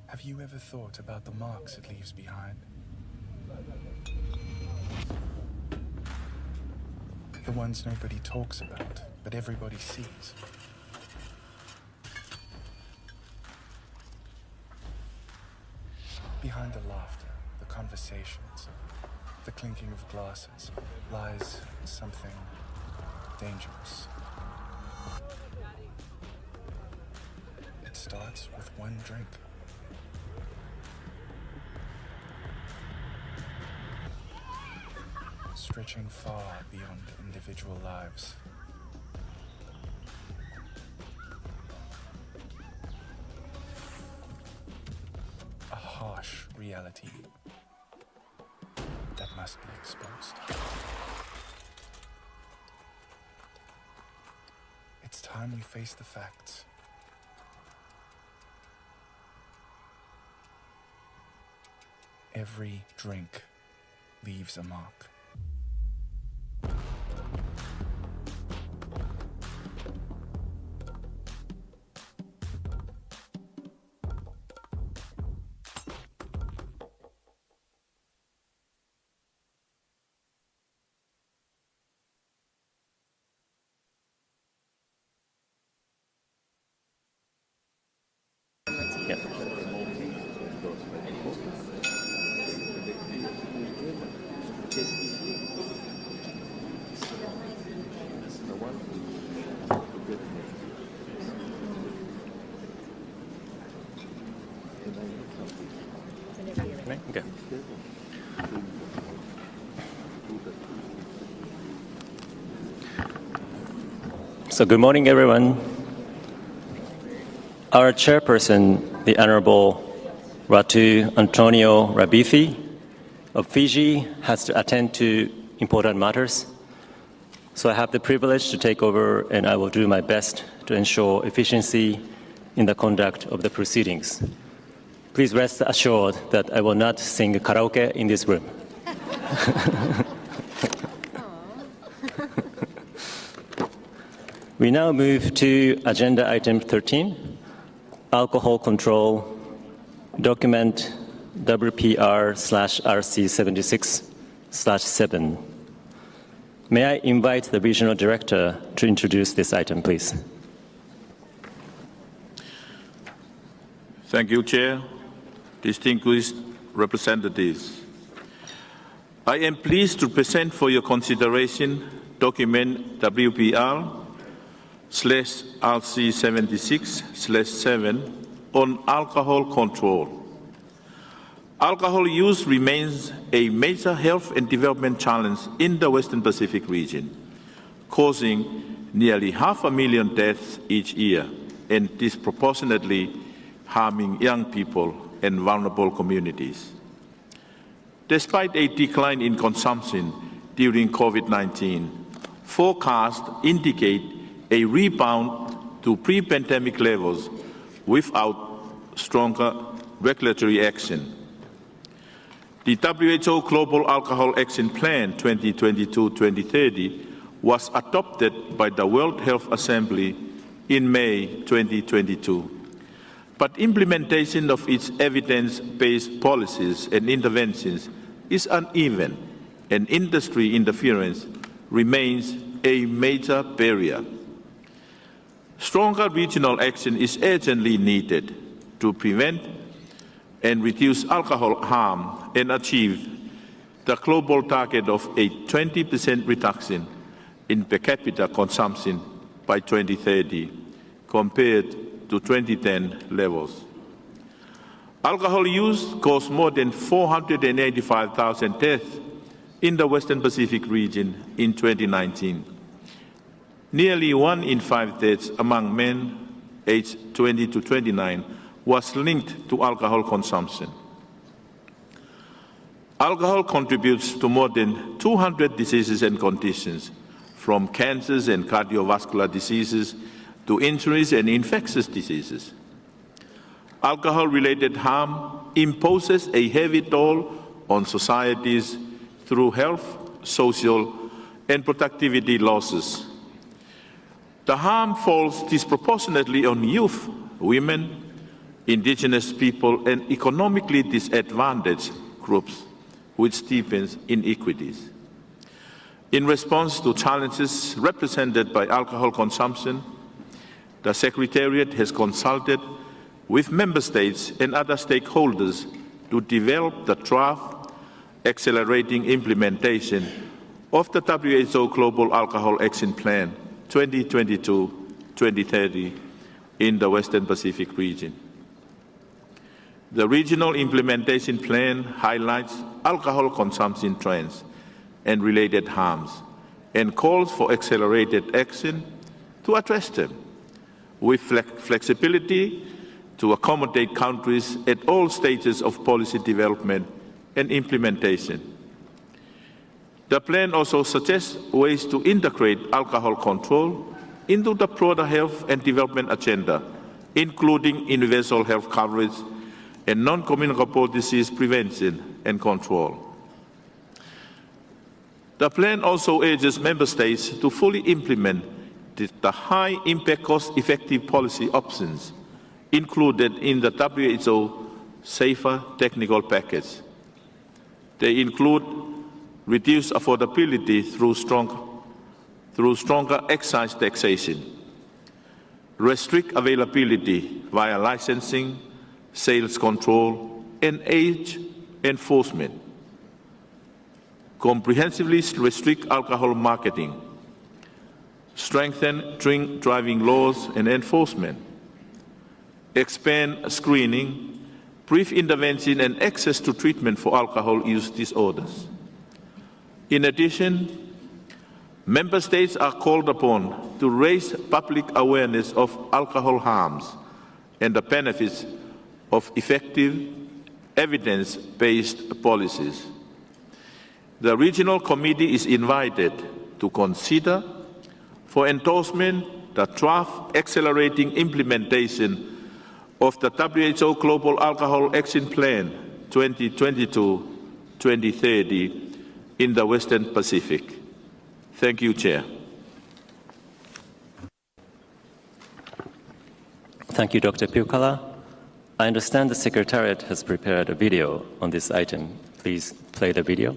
Have you ever thought about the marks it leaves behind? The ones nobody talks about, but everybody sees. Behind the laughter, the conversations, the clinking of glasses, lies something dangerous. It starts with one drink. Stretching far beyond individual lives. A harsh reality that must be exposed. It's time we face the facts. Every drink leaves a mark. Okay. So good morning, everyone. Our chairperson, the Honorable Ratu Antonio Rabithi of Fiji, has to attend to important matters. So I have the privilege to take over, and I will do my best to ensure efficiency in the conduct of the proceedings. Please rest assured that I will not sing karaoke in this room. We now move to agenda item 13, alcohol control, document WPR/RC76/7. May I invite the regional director to introduce this item, please? Thank you, Chair. Distinguished representatives, I am pleased to present for your consideration document WPR/RC76/7 on alcohol control. Alcohol use remains a major health and development challenge in the Western Pacific region, causing nearly 500,000 deaths each year and disproportionately harming young people and vulnerable communities. Despite a decline in consumption during COVID-19, forecasts indicate a rebound to pre-pandemic levels without stronger regulatory action. The WHO Global Alcohol Action Plan 2022-2030 was adopted by the World Health Assembly in May 2022. But implementation of its evidence-based policies and interventions is uneven, and industry interference remains a major barrier. Stronger regional action is urgently needed to prevent and reduce alcohol harm and achieve the global target of a 20% reduction in per capita consumption by 2030 compared to 2010 levels. Alcohol use caused more than 485,000 deaths in the Western Pacific region in 2019. Nearly 1 in 5 deaths among men aged 20 to 29 was linked to alcohol consumption. Alcohol contributes to more than 200 diseases and conditions, from cancers and cardiovascular diseases to injuries and infectious diseases. Alcohol-related harm imposes a heavy toll on societies through health, social, and productivity losses. The harm falls disproportionately on youth, women, indigenous people, and economically disadvantaged groups, which deepens inequities. In response to challenges represented by alcohol consumption, the Secretariat has consulted with Member States and other stakeholders to develop the draft accelerating implementation of the WHO Global Alcohol Action Plan 2022-2030 in the Western Pacific region. The regional implementation plan highlights alcohol consumption trends and related harms and calls for accelerated action to address them, with flexibility to accommodate countries at all stages of policy development and implementation. The plan also suggests ways to integrate alcohol control into the broader health and development agenda, including universal health coverage and non-communicable disease prevention and control. The plan also urges Member States to fully implement the high-impact, cost-effective policy options included in the WHO Safer Technical Package. They include reduced affordability through stronger excise taxation, restrict availability via licensing, sales control, and age enforcement, comprehensively restrict alcohol marketing, strengthen drink driving laws and enforcement, expand screening, brief intervention, and access to treatment for alcohol use disorders. In addition, Member States are called upon to raise public awareness of alcohol harms and the benefits of effective, evidence-based policies. The Regional Committee is invited to consider for endorsement the draft accelerating implementation of the WHO Global Alcohol Action Plan 2022-2030 in the Western Pacific. Thank you, Chair. Thank you, Dr. Piukala. I understand the Secretariat has prepared a video on this item. Please play the video.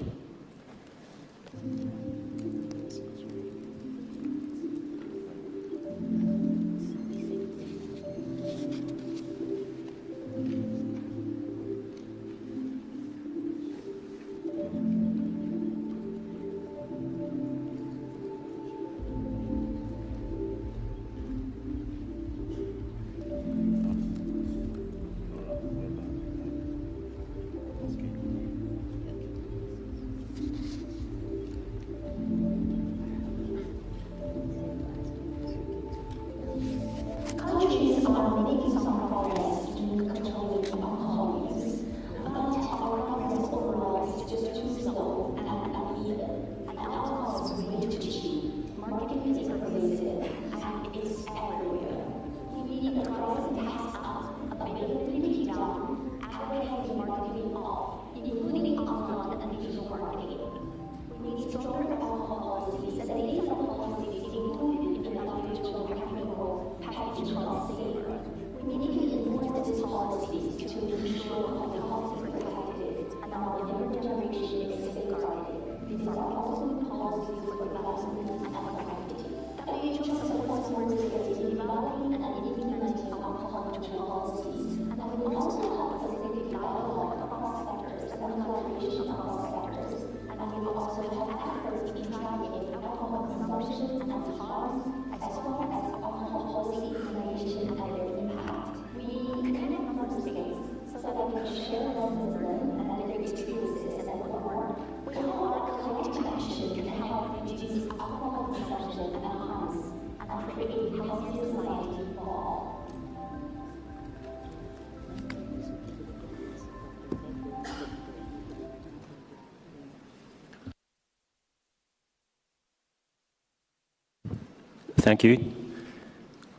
Thank you.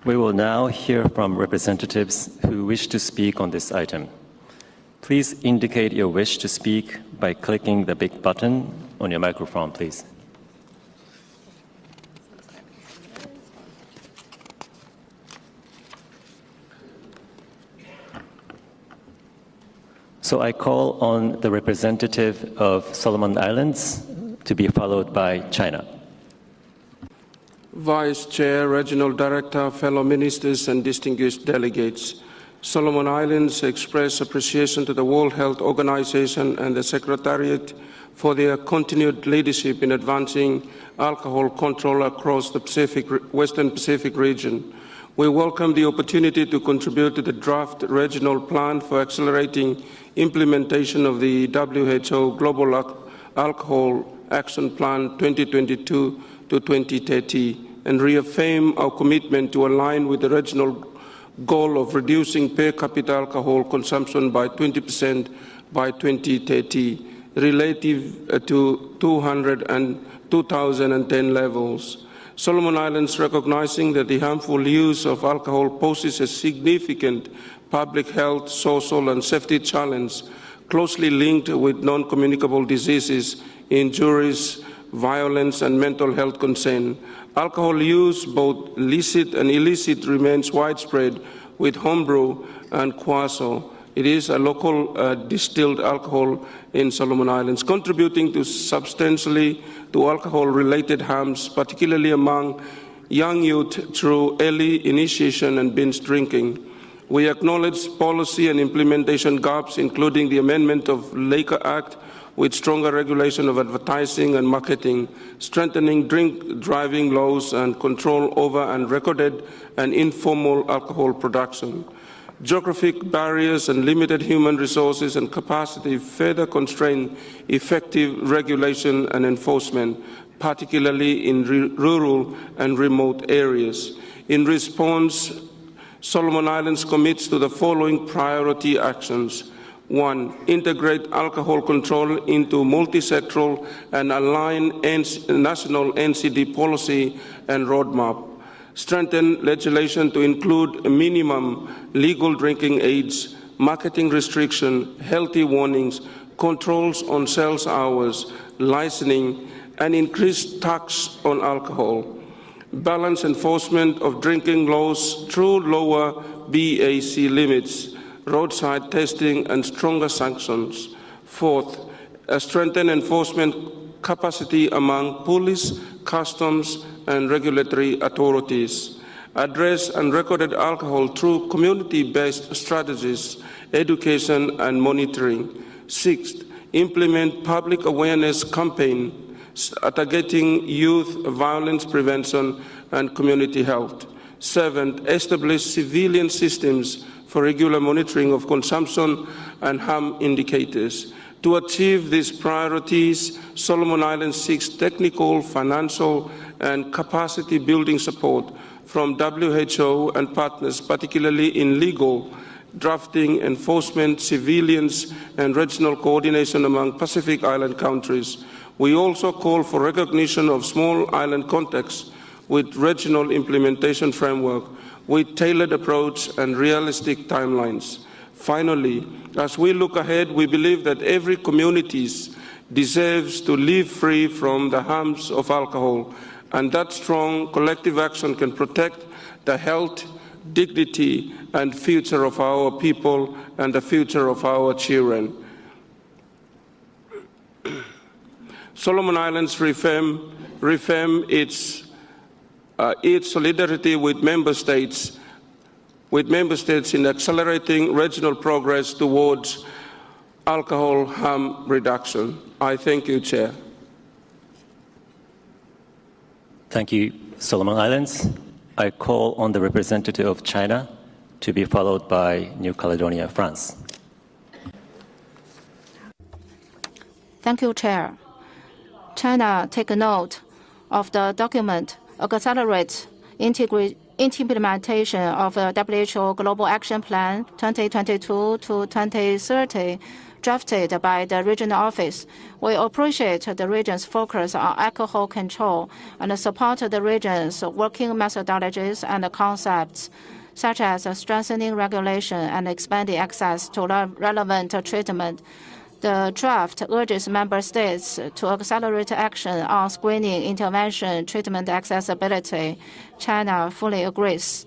We will now hear from representatives who wish to speak on this item. Please indicate your wish to speak by clicking the big button on your microphone, please. So I call on the representative of Solomon Islands to be followed by China. Vice Chair, Regional Director, fellow ministers, and distinguished delegates, Solomon Islands express appreciation to the World Health Organization and the Secretariat for their continued leadership in advancing alcohol control across the Western Pacific region. We welcome the opportunity to contribute to the draft regional plan for accelerating implementation of the WHO Global Alcohol Action Plan 2022 to 2030 and reaffirm our commitment to align with the regional goal of reducing per capita alcohol consumption by 20% by 2030 relative to 2010 levels. Solomon Islands, recognizing that the harmful use of alcohol poses a significant public health, social, and safety challenge closely linked with non-communicable diseases, injuries, violence, and mental health concern. Alcohol use, both licit and illicit, remains widespread with homebrew and kwaso. It is a local distilled alcohol in Solomon Islands, contributing to substantially to alcohol-related harms, particularly among young youth through early initiation and binge drinking. We acknowledge policy and implementation gaps, including the amendment of Liquor Act with stronger regulation of advertising and marketing, strengthening drink driving laws and control over unrecorded and informal alcohol production. Geographic barriers and limited human resources and capacity further constrain effective regulation and enforcement, particularly in rural and remote areas. In response, Solomon Islands commits to the following priority actions. 1. Integrate alcohol control into multi-sectoral and align national NCD policy and roadmap. Strengthen legislation to include minimum legal drinking age, marketing restriction, healthy warnings, controls on sales hours, licensing, and increased tax on alcohol. Balance enforcement of drinking laws through lower BAC limits, roadside testing, and stronger sanctions. 4th, strengthen enforcement capacity among police, customs, and regulatory authorities. Address unrecorded alcohol through community-based strategies, education, and monitoring. 6th, implement public awareness campaign targeting youth violence prevention and community health. 7th, establish civilian systems for regular monitoring of consumption and harm indicators. To achieve these priorities, Solomon Islands seeks technical, financial, and capacity building support from WHO and partners, particularly in legal, drafting, enforcement, civilians, and regional coordination among Pacific Island countries. We also call for recognition of small island contexts with regional implementation framework, with tailored approach and realistic timelines. Finally, as we look ahead, we believe that every community deserves to live free from the harms of alcohol, and that strong collective action can protect the health, dignity, and future of our people and the future of our children. Solomon Islands reaffirm its solidarity with member states in accelerating regional progress towards alcohol harm reduction. I thank you, Chair. Thank you, Solomon Islands. I call on the representative of China to be followed by New Caledonia, France. Thank you, Chair. China take note of the document accelerate implementation of the WHO Global Action Plan 2022 to 2030 drafted by the regional office. We appreciate the region's focus on alcohol control and support the region's working methodologies and concepts, such as strengthening regulation and expanding access to relevant treatment. The draft urges member states to accelerate action on screening, intervention, treatment accessibility. China fully agrees.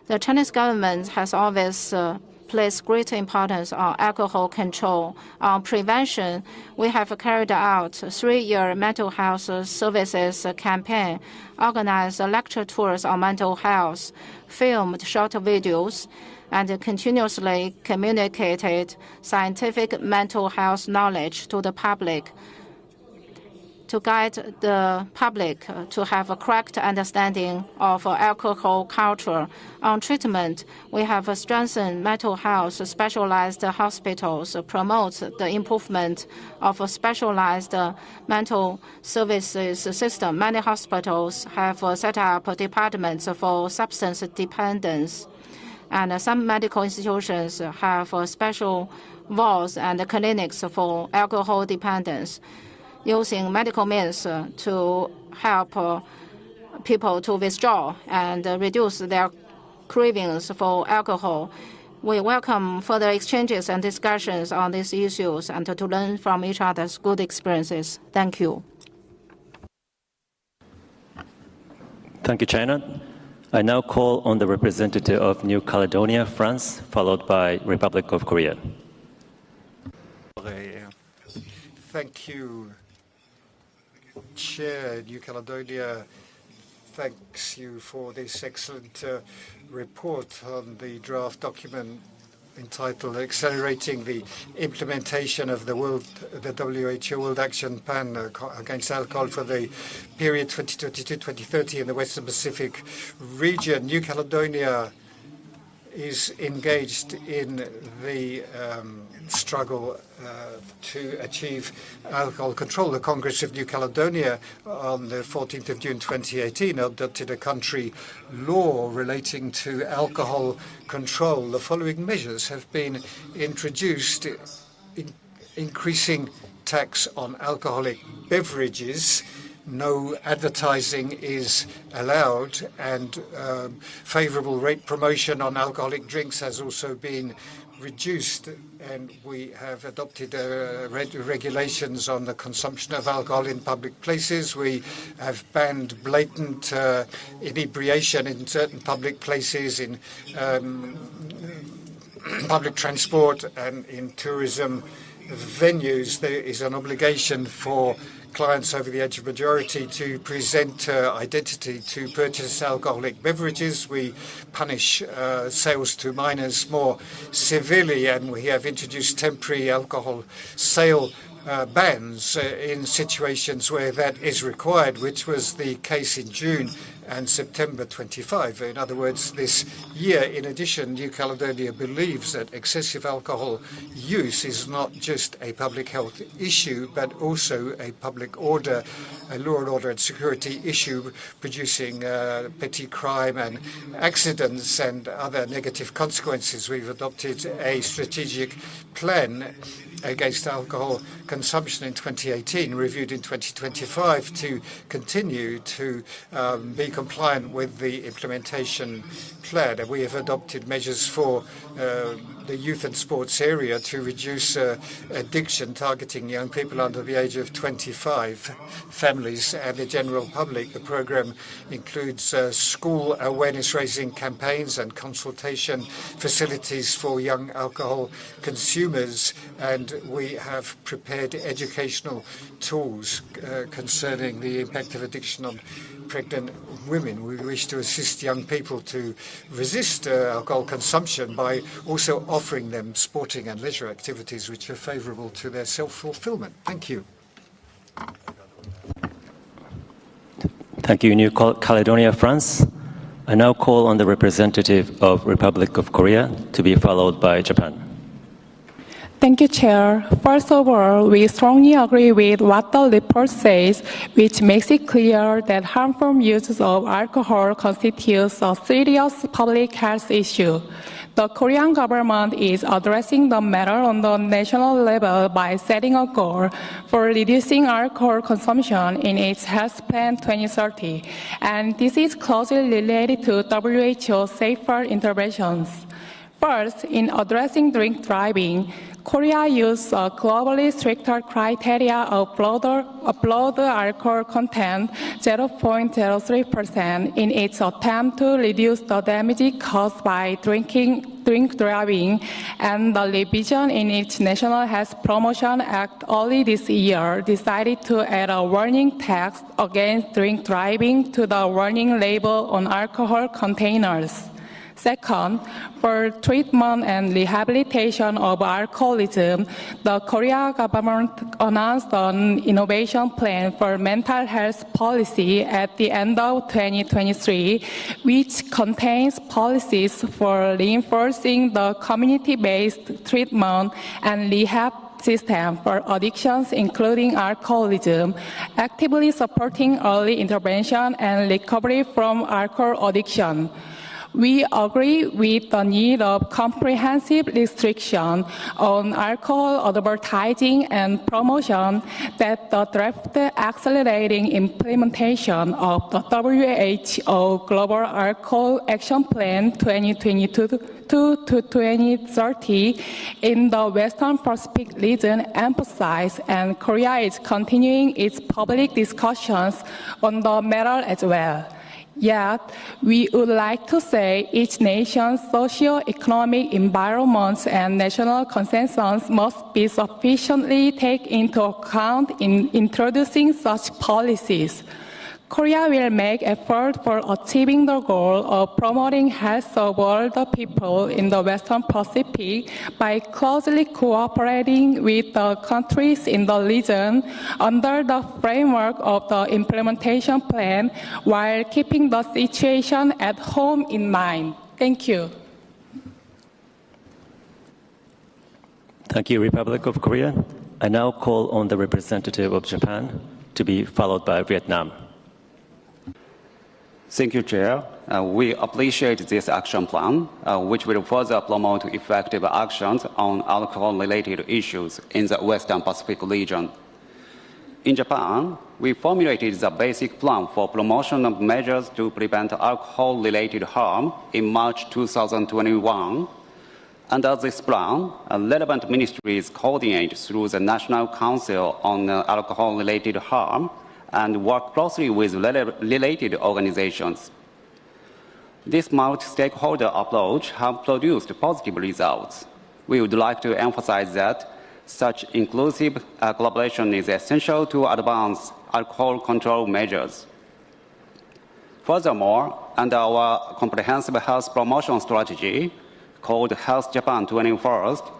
The Chinese government has always place great importance on alcohol control. On prevention, we have carried out a 3-year mental health services campaign, organized lecture tours on mental health, filmed short videos, and continuously communicated scientific mental health knowledge to the public to guide the public to have a correct understanding of alcohol culture. On treatment, we have strengthened mental health specialized hospitals, promote the improvement of a specialized mental services system. Many hospitals have set up departments for substance dependence, and some medical institutions have special wards and clinics for alcohol dependence, using medical means to help people to withdraw and reduce their cravings for alcohol. We welcome further exchanges and discussions on these issues and to learn from each other's good experiences. Thank you. Thank you, China. I now call on the representative of New Caledonia, France, followed by Republic of Korea. Thank you, Chair. New Caledonia thanks you for this excellent report on the draft document entitled Accelerating the Implementation of the WHO World Action Plan against Alcohol for the period 2022-2030 in the Western Pacific region. New Caledonia is engaged in the struggle to achieve alcohol control. The Congress of New Caledonia on the 14th of June 2018 adopted a country law relating to alcohol control. The following measures have been introduced: increasing tax on alcoholic beverages, no advertising is allowed, and favorable rate promotion on alcoholic drinks has also been reduced. And we have adopted regulations on the consumption of alcohol in public places. We have banned blatant inebriation in certain public places, in public transport and in tourism venues. There is an obligation for clients over the age of majority to present identity to purchase alcoholic beverages. We punish sales to minors more severely, and we have introduced temporary alcohol sale bans in situations where that is required, which was the case in June and September 25. In other words, this year. In addition, New Caledonia believes that excessive alcohol use is not just a public health issue, but also a public order, a law and order and security issue, producing petty crime and accidents and other negative consequences. We've adopted a strategic plan against alcohol consumption in 2018, reviewed in 2025, to continue to be compliant with the implementation plan. And we have adopted measures for the youth and sports area to reduce addiction, targeting young people under the age of 25, families and the general public. The program includes school awareness-raising campaigns and consultation facilities for young alcohol consumers, and we have prepared educational tools concerning the impact of addiction on pregnant women. We wish to assist young people to resist alcohol consumption by also offering them sporting and leisure activities which are favorable to their self-fulfillment. Thank you. Thank you, New Caledonia, France. I now call on the representative of Republic of Korea to be followed by Japan. Thank you, Chair. First of all, we strongly agree with what the report says, which makes it clear that harmful use of alcohol constitutes a serious public health issue. The Korean government is addressing the matter on the national level by setting a goal for reducing alcohol consumption in its Health Plan 2030, and this is closely related to WHO safer interventions. First, in addressing drink driving, Korea used a globally stricter criteria of blood alcohol content 0.03% in its attempt to reduce the damage caused by drinking drink driving, and the revision in its National Health Promotion Act early this year decided to add a warning text against drink driving to the warning label on alcohol containers. Second, for treatment and rehabilitation of alcoholism, the Korea government announced an innovation plan for mental health policy at the end of 2023, which contains policies for reinforcing the community-based treatment and rehab system for addictions, including alcoholism, actively supporting early intervention and recovery from alcohol addiction. We agree with the need of comprehensive restriction on alcohol advertising and promotion that the draft accelerating implementation of the WHO Global Alcohol Action Plan 2022 to 2030 in the Western Pacific region emphasize, and Korea is continuing its public discussions on the matter as well. Yet, we would like to say each nation's socio-economic environments and national consensus must be sufficiently taken into account in introducing such policies. Korea will make efforts for achieving the goal of promoting health of all the people in the Western Pacific by closely cooperating with the countries in the region under the framework of the implementation plan while keeping the situation at home in mind. Thank you. Thank you, Republic of Korea. I now call on the representative of Japan to be followed by Vietnam. Thank you, Chair. We appreciate this action plan, which will further promote effective actions on alcohol-related issues in the Western Pacific region. In Japan, we formulated the basic plan for promotion of measures to prevent alcohol-related harm in March 2021. Under this plan, relevant ministries coordinate through the National Council on Alcohol-Related Harm and work closely with related organizations. This multi-stakeholder approach has produced positive results. We would like to emphasize that such inclusive collaboration is essential to advance alcohol control measures. Furthermore, under our comprehensive health promotion strategy called Health Japan 21st,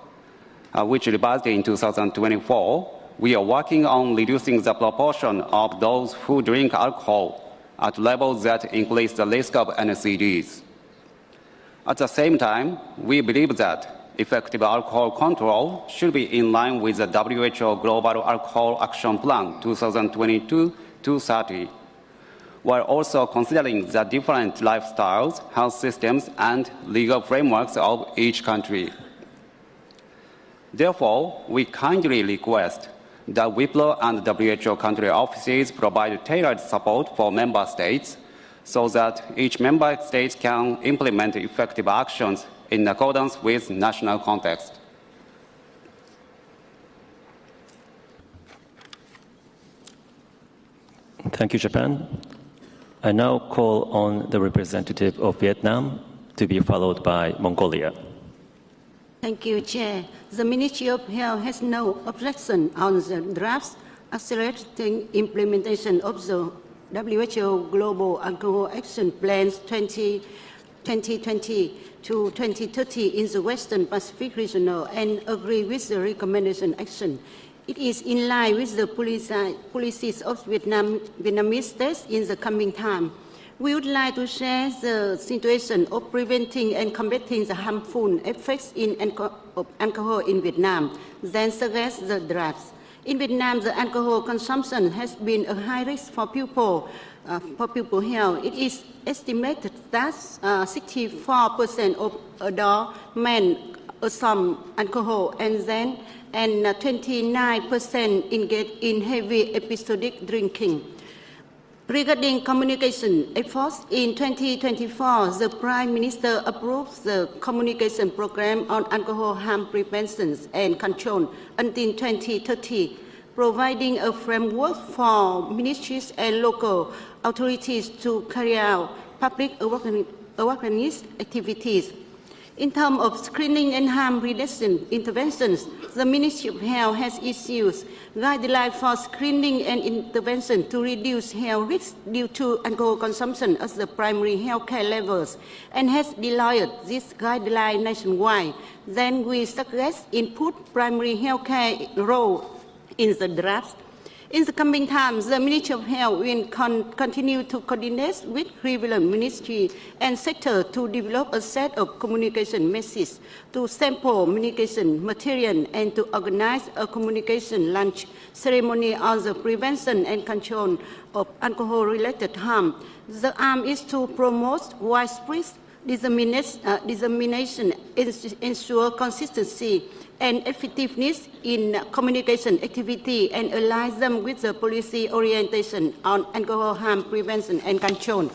which revised in 2024, we are working on reducing the proportion of those who drink alcohol at levels that increase the risk of NCDs. At the same time, we believe that effective alcohol control should be in line with the WHO Global Alcohol Action Plan 2022-30, while also considering the different lifestyles, health systems, and legal frameworks of each country. Therefore, we kindly request that WIPLO and WHO country offices provide tailored support for member states so that each member state can implement effective actions in accordance with national context. Thank you, Japan. I now call on the representative of Vietnam to be followed by Mongolia. Thank you, Chair. The Ministry of Health has no objection on the draft accelerating implementation of the WHO Global Alcohol Action Plans 2020 to 2030 in the Western Pacific region and agree with the recommendation action. It is in line with the policies of Vietnamese states in the coming time. We would like to share the situation of preventing and combating the harmful effects of alcohol in Vietnam, then suggest the drafts. In Vietnam, the alcohol consumption has been a high risk for people health. It is estimated that 64% of adult men consume alcohol and 29% engage in heavy episodic drinking. Regarding communication efforts, in 2024, the Prime Minister approved the communication program on alcohol harm prevention and control until 2030, providing a framework for ministries and local authorities to carry out public awareness activities. In terms of screening and harm reduction interventions, the Ministry of Health has issued guidelines for screening and intervention to reduce health risks due to alcohol consumption at the primary healthcare levels and has deployed this guideline nationwide. Then we suggest input primary healthcare role in the draft. In the coming times, the Ministry of Health will continue to coordinate with relevant ministry and sector to develop a set of communication messages to sample communication material and to organize a communication lunch ceremony on the prevention and control of alcohol-related harm. The aim is to promote widespread dissemination, ensure consistency and effectiveness in communication activity and align them with the policy orientation on alcohol harm prevention and control.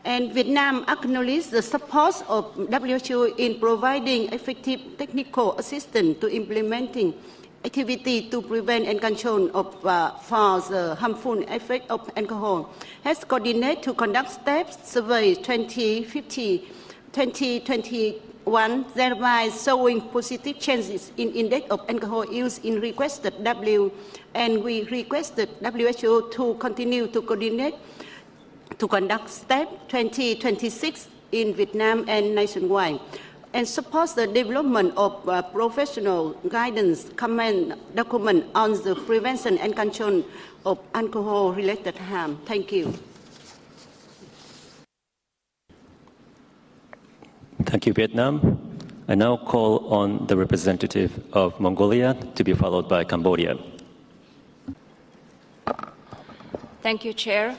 And Vietnam acknowledges the support of WHO in providing effective technical assistance to implementing activity to prevent and control of for the harmful effect of alcohol. Has coordinated to conduct steps survey 2021, thereby showing positive changes in index of alcohol use in requested and we requested WHO to continue to coordinate to conduct step 2026 in Vietnam and nationwide, and support the development of professional guidance document on the prevention and control of alcohol-related harm. Thank you. Thank you, Vietnam. I now call on the representative of Mongolia to be followed by Cambodia. Thank you, Chair.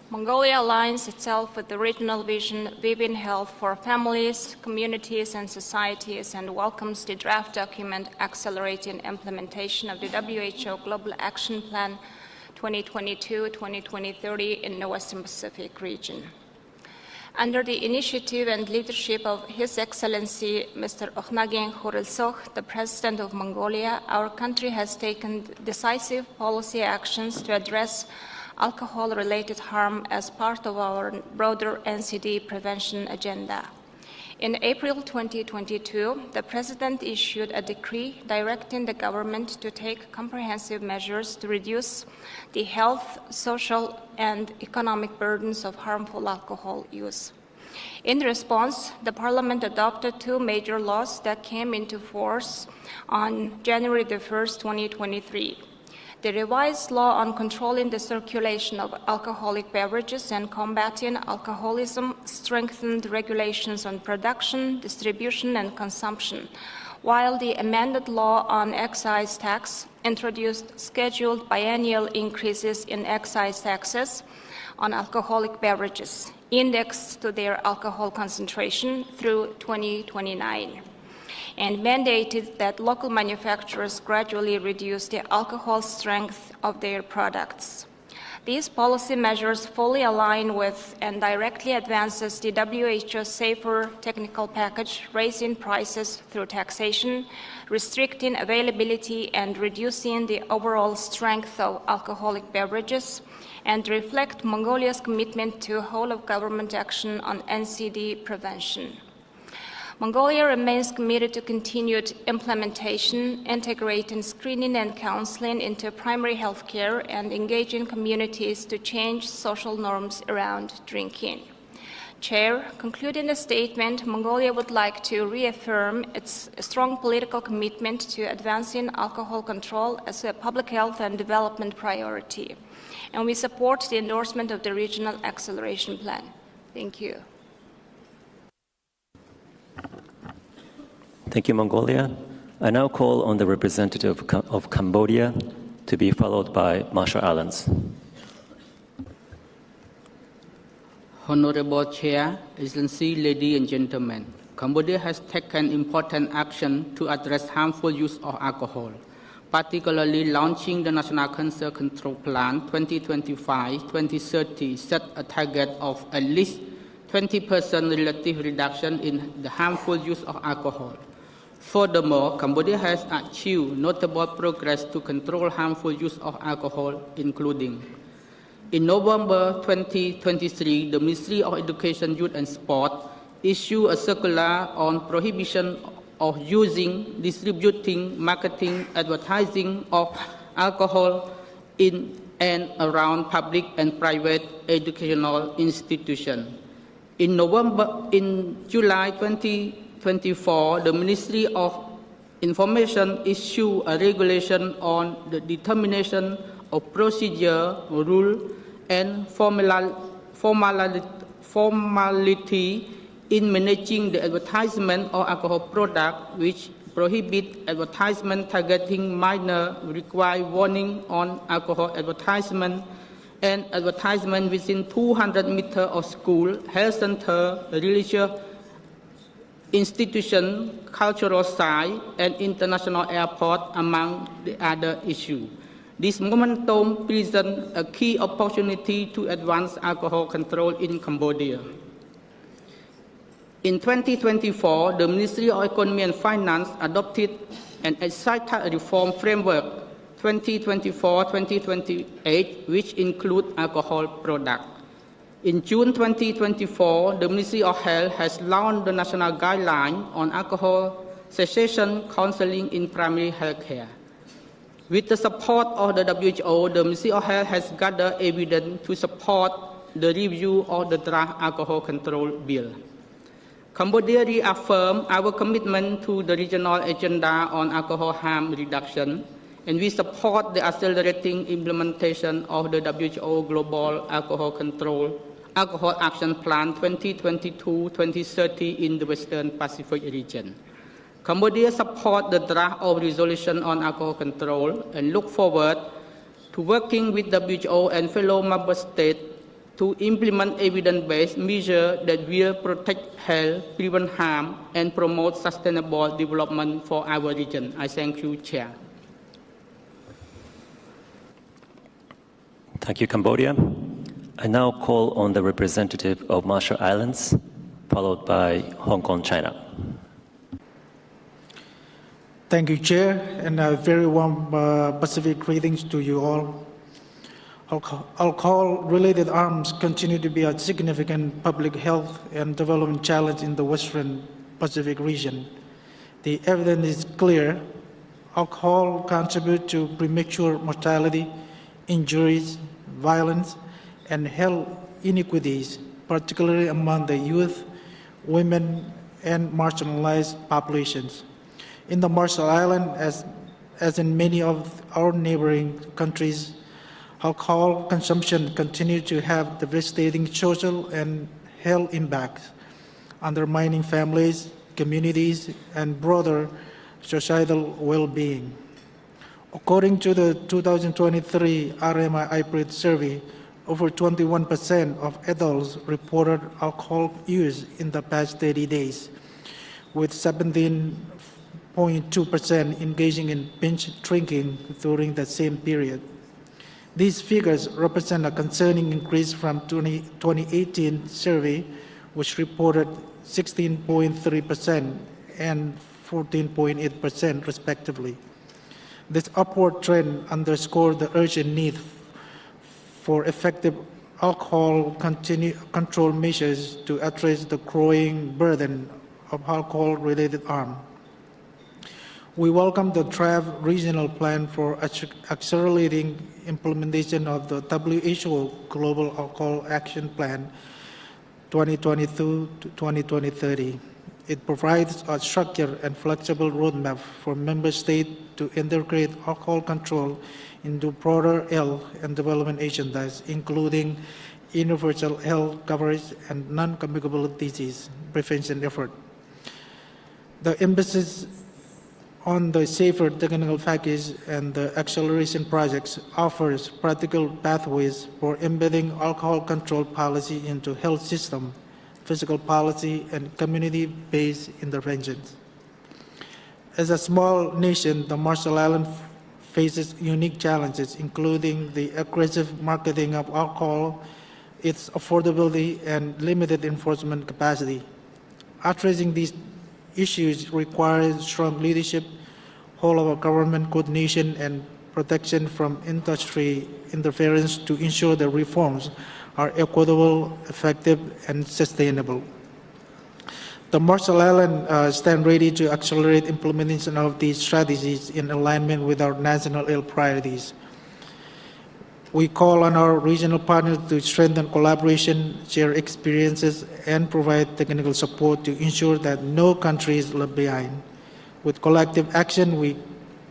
Mongolia aligns itself with the regional vision, Vivian Health for families, communities, and societies, and welcomes the draft document accelerating implementation of the WHO Global Action Plan 2022-2030 in the Western Pacific region. Under the initiative and leadership of His Excellency Mr. Okhnagiin Khurelsukh, the President of Mongolia, our country has taken decisive policy actions to address alcohol-related harm as part of our broader NCD prevention agenda. In April 2022, the President issued a decree directing the government to take comprehensive measures to reduce the health, social, and economic burdens of harmful alcohol use. In response, the Parliament adopted two major laws that came into force on January 1, 2023. The revised law on controlling the circulation of alcoholic beverages and combating alcoholism strengthened regulations on production, distribution, and consumption, while the amended law on excise tax introduced scheduled biennial increases in excise taxes on alcoholic beverages, indexed to their alcohol concentration through 2029. And mandated that local manufacturers gradually reduce the alcohol strength of their products. These policy measures fully align with and directly advances the WHO Safer Technical Package, raising prices through taxation, restricting availability, and reducing the overall strength of alcoholic beverages, and reflect Mongolia's commitment to whole-of-government action on NCD prevention. Mongolia remains committed to continued implementation, integrating screening and counseling into primary health care, and engaging communities to change social norms around drinking. Chair, concluding the statement, Mongolia would like to reaffirm its strong political commitment to advancing alcohol control as a public health and development priority. And we support the endorsement of the Regional Acceleration Plan. Thank you. Thank you, Mongolia. I now call on the representative of Cambodia to be followed by Marshall Islands. Honorable Chair, Excellency, ladies and gentlemen, Cambodia has taken important action to address harmful use of alcohol, particularly launching the National Cancer Control Plan 2025-2030 set a target of at least 20% relative reduction in the harmful use of alcohol. Furthermore, Cambodia has achieved notable progress to control harmful use of alcohol, including in November 2023, the Ministry of Education, Youth and Sport issue a circular on prohibition of using, distributing, marketing, advertising of alcohol in and around public and private educational institutions. In July 2024, the Ministry of Information issued a regulation on the determination of procedure, rule, and formality in managing the advertisement of alcohol products, which prohibit advertisement targeting minors, require warning on alcohol advertisement, and advertisement within 200 meters of school, health center, religious institution, cultural site, and international airport, among the other issues. This momentum presents a key opportunity to advance alcohol control in Cambodia. In 2024, the Ministry of Economy and Finance adopted an excise tax reform framework 2024-2028, which includes alcohol products. In June 2024, the Ministry of Health has launched the National Guideline on Alcohol Cessation Counseling in Primary Health Care. With the support of the WHO, the Ministry of Health has gathered evidence to support the review of the draft alcohol control bill. Cambodia reaffirmed our commitment to the regional agenda on alcohol harm reduction, and we support the accelerating implementation of the WHO Global Alcohol Action Plan 2022-2030 in the Western Pacific region. Cambodia supports the draft of resolution on alcohol control and look forward to working with WHO and fellow member states to implement evidence-based measures that will protect health, prevent harm, and promote sustainable development for our region. I thank you, Chair. Thank you, Cambodia. I now call on the representative of Marshall Islands, followed by Hong Kong, China. Thank you, Chair, and a very warm Pacific greetings to you all. Alcohol-related harms continue to be a significant public health and development challenge in the Western Pacific region. The evidence is clear. Alcohol contributes to premature mortality, injuries, violence, and health inequities, particularly among the youth, women, and marginalized populations. In the Marshall Islands, as in many of our neighboring countries, alcohol consumption continues to have devastating social and health impacts, undermining families, communities, and broader societal well-being. According to the 2023 RMI IPRID survey, over 21% of adults reported alcohol use in the past 30 days, with 17.2% engaging in binge drinking during the same period. These figures represent a concerning increase from 2018 survey, which reported 16.3% and 14.8% respectively. This upward trend underscores the urgent need for effective alcohol control measures to address the growing burden of alcohol-related harm. We welcome the draft regional plan for accelerating implementation of the WHO Global Alcohol Action Plan 2022 to 2030. It provides a structured and flexible roadmap for member states to integrate alcohol control into broader health and development agendas, including universal health coverage and non-communicable disease prevention effort. The emphasis on the safer technical package and the acceleration projects offers practical pathways for embedding alcohol control policy into health system, physical policy, and community-based interventions. As a small nation, the Marshall Islands faces unique challenges, including the aggressive marketing of alcohol, its affordability, and limited enforcement capacity. Addressing these issues requires strong leadership, whole-of-government coordination, and protection from industry interference to ensure the reforms are equitable, effective, and sustainable. The Marshall Islands stand ready to accelerate implementation of these strategies in alignment with our national health priorities. We call on our regional partners to strengthen collaboration, share experiences, and provide technical support to ensure that no country is left behind. With collective action, we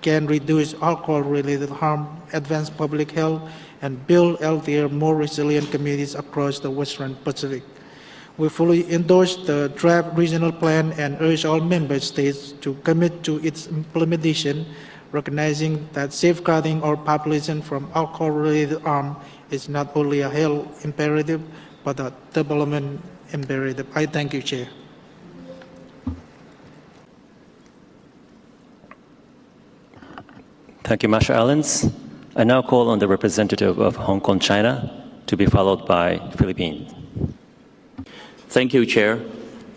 can reduce alcohol-related harm, advance public health, and build healthier, more resilient communities across the Western Pacific. We fully endorse the draft regional plan and urge all member states to commit to its implementation, recognizing that safeguarding our population from alcohol-related harm is not only a health imperative, but a development imperative. I thank you, Chair. Thank you, Marshall Islands. I now call on the representative of Hong Kong, China, to be followed by Philippines. Thank you, Chair.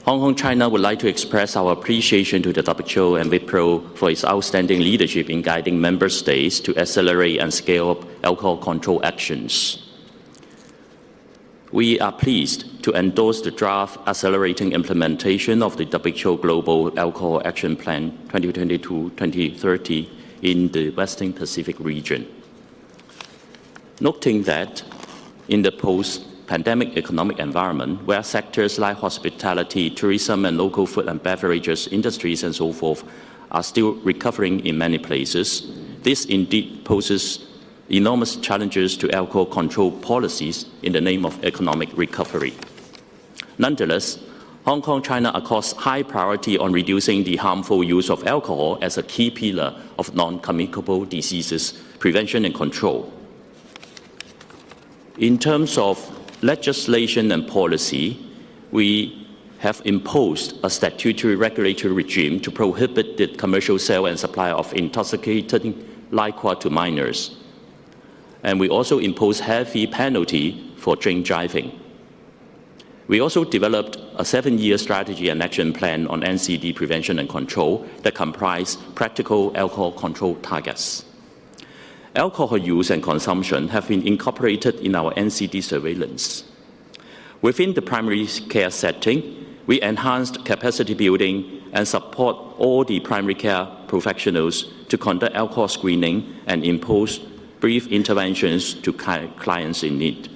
Hong Kong, China would like to express our appreciation to the W.H.O and W.H.O for its outstanding leadership in guiding member states to accelerate and scale up alcohol control actions. We are pleased to endorse the draft accelerating implementation of the W.H.O Global Alcohol Action Plan 2022-2030 in the Western Pacific region. Noting that in the post-pandemic economic environment, where sectors like hospitality, tourism, and local food and beverages industries and so forth are still recovering in many places, this indeed poses enormous challenges to alcohol control policies in the name of economic recovery. Nonetheless, Hong Kong, China accords high priority on reducing the harmful use of alcohol as a key pillar of non-communicable diseases prevention and control. In terms of legislation and policy, we have imposed a statutory regulatory regime to prohibit the commercial sale and supply of intoxicating liquor to minors. And we also impose heavy penalty for drink driving. We also developed a 7-year strategy and action plan on NCD prevention and control that comprise practical alcohol control targets. Alcohol use and consumption have been incorporated in our NCD surveillance. Within the primary care setting, we enhanced capacity building and support all the primary care professionals to conduct alcohol screening and impose brief interventions to clients in need.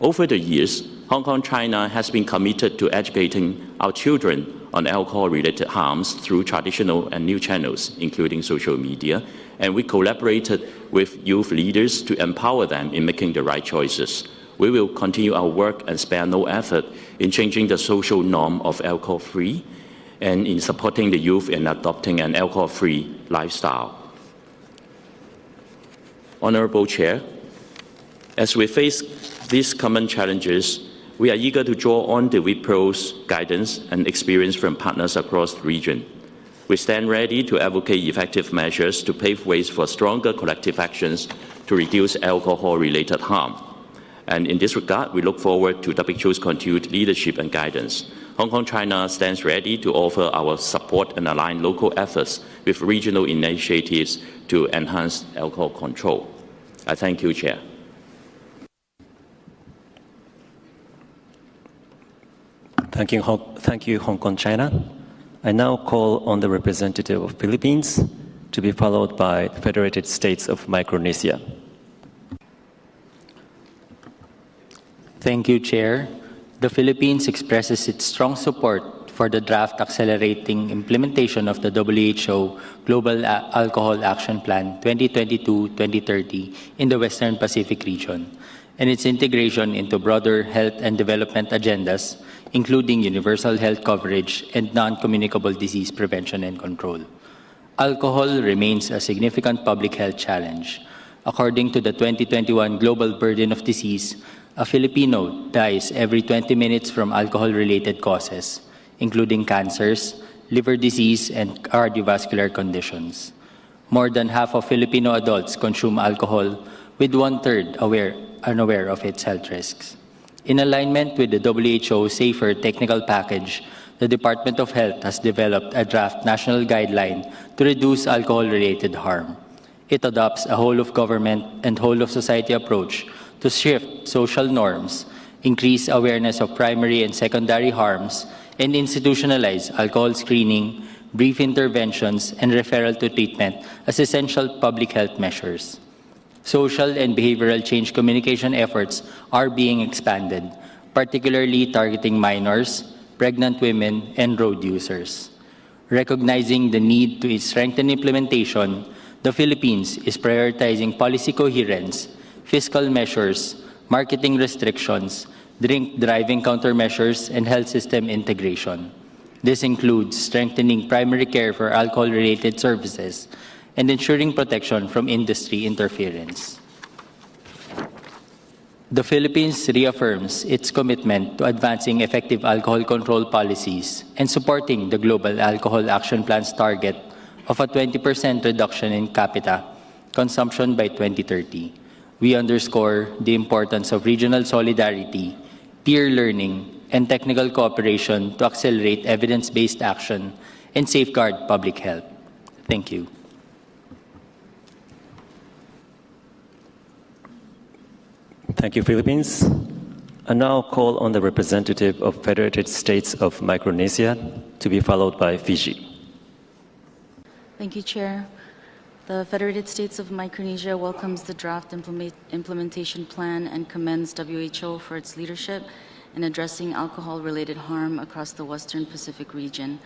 Over the years, Hong Kong, China has been committed to educating our children on alcohol-related harms through traditional and new channels, including social media, and we collaborated with youth leaders to empower them in making the right choices. We will continue our work and spare no effort in changing the social norm of alcohol-free and in supporting the youth in adopting an alcohol-free lifestyle. Honorable Chair, as we face these common challenges, we are eager to draw on the W.H.O's guidance and experience from partners across the region. We stand ready to advocate effective measures to pave ways for stronger collective actions to reduce alcohol-related harm. And in this regard, we look forward to W.H.O's continued leadership and guidance. Hong Kong, China stands ready to offer our support and align local efforts with regional initiatives to enhance alcohol control. I thank you, Chair. Thank you, Hong Kong, China. I now call on the representative of Philippines to be followed by the Federated States of Micronesia. Thank you, Chair. The Philippines expresses its strong support for the draft accelerating implementation of the WHO Global Alcohol Action Plan 2022-2030 in the Western Pacific region and its integration into broader health and development agendas, including universal health coverage and non-communicable disease prevention and control. Alcohol remains a significant public health challenge. According to the 2021 Global Burden of Disease, a Filipino dies every 20 minutes from alcohol-related causes, including cancers, liver disease, and cardiovascular conditions. More than half of Filipino adults consume alcohol, with 1/3 unaware of its health risks. In alignment with the WHO Safer Technical Package, the Department of Health has developed a draft national guideline to reduce alcohol-related harm. It adopts a whole-of-government and whole-of-society approach to shift social norms increase awareness of primary and secondary harms, and institutionalize alcohol screening, brief interventions, and referral to treatment as essential public health measures. Social and behavioral change communication efforts are being expanded, particularly targeting minors, pregnant women, and road users. Recognizing the need to strengthen implementation, the Philippines is prioritizing policy coherence, fiscal measures, marketing restrictions, drink driving countermeasures, and health system integration. This includes strengthening primary care for alcohol-related services and ensuring protection from industry interference. The Philippines reaffirms its commitment to advancing effective alcohol control policies and supporting the Global Alcohol Action Plan's target of a 20% reduction in capita consumption by 2030. We underscore the importance of regional solidarity, peer learning, and technical cooperation to accelerate evidence-based action and safeguard public health. Thank you. Thank you, Philippines. I now call on the representative of Federated States of Micronesia to be followed by Fiji. Thank you, Chair. The Federated States of Micronesia welcomes the draft implementation plan and commends WHO for its leadership in addressing alcohol-related harm across the Western Pacific region.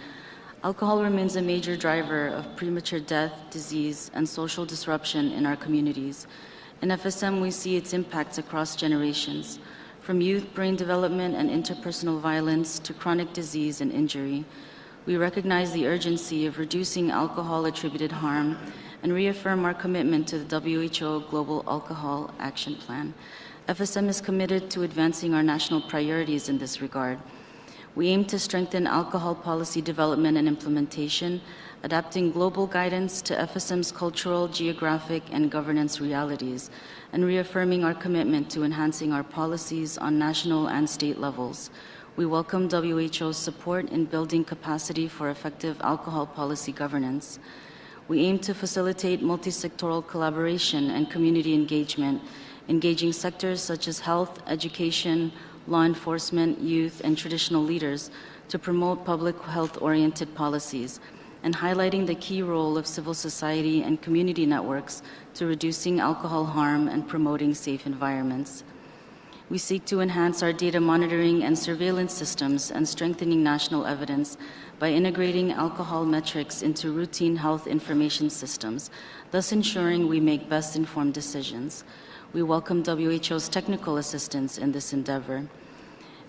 Alcohol remains a major driver of premature death, disease, and social disruption in our communities. In FSM, we see its impacts across generations, from youth brain development and interpersonal violence to chronic disease and injury. We recognize the urgency of reducing alcohol-attributed harm and reaffirm our commitment to the WHO Global Alcohol Action Plan. FSM is committed to advancing our national priorities in this regard. We aim to strengthen alcohol policy development and implementation, adapting global guidance to FSM's cultural, geographic, and governance realities, and reaffirming our commitment to enhancing our policies on national and state levels. We welcome WHO's support in building capacity for effective alcohol policy governance. We aim to facilitate multi-sectoral collaboration and community engagement, engaging sectors such as health, education, law enforcement, youth, and traditional leaders to promote public health-oriented policies, and highlighting the key role of civil society and community networks to reducing alcohol harm and promoting safe environments. We seek to enhance our data monitoring and surveillance systems and strengthening national evidence by integrating alcohol metrics into routine health information systems, thus ensuring we make best-informed decisions. We welcome WHO's technical assistance in this endeavor.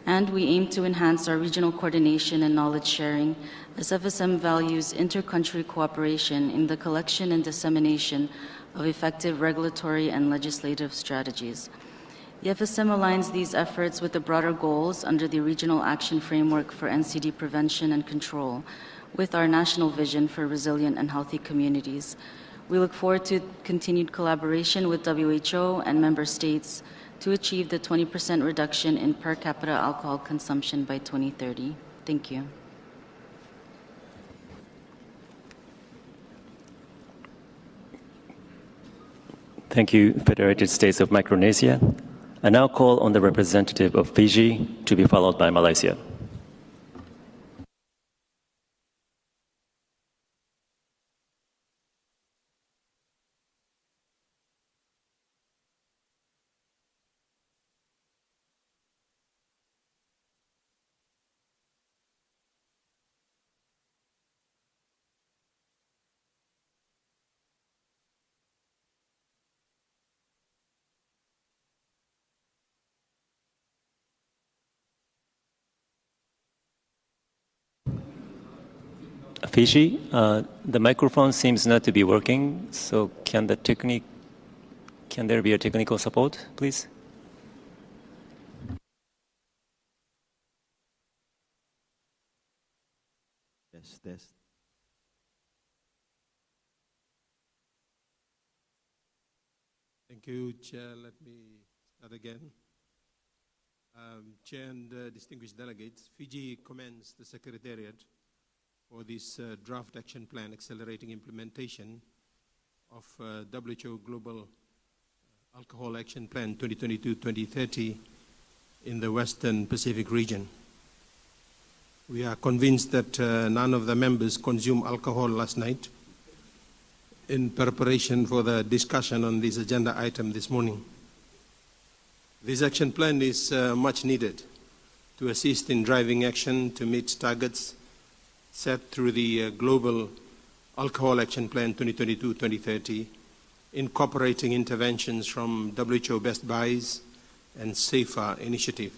And we aim to enhance our regional coordination and knowledge sharing as FSM values inter-country cooperation in the collection and dissemination of effective regulatory and legislative strategies. The FSM aligns these efforts with the broader goals under the Regional Action Framework for NCD Prevention and Control, with our national vision for resilient and healthy communities. We look forward to continued collaboration with WHO and member states to achieve the 20% reduction in per capita alcohol consumption by 2030. Thank you. Thank you, Federated States of Micronesia. I now call on the representative of Fiji to be followed by Malaysia. Fiji, the microphone seems not to be working, so can there be a technical support, please? Yes. Thank you, Chair. Let me start again. Chair and distinguished delegates, Fiji commends the Secretariat for this draft action plan accelerating implementation of WHO Global Alcohol Action Plan 2022-2030 in the Western Pacific region. We are convinced that none of the members consumed alcohol last night in preparation for the discussion on this agenda item this morning. This action plan is much needed to assist in driving action to meet targets set through the Global Alcohol Action Plan 2022-2030, incorporating interventions from WHO Best Buys and SAFER initiative.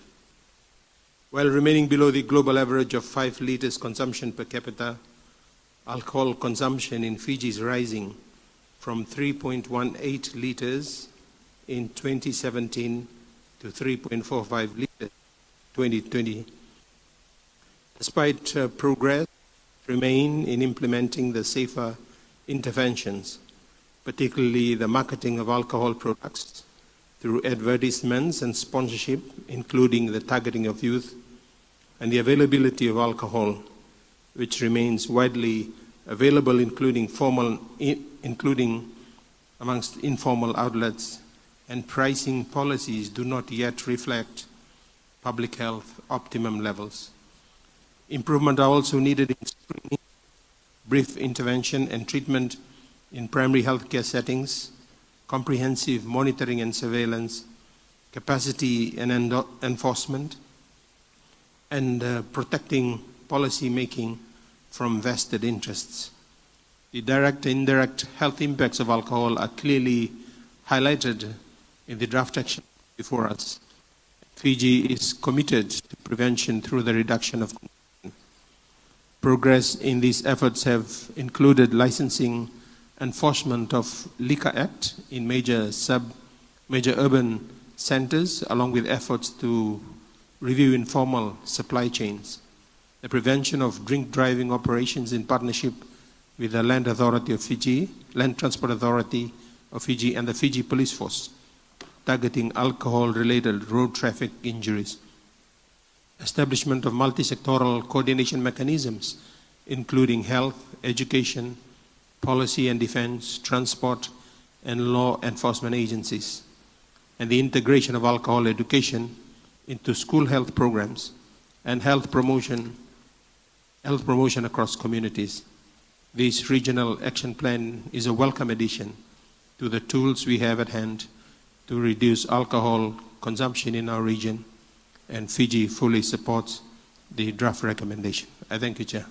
While remaining below the global average of 5 liters consumption per capita, alcohol consumption in Fiji is rising from 3.18 liters in 2017 to 3.45 liters in 2020. Despite progress remain in implementing the SAFER interventions, particularly the marketing of alcohol products through advertisements and sponsorship, including the targeting of youth, and the availability of alcohol, which remains widely available, including amongst informal outlets, and pricing policies do not yet reflect public health optimum levels. Improvement are also needed in screening, brief intervention and treatment in primary healthcare settings, comprehensive monitoring and surveillance, capacity and enforcement, and protecting policy making from vested interests. The direct and indirect health impacts of alcohol are clearly highlighted in the draft action before us. Fiji is committed to prevention through the reduction of consumption. Progress in these efforts have included licensing enforcement of Liquor Act in major urban centers, along with efforts to review informal supply chains, the prevention of drink driving operations in partnership with the Land Transport Authority of Fiji and the Fiji Police Force, targeting alcohol-related road traffic injuries, establishment of multi-sectoral coordination mechanisms, including health, education, policy and defense, transport, and law enforcement agencies, and the integration of alcohol education into school health programs and health promotion across communities. This regional action plan is a welcome addition to the tools we have at hand to reduce alcohol consumption in our region, and Fiji fully supports the draft recommendation. I thank you, Chair.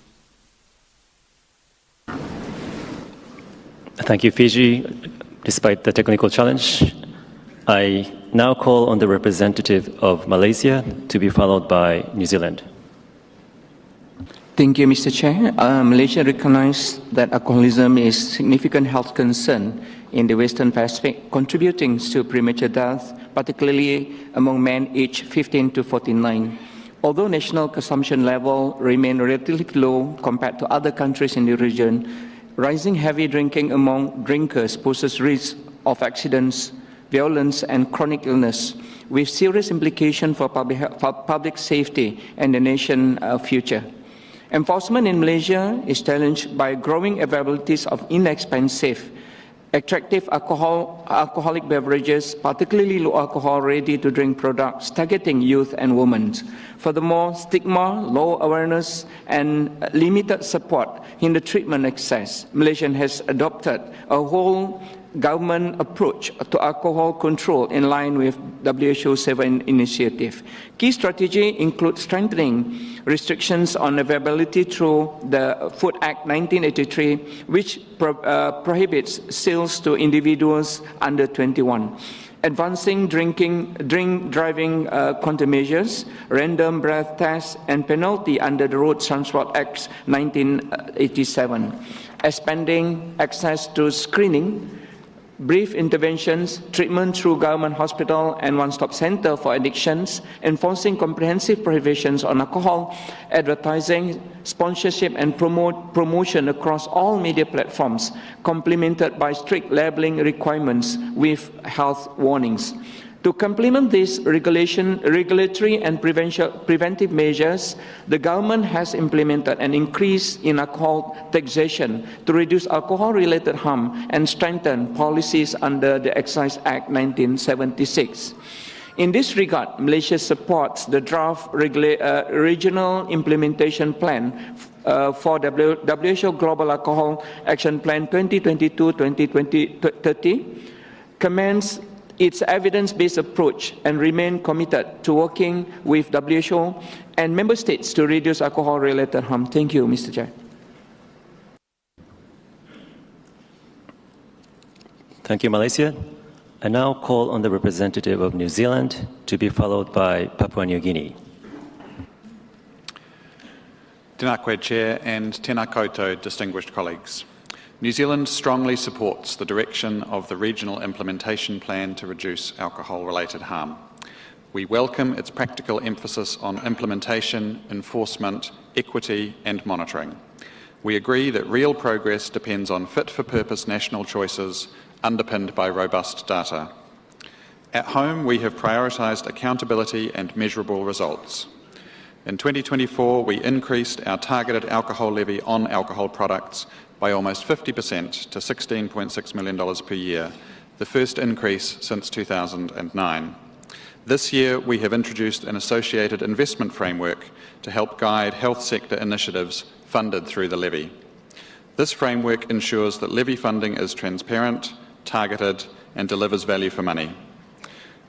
Thank you, Fiji. Despite the technical challenge, I now call on the representative of Malaysia to be followed by New Zealand. Thank you, Mr. Chair. Malaysia recognizes that alcoholism is a significant health concern in the Western Pacific, contributing to premature death, particularly among men aged 15 to 49. Although national consumption level remain relatively low compared to other countries in the region, rising heavy drinking among drinkers poses risks of accidents, violence, and chronic illness, with serious implications for public safety and the nation's future. Enforcement in Malaysia is challenged by growing availabilities of inexpensive, attractive alcoholic beverages, particularly low alcohol ready-to-drink products targeting youth and women. Furthermore, stigma, low awareness, and limited support in the treatment access. Malaysia has adopted a whole government approach to alcohol control in line with WHO 7 initiative. Key strategy include strengthening restrictions on availability through the Food Act 1983, which prohibits sales to individuals under 21. Advancing drink driving countermeasures, random breath tests, and penalty under the Road Transport Act 1987. Expanding access to screening, brief interventions, treatment through government hospital and one-stop center for addictions, enforcing comprehensive prohibitions on alcohol, advertising, sponsorship and promotion across all media platforms, complemented by strict labeling requirements with health warnings. To complement these regulatory and preventive measures, the government has implemented an increase in alcohol taxation to reduce alcohol-related harm and strengthen policies under the Excise Act 1976. In this regard, Malaysia supports the draft regional implementation plan for WHO Global Alcohol Action Plan 2022-2030, commends its evidence-based approach and remain committed to working with WHO and member states to reduce alcohol-related harm. Thank you, Mr. Chair. Thank you, Malaysia. I now call on the representative of New Zealand to be followed by Papua New Guinea. Tēnā koe, Chair, and tēnā koutou, distinguished colleagues. New Zealand strongly supports the direction of the Regional Implementation Plan to reduce alcohol-related harm. We welcome its practical emphasis on implementation, enforcement, equity and monitoring. We agree that real progress depends on fit-for-purpose national choices underpinned by robust data. At home, we have prioritised accountability and measurable results. In 2024, we increased our targeted alcohol levy on alcohol products by almost 50% to $16.6 million per year, the first increase since 2009. This year, we have introduced an associated investment framework to help guide health sector initiatives funded through the levy. This framework ensures that levy funding is transparent, targeted and delivers value for money.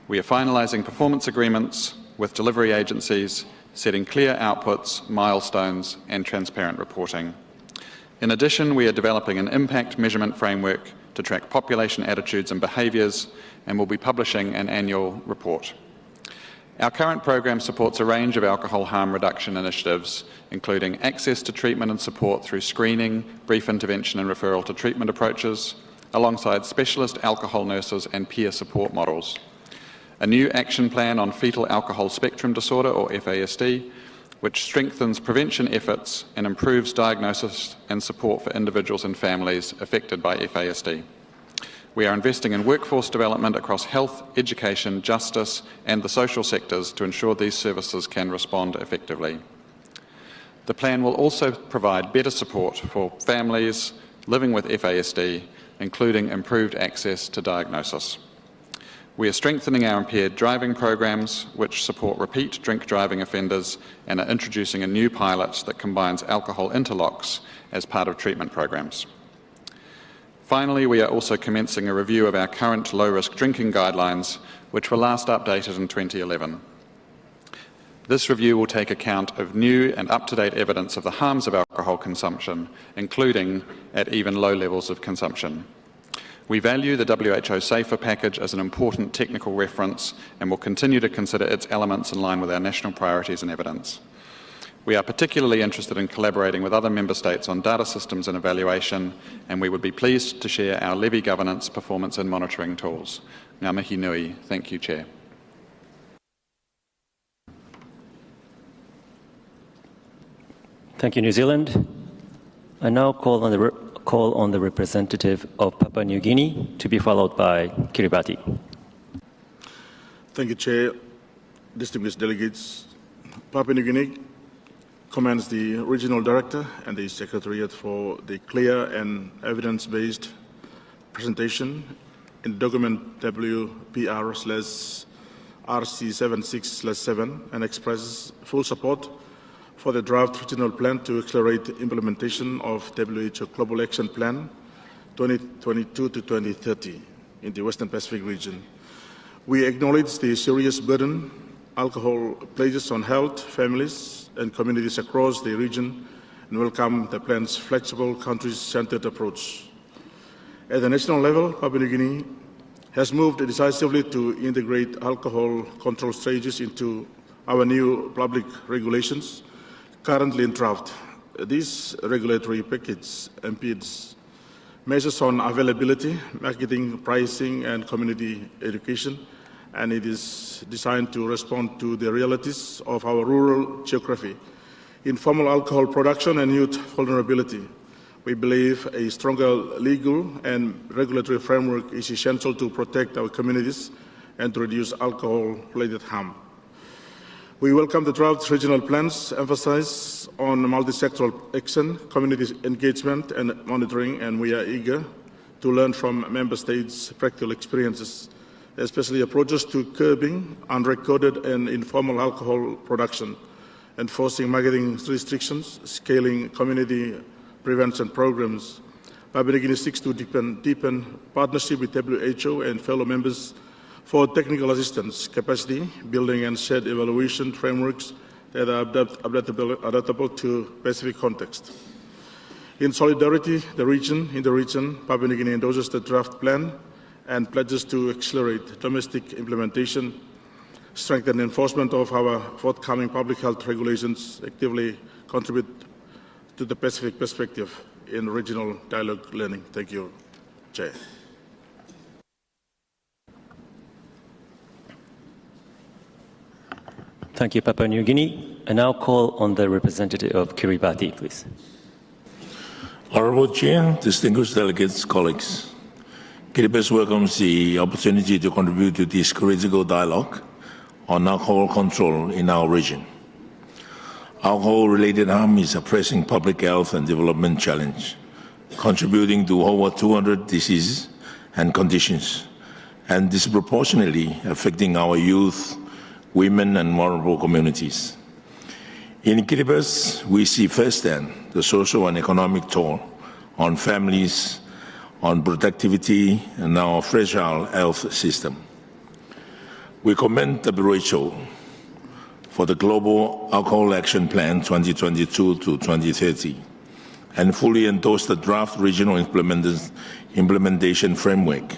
We are finalising performance agreements with delivery agencies, setting clear outputs, milestones and transparent reporting. In addition, we are developing an impact measurement framework to track population attitudes and behaviours and will be publishing an annual report. Our current program supports a range of alcohol harm reduction initiatives, including access to treatment and support through screening, brief intervention and referral to treatment approaches, alongside specialist alcohol nurses and peer support models. A new action plan on fetal alcohol spectrum disorder, or FASD, which strengthens prevention efforts and improves diagnosis and support for individuals and families affected by FASD. We are investing in workforce development across health, education, justice and the social sectors to ensure these services can respond effectively. The plan will also provide better support for families living with FASD, including improved access to diagnosis. We are strengthening our impaired driving programs, which support repeat drink driving offenders, and are introducing a new pilot that combines alcohol interlocks as part of treatment programs. Finally, we are also commencing a review of our current low-risk drinking guidelines, which were last updated in 2011. This review will take account of new and up-to-date evidence of the harms of alcohol consumption, including at even low levels of consumption. We value the WHO Safer package as an important technical reference and will continue to consider its elements in line with our national priorities and evidence. We are particularly interested in collaborating with other member states on data systems and evaluation, and we would be pleased to share our levy governance, performance and monitoring tools. Ngā mihi nui. Thank you, Chair. Thank you, New Zealand. I now call on the representative of Papua New Guinea to be followed by Kiribati. Thank you, Chair. Distinguished delegates, Papua New Guinea commends the Regional Director and the Secretariat for the clear and evidence-based presentation in document WPR/RC76/7 and expresses full support for the draft regional plan to accelerate implementation of WHO Global Action Plan 2022 to 2030 in the Western Pacific region. We acknowledge the serious burden alcohol places on health, families and communities across the region and welcome the plan's flexible, country-centered approach. At the national level, Papua New Guinea has moved decisively to integrate alcohol control strategies into our new public regulations currently in draft. This regulatory package impedes measures on availability, marketing, pricing, and community education, and it is designed to respond to the realities of our rural geography, informal alcohol production, and youth vulnerability. We believe a stronger legal and regulatory framework is essential to protect our communities and to reduce alcohol-related harm. We welcome the draft regional plans emphasize on multi-sectoral action, community engagement and monitoring, and we are eager to learn from Member States' practical experiences especially approaches to curbing unrecorded and informal alcohol production, enforcing marketing restrictions, scaling community prevention programs. Papua New Guinea seeks to deepen partnership with WHO and fellow members for technical assistance, capacity building, and shared evaluation frameworks that are adaptable to Pacific context. In solidarity, in the region, Papua New Guinea endorses the draft plan and pledges to accelerate domestic implementation, strengthen enforcement of our forthcoming public health regulations, actively contribute to the Pacific perspective in regional dialogue learning. Thank you, Chair. Thank you, Papua New Guinea. I now call on the representative of Kiribati, please. Honorable Chair, distinguished delegates, colleagues, Kiribati welcomes the opportunity to contribute to this critical dialogue on alcohol control in our region. Alcohol-related harm is a pressing public health and development challenge, contributing to over 200 diseases and conditions, and disproportionately affecting our youth, women, and vulnerable communities. In Kiribati, we see firsthand the social and economic toll on families, on productivity, and our fragile health system. We commend WHO for the Global Alcohol Action Plan 2022 to 2030 and fully endorse the draft regional implementation framework.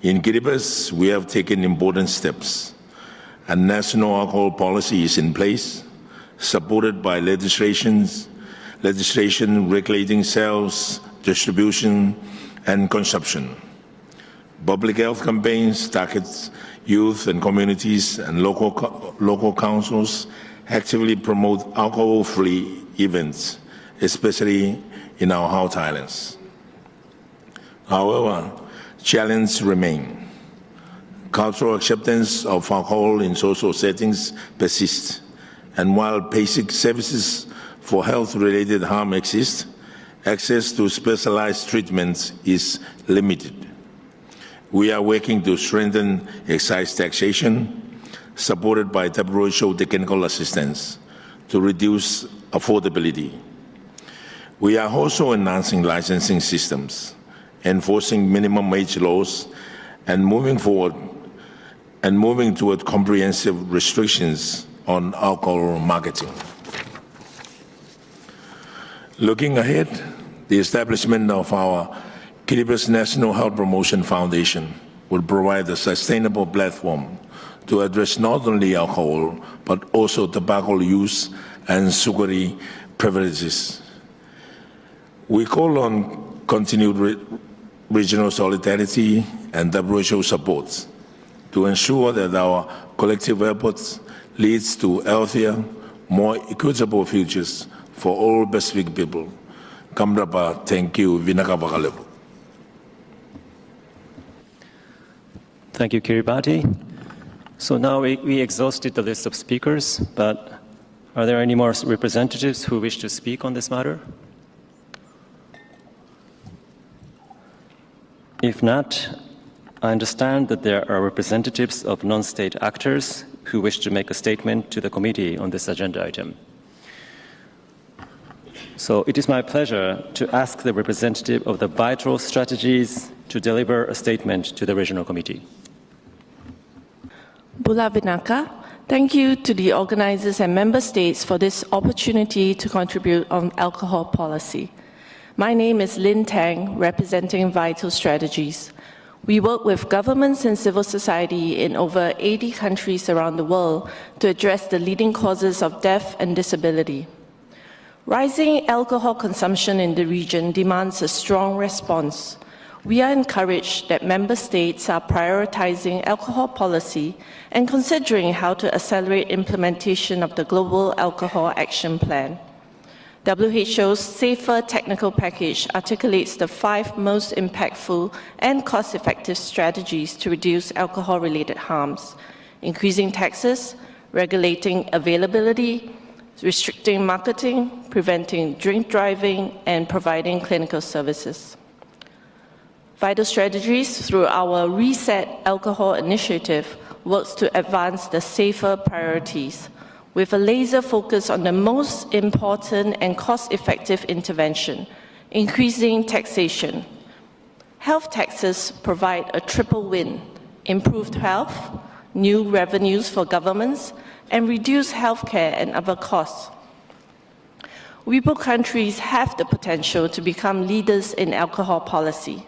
In Kiribati, we have taken important steps. A national alcohol policy is in place, supported by legislation regulating sales, distribution, and consumption. Public health campaigns target youth and communities, and local councils actively promote alcohol-free events, especially in our Heart Islands. However, challenges remain. Cultural acceptance of alcohol in social settings persists, and while basic services for health-related harm exist, access to specialized treatments is limited. We are working to strengthen excise taxation, supported by W.H.O technical assistance, to reduce affordability. We are also enhancing licensing systems, enforcing minimum wage laws, and moving toward comprehensive restrictions on alcohol marketing. Looking ahead, the establishment of our Kiribati National Health Promotion Foundation will provide a sustainable platform to address not only alcohol, but also tobacco use and sugary beverages. We call on continued regional solidarity and WHO support to ensure that our collective efforts leads to healthier, more equitable futures for all Pacific people. Kamrapa, thank you. Vinakabakalebu. Thank you, Kiribati. So now we exhausted the list of speakers, but are there any more representatives who wish to speak on this matter? If not, I understand that there are representatives of non-state actors who wish to make a statement to the committee on this agenda item. So it is my pleasure to ask the representative of the Vital Strategies to deliver a statement to the regional committee. Bula Vinaka, thank you to the organizers and member states for this opportunity to contribute on alcohol policy. My name is Lin Tang, representing Vital Strategies. We work with governments and civil society in over 80 countries around the world to address the leading causes of death and disability. Rising alcohol consumption in the region demands a strong response. We are encouraged that member states are prioritizing alcohol policy and considering how to accelerate implementation of the Global Alcohol Action Plan. WHO's Safer Technical Package articulates the 5 most impactful and cost-effective strategies to reduce alcohol-related harms: increasing taxes, regulating availability, restricting marketing, preventing drink driving, and providing clinical services. Vital Strategies, through our Reset Alcohol initiative, works to advance the safer priorities, with a laser focus on the most important and cost-effective intervention, increasing taxation. Health taxes provide a triple win: improved health, new revenues for governments, and reduced healthcare and other costs. WIPO countries have the potential to become leaders in alcohol policy.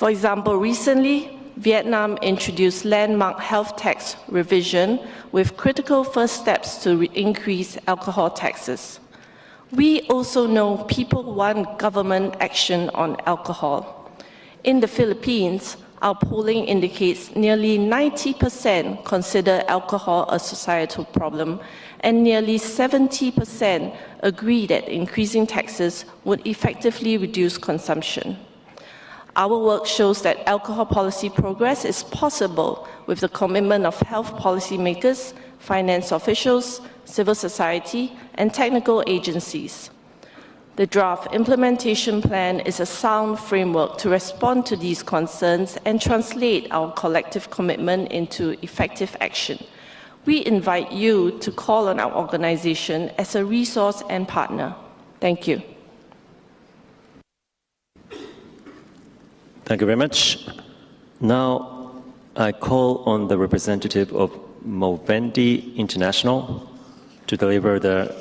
For example, recently, Vietnam introduced landmark health tax revision with critical first steps to increase alcohol taxes. We also know people want government action on alcohol. In the Philippines, our polling indicates nearly 90% consider alcohol a societal problem, and nearly 70% agree that increasing taxes would effectively reduce consumption. Our work shows that alcohol policy progress is possible with the commitment of health policymakers, finance officials, civil society, and technical agencies. The draft implementation plan is a sound framework to respond to these concerns and translate our collective commitment into effective action. We invite you to call on our organization as a resource and partner. Thank you. Thank you very much. Now, I call on the representative of Movendi International to deliver the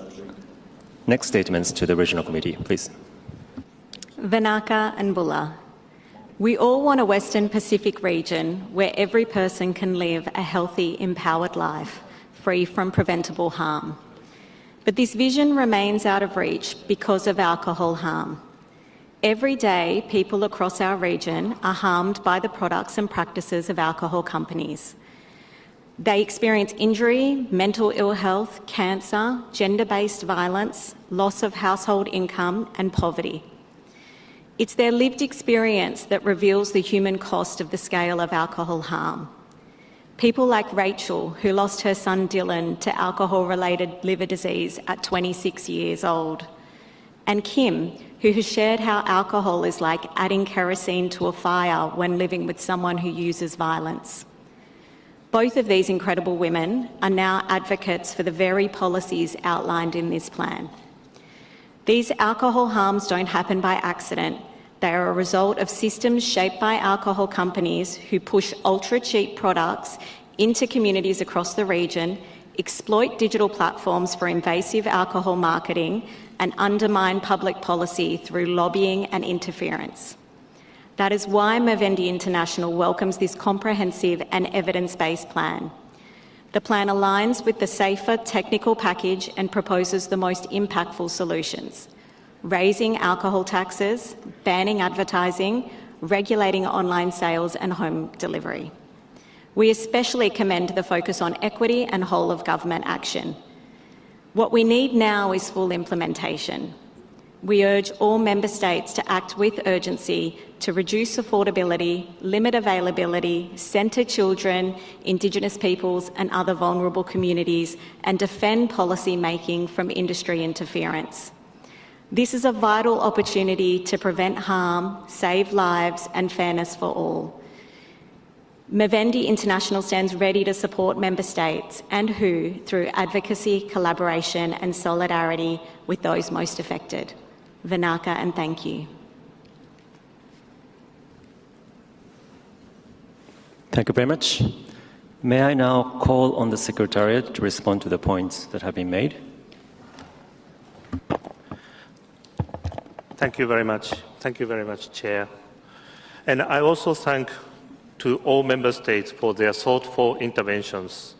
next statements to the Regional Committee, please. Vinaka and Bulla. We all want a Western Pacific region where every person can live a healthy, empowered life, free from preventable harm. But this vision remains out of reach because of alcohol harm. Every day, people across our region are harmed by the products and practices of alcohol companies. They experience injury, mental ill health, cancer, gender-based violence, loss of household income, and poverty. It's their lived experience that reveals the human cost of the scale of alcohol harm. People like Rachel, who lost her son Dylan to alcohol-related liver disease at 26 years old, and Kim, who has shared how alcohol is like adding kerosene to a fire when living with someone who uses violence. Both of these incredible women are now advocates for the very policies outlined in this plan. These alcohol harms don't happen by accident. They are a result of systems shaped by alcohol companies who push ultra-cheap products into communities across the region, exploit digital platforms for invasive alcohol marketing, and undermine public policy through lobbying and interference. That is why Movendi International welcomes this comprehensive and evidence-based plan. The plan aligns with the safer technical package and proposes the most impactful solutions: raising alcohol taxes, banning advertising, regulating online sales and home delivery. We especially commend the focus on equity and whole-of-government action. What we need now is full implementation. We urge all member states to act with urgency to reduce affordability, limit availability, centre children, Indigenous peoples and other vulnerable communities, and defend policy making from industry interference. This is a vital opportunity to prevent harm, save lives and fairness for all. Movendi International stands ready to support member states and WHO through advocacy, collaboration and solidarity with those most affected. Vinaka, and thank you. Thank you very much. May I now call on the Secretariat to respond to the points that have been made? Thank you very much. Thank you very much, Chair. And I also thank to all member states for their thoughtful interventions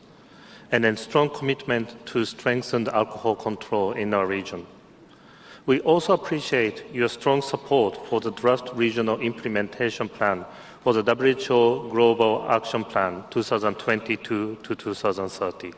and a strong commitment to strengthen alcohol control in our region. We also appreciate your strong support for the draft regional implementation plan for the WHO Global Action Plan 2022 to 2030.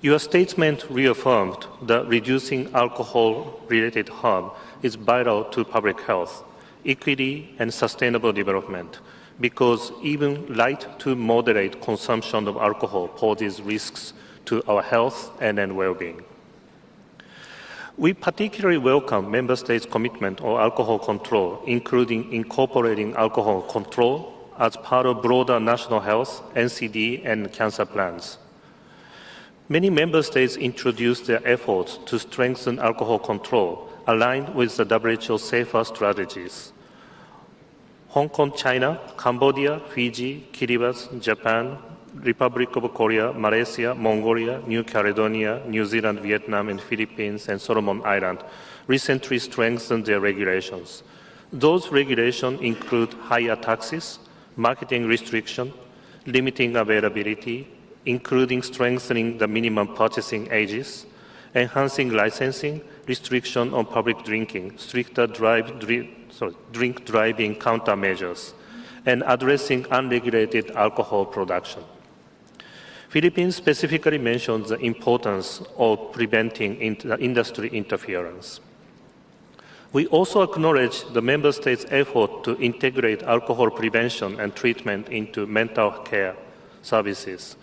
Your statement reaffirmed that reducing alcohol-related harm is vital to public health, equity, and sustainable development, because even light to moderate consumption of alcohol poses risks to our health and well-being. We particularly welcome Member States' commitment on alcohol control, including incorporating alcohol control as part of broader national health, NCD, and cancer plans. Many Member States introduced their efforts to strengthen alcohol control, aligned with the WHO safer strategies. Hong Kong, China, Cambodia, Fiji, Kiribati, Japan, Republic of Korea, Malaysia, Mongolia, New Caledonia, New Zealand, Vietnam, and Philippines, and Solomon Islands recently strengthened their regulations. Those regulations include higher taxes, marketing restriction, limiting availability, including strengthening the minimum purchasing ages, enhancing licensing, restriction on public drinking, stricter drink driving countermeasures, and addressing unregulated alcohol production. Philippines specifically mentions the importance of preventing industry interference. We also acknowledge the Member States' effort to integrate alcohol prevention and treatment into mental care services,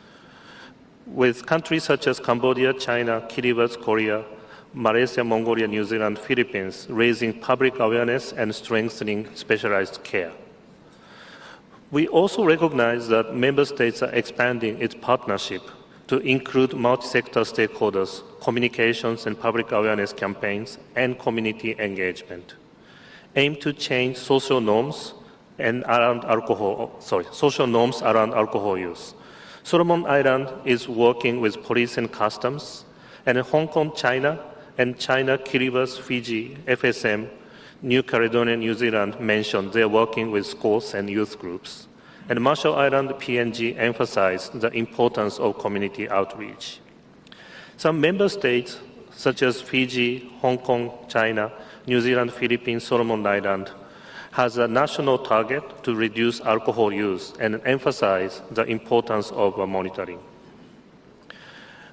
with countries such as Cambodia, China, Kiribati, Korea, Malaysia, Mongolia, New Zealand, Philippines, raising public awareness and strengthening specialized care. We also recognize that Member States are expanding its partnership to include multi-sector stakeholders, communications and public awareness campaigns, and community engagement, aimed to change social norms around alcohol use. Solomon Island is working with police and customs, and Hong Kong, China, and China, Kiribati, Fiji, FSM, New Caledonia, New Zealand mentioned they're working with schools and youth groups. And Marshall Island PNG emphasized the importance of community outreach. Some member states, such as Fiji, Hong Kong, China, New Zealand, Philippines, Solomon Island, has a national target to reduce alcohol use and emphasize the importance of monitoring.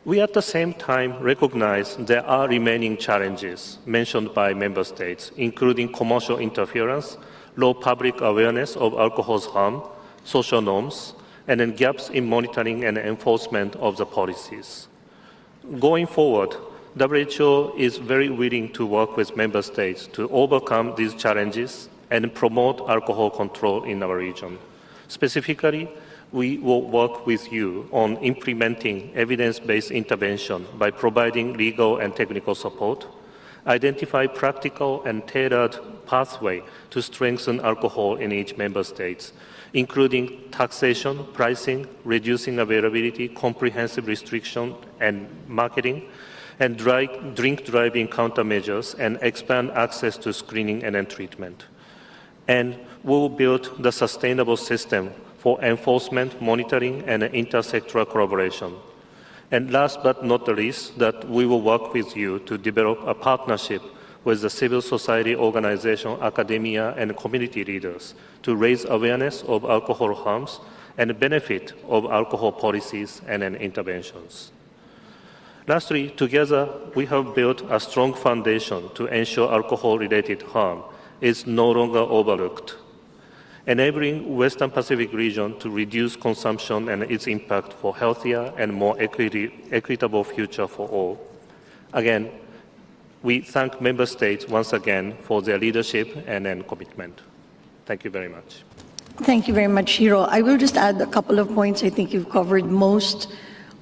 We at the same time recognize there are remaining challenges mentioned by member states, including commercial interference, low public awareness of alcohol's harm, social norms, and then gaps in monitoring and enforcement of the policies. Going forward, WHO is very willing to work with member states to overcome these challenges and promote alcohol control in our region. Specifically, we will work with you on implementing evidence-based intervention by providing legal and technical support, identify practical and tailored pathway to strengthen alcohol in each member state, including taxation, pricing, reducing availability, comprehensive restriction and marketing, and drink driving countermeasures, and expand access to screening and treatment. And we will build the sustainable system for enforcement, monitoring, and intersectoral collaboration. And last but not the least, that we will work with you to develop a partnership with the civil society organization, academia, and community leaders to raise awareness of alcohol harms and the benefit of alcohol policies and interventions. Lastly, together, we have built a strong foundation to ensure alcohol-related harm is no longer overlooked, enabling Western Pacific region to reduce consumption and its impact for healthier and more equitable future for all. Again, we thank member states once again for their leadership and commitment. Thank you very much. Thank you very much, Hiro. I will just add a couple of points. I think you've covered most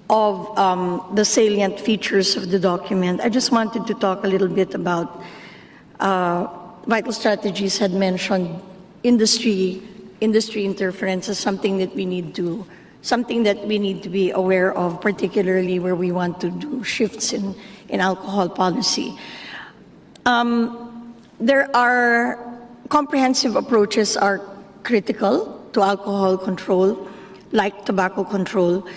of the salient features of the document. I just wanted to talk a little bit about Vital Strategies had mentioned industry interference is something that we need to be aware of, particularly where we want to do shifts in alcohol policy. There are comprehensive approaches are critical to alcohol control, like tobacco control.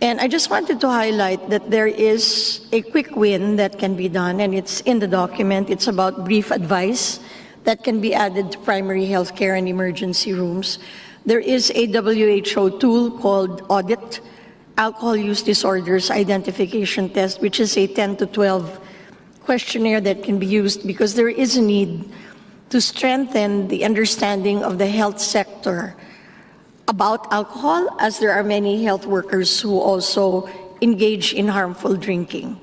And I just wanted to highlight that there is a quick win that can be done, and it's in the document. It's about brief advice that can be added to primary health care and emergency rooms. There is a WHO tool called Audit, Alcohol Use Disorders Identification Test, which is a 10 to 12 questionnaire that can be used because there is a need to strengthen the understanding of the health sector about alcohol, as there are many health workers who also engage in harmful drinking.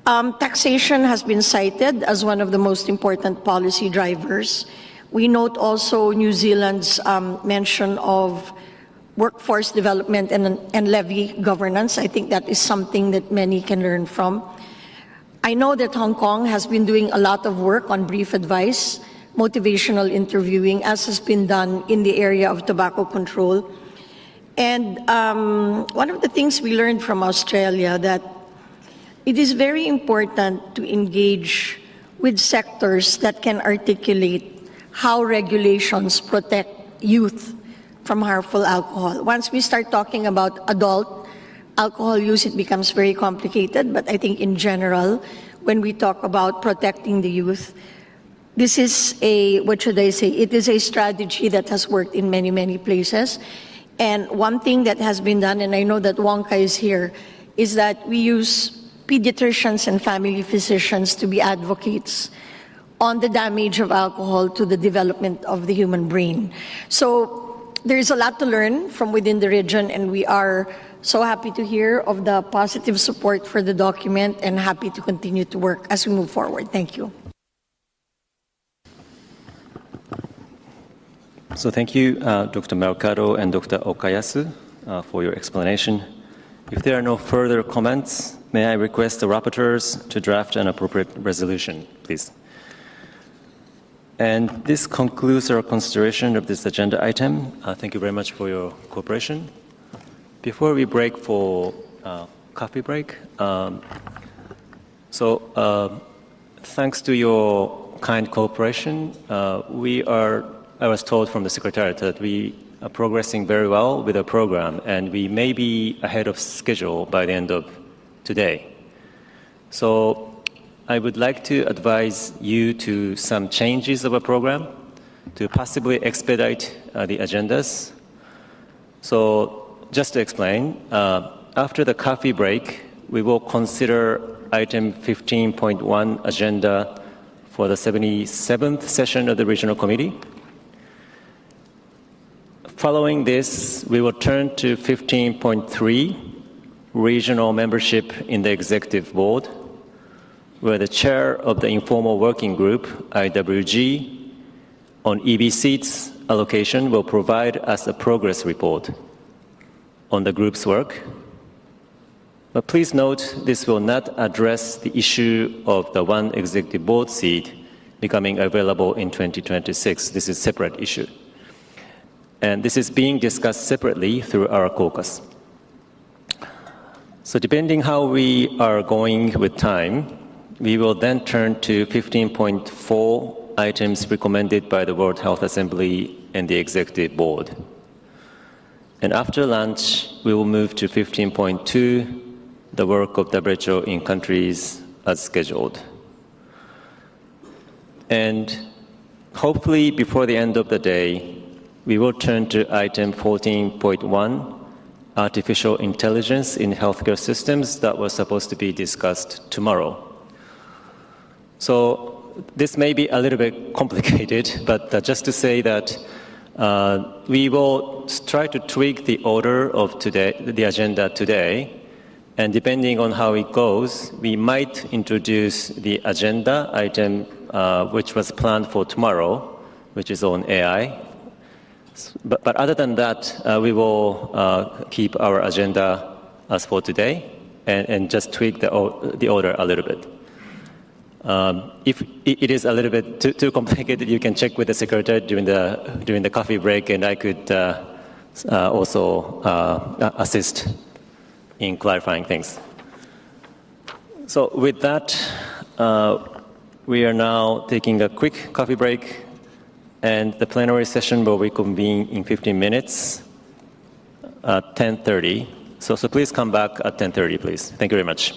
Taxation has been cited as one of the most important policy drivers. We note also New Zealand's mention of workforce development and levy governance. I think that is something that many can learn from. I know that Hong Kong has been doing a lot of work on brief advice, motivational interviewing, as has been done in the area of tobacco control. And one of the things we learned from Australia that it is very important to engage with sectors that can articulate how regulations protect youth from harmful alcohol. Once we start talking about adult alcohol use, it becomes very complicated. But I think in general, when we talk about protecting the youth, this is what should I say? It is a strategy that has worked in many, many places. And one thing that has been done, and I know that Wonka is here, is that we use pediatricians and family physicians to be advocates on the damage of alcohol to the development of the human brain. So there's a lot to learn from within the region, and we are so happy to hear of the positive support for the document and happy to continue to work as we move forward. Thank you. So thank you, Dr. Mercado and Dr. Okayasu, for your explanation. If there are no further comments, may I request the rapporteurs to draft an appropriate resolution, please. And this concludes our consideration of this agenda item. Thank you very much for your cooperation. Before we break for coffee break, thanks to your kind cooperation, I was told from the Secretariat that we are progressing very well with the program, and we may be ahead of schedule by the end of today. So I would like to advise you to some changes of a program to possibly expedite the agendas. So just to explain, after the coffee break, we will consider item 15.1 agenda for the 77th session of the Regional Committee. Following this, we will turn to 15.3, regional membership in the Executive Board, where the chair of the Informal Working Group, IWG, on EB seats allocation will provide us a progress report on the group's work. But please note, this will not address the issue of the one Executive Board seat becoming available in 2026. This is a separate issue. And this is being discussed separately through our caucus. So depending how we are going with time, we will then turn to 15.4 items recommended by the World Health Assembly and the Executive Board. And after lunch, we will move to 15.2, the work of WHO in countries as scheduled. And hopefully before the end of the day, we will turn to item 14.1, artificial intelligence in healthcare systems, that was supposed to be discussed tomorrow. So this may be a little bit complicated, but just to say that we will try to tweak the order of today, the agenda today, and depending on how it goes, we might introduce the agenda item which was planned for tomorrow, which is on AI. But other than that, we will keep our agenda as for today and just tweak the order a little bit. If it is a little bit too complicated, you can check with the secretary during the coffee break, and I could also assist in clarifying things. So with that, we are now taking a quick coffee break, and the plenary session will reconvene in 15 minutes at 10:30. So please come back at 10:30, please. Thank you very much.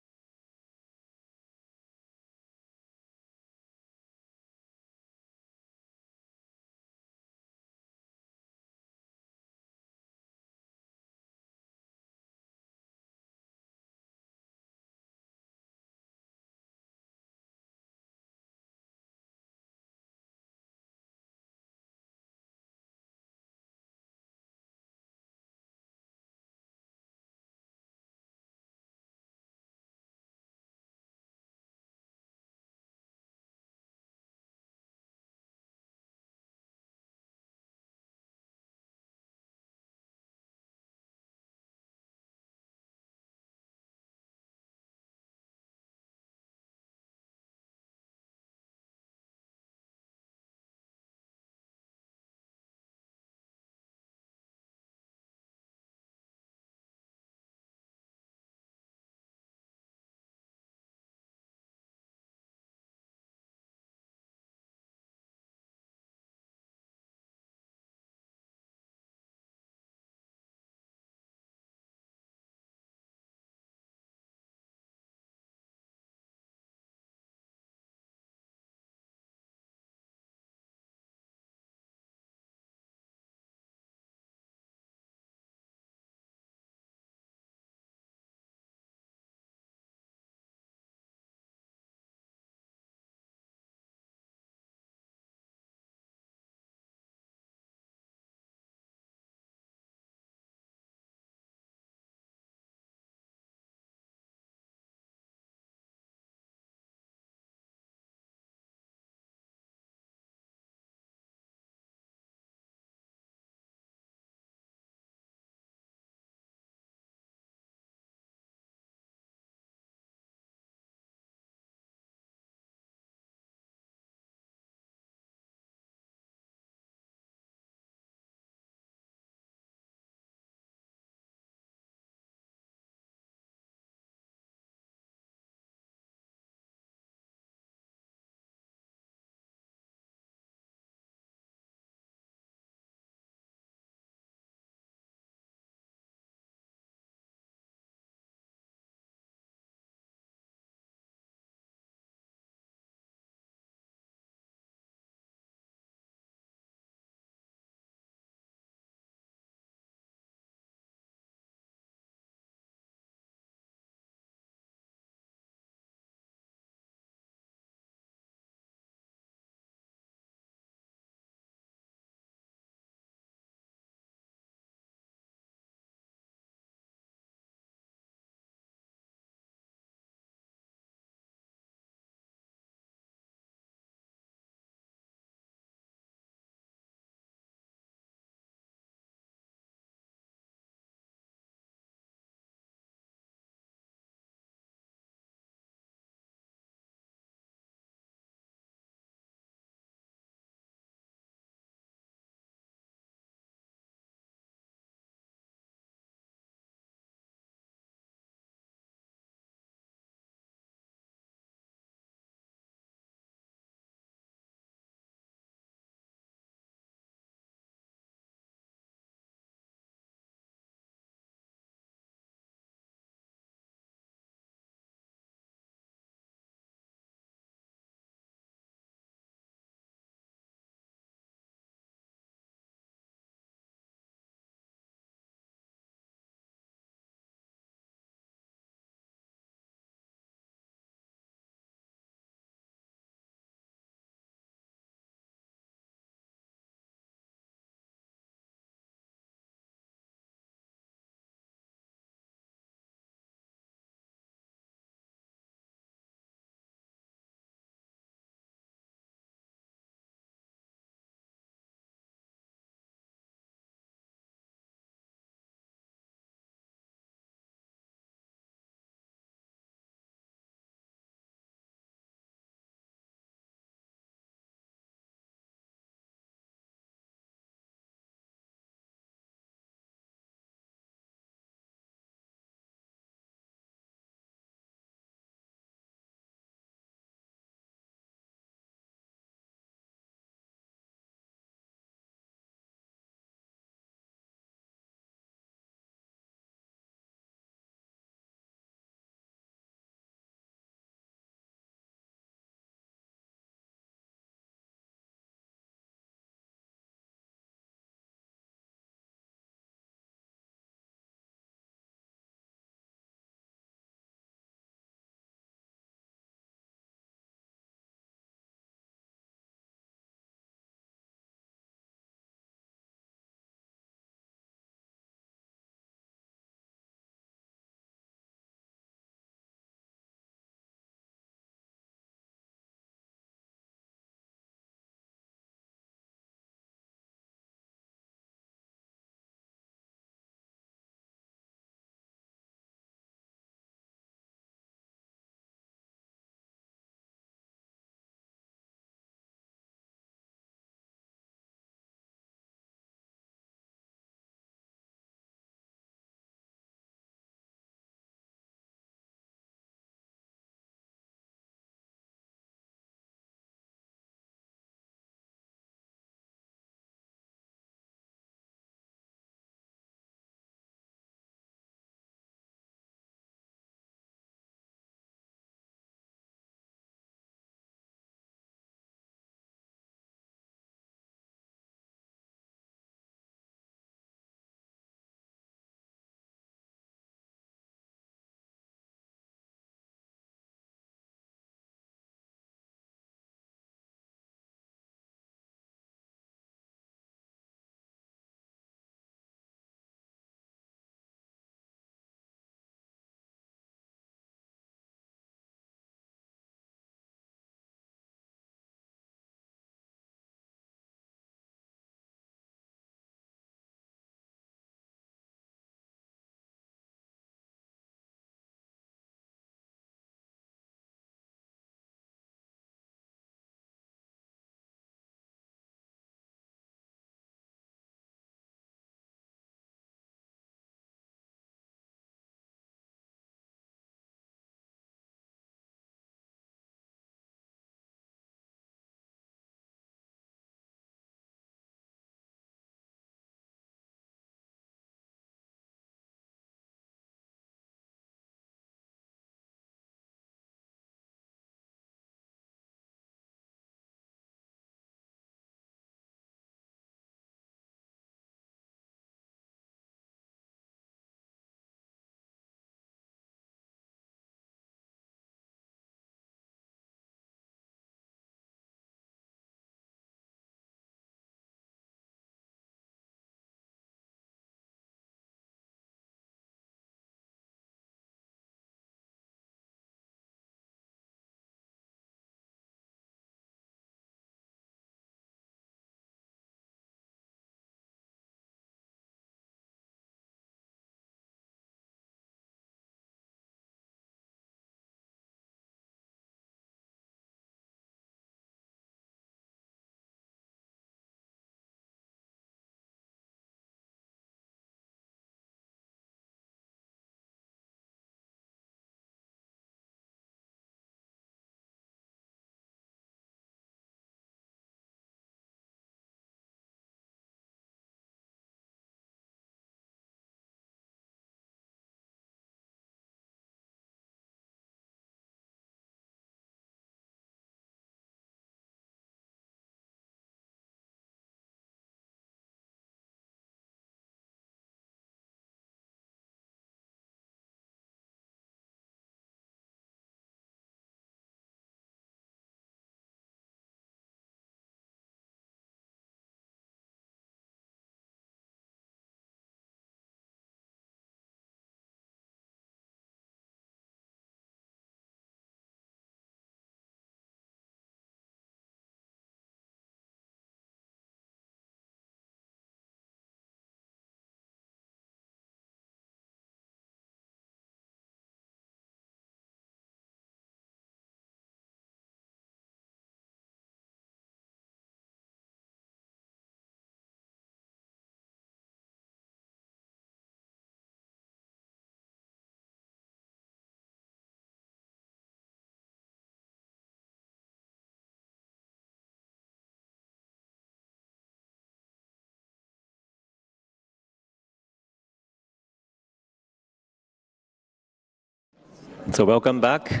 So welcome back.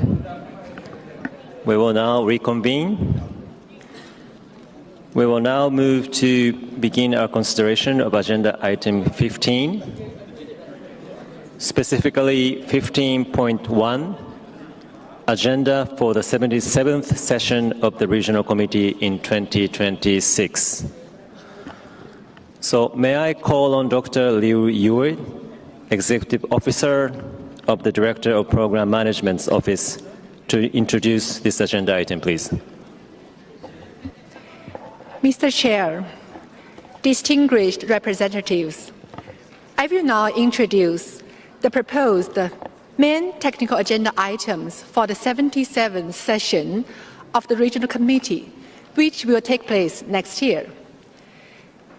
We will now reconvene. We will now move to begin our consideration of Agenda Item 15, specifically 15.1, Agenda for the 77th session of the Regional Committee in 2026. So may I call on Dr. Liu Yue, Executive Officer of the Director of Program Management's Office, to introduce this agenda item, please. Mr. Chair, distinguished representatives, I will now introduce the proposed main technical agenda items for the 77th session of the Regional Committee, which will take place next year.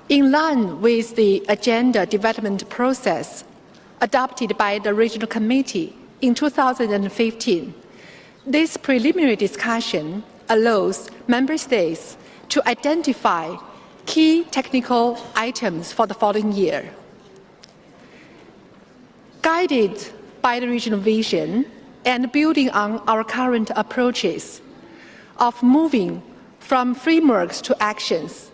In line with the agenda development process adopted by the Regional Committee in 2015, this preliminary discussion allows Member States to identify key technical items for the following year. Guided by the regional vision and building on our current approaches of moving from frameworks to actions,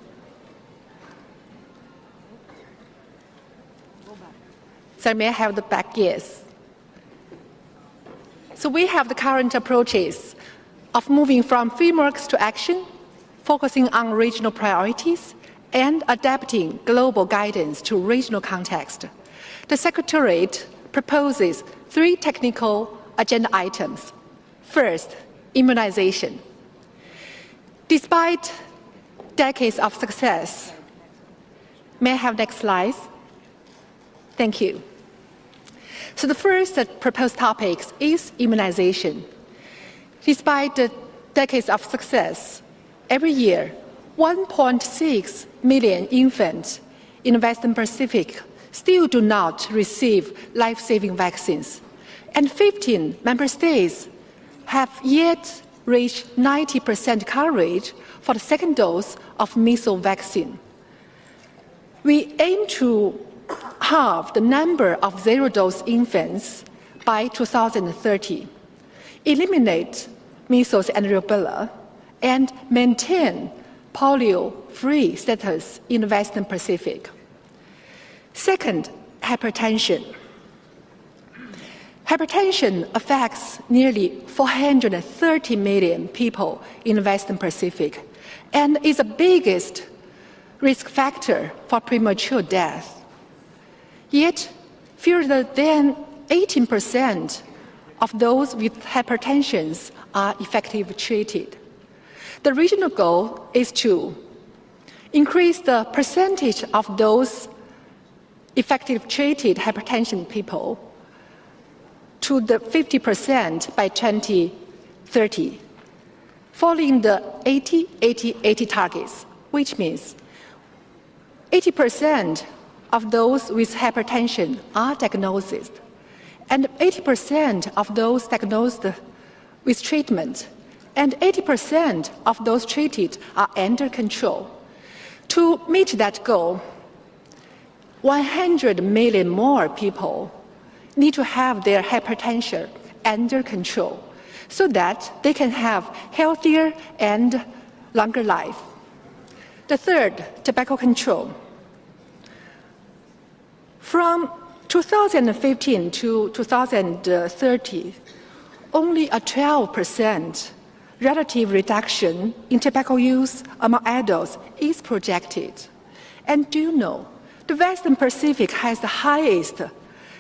so may I have the back? Yes. So we have the current approaches of moving from frameworks to action, focusing on regional priorities, and adapting global guidance to regional context. The Secretariat proposes 3 technical agenda items. First, immunization. Despite decades of success, may I have next slide? Thank you. So the first proposed topic is immunization. Despite the decades of success, every year, 1.6 million infants in the Western Pacific still do not receive life-saving vaccines, and 15 member states have yet reached 90% coverage for the second dose of measles vaccine. We aim to halve the number of zero-dose infants by 2030, eliminate measles and rubella, and maintain polio-free status in the Western Pacific. Second, hypertension. Hypertension affects nearly 430 million people in the Western Pacific and is the biggest risk factor for premature death. Yet, fewer than 18% of those with hypertension are effectively treated. The regional goal is to increase the percentage of those effectively treated hypertension people to the 50% by 2030, following the 80-80-80 targets, which means 80% of those with hypertension are diagnosed, and 80% of those diagnosed with treatment, and 80% of those treated are under control. To meet that goal, 100 million more people need to have their hypertension under control so that they can have healthier and longer life. The third, tobacco control. From 2015 to 2030, only a 12% relative reduction in tobacco use among adults is projected. And do you know, the Western Pacific has the highest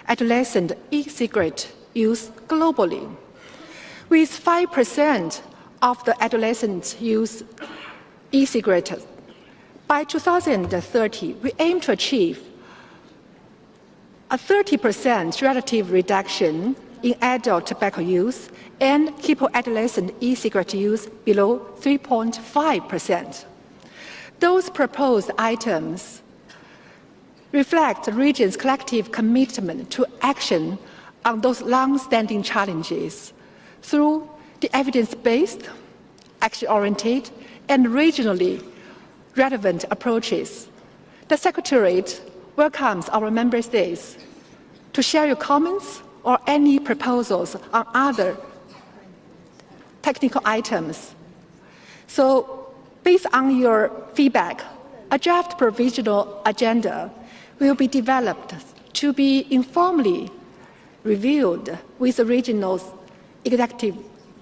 adolescent e-cigarette use globally, with 5% of the adolescents use e-cigarettes. By 2030, we aim to achieve a 30% relative reduction in adult tobacco use and keep adolescent e-cigarette use below 3.5%. Those proposed items reflect the region's collective commitment to action on those long-standing challenges through the evidence-based, action-oriented, and regionally relevant approaches. The Secretariat welcomes our member states to share your comments or any proposals on other technical items. So, based on your feedback, a draft provisional agenda will be developed to be informally reviewed with the regional executive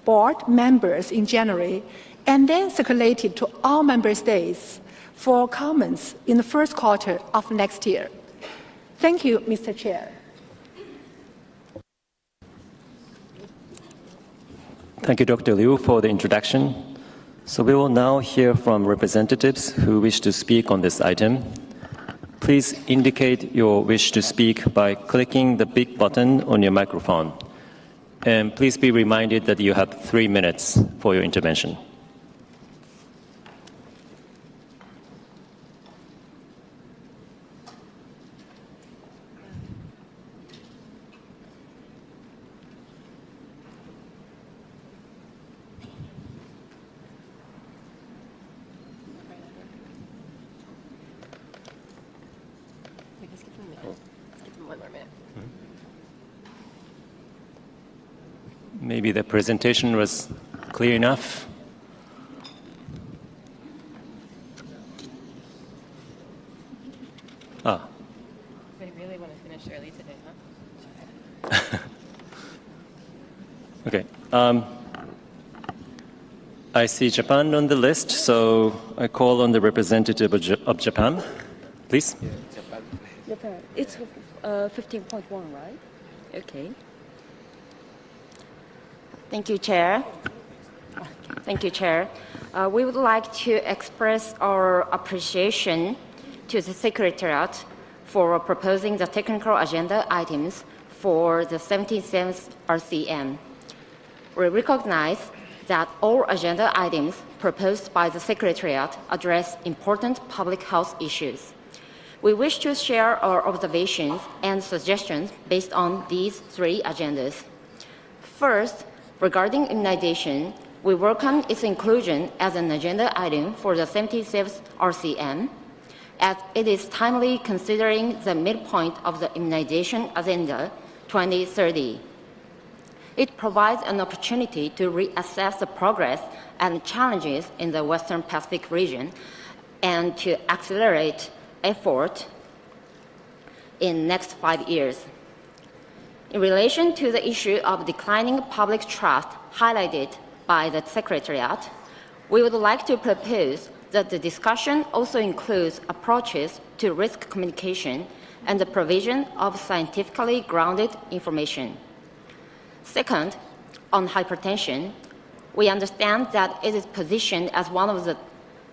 board members in January and then circulated to all member states for comments in the first quarter of next year. Thank you, Mr. Chair. Thank you, Dr. Liu, for the introduction. So we will now hear from representatives who wish to speak on this item. Please indicate your wish to speak by clicking the big button on your microphone. And please be reminded that you have 3 minutes for your intervention. Maybe the presentation was clear enough. They really want to finish early today, huh? Okay. I see Japan on the list, so I call on the representative of Japan, please. Japan. It's 15.1, right? Okay. Thank you, Chair. Thank you, Chair. We would like to express our appreciation to the Secretariat for proposing the technical agenda items for the 77th RCM. We recognize that all agenda items proposed by the Secretariat address important public health issues. We wish to share our observations and suggestions based on these 3 agendas. First, regarding immunization, we welcome its inclusion as an agenda item for the 77th RCM, as it is timely considering the midpoint of the Immunization Agenda 2030. It provides an opportunity to reassess the progress and challenges in the Western Pacific region and to accelerate effort in the next 5 years. In relation to the issue of declining public trust highlighted by the Secretariat, we would like to propose that the discussion also includes approaches to risk communication and the provision of scientifically grounded information. Second, on hypertension, we understand that it is positioned as one of the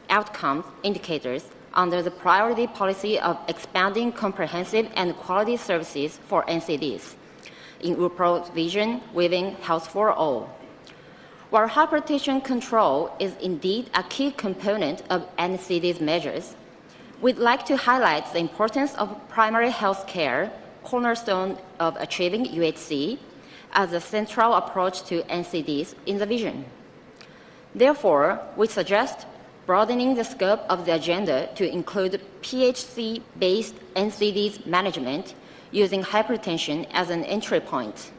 outcome indicators under the priority policy of expanding comprehensive and quality services for NCDs in UPRO's vision within Health for All. While hypertension control is indeed a key component of NCD's measures, we'd like to highlight the importance of primary health care, cornerstone of achieving UHC, as a central approach to NCDs in the vision. Therefore, we suggest broadening the scope of the agenda to include PHC-based NCDs management using hypertension as an entry point.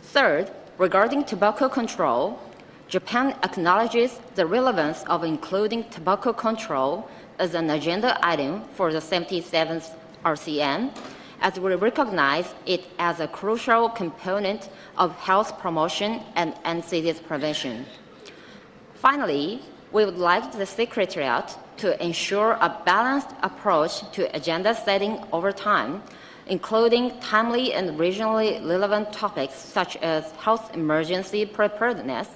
Third, regarding tobacco control, Japan acknowledges the relevance of including tobacco control as an agenda item for the 77th RCM, as we recognize it as a crucial component of health promotion and NCDs prevention. Finally, we would like the Secretariat to ensure a balanced approach to agenda setting over time, including timely and regionally relevant topics such as health emergency preparedness,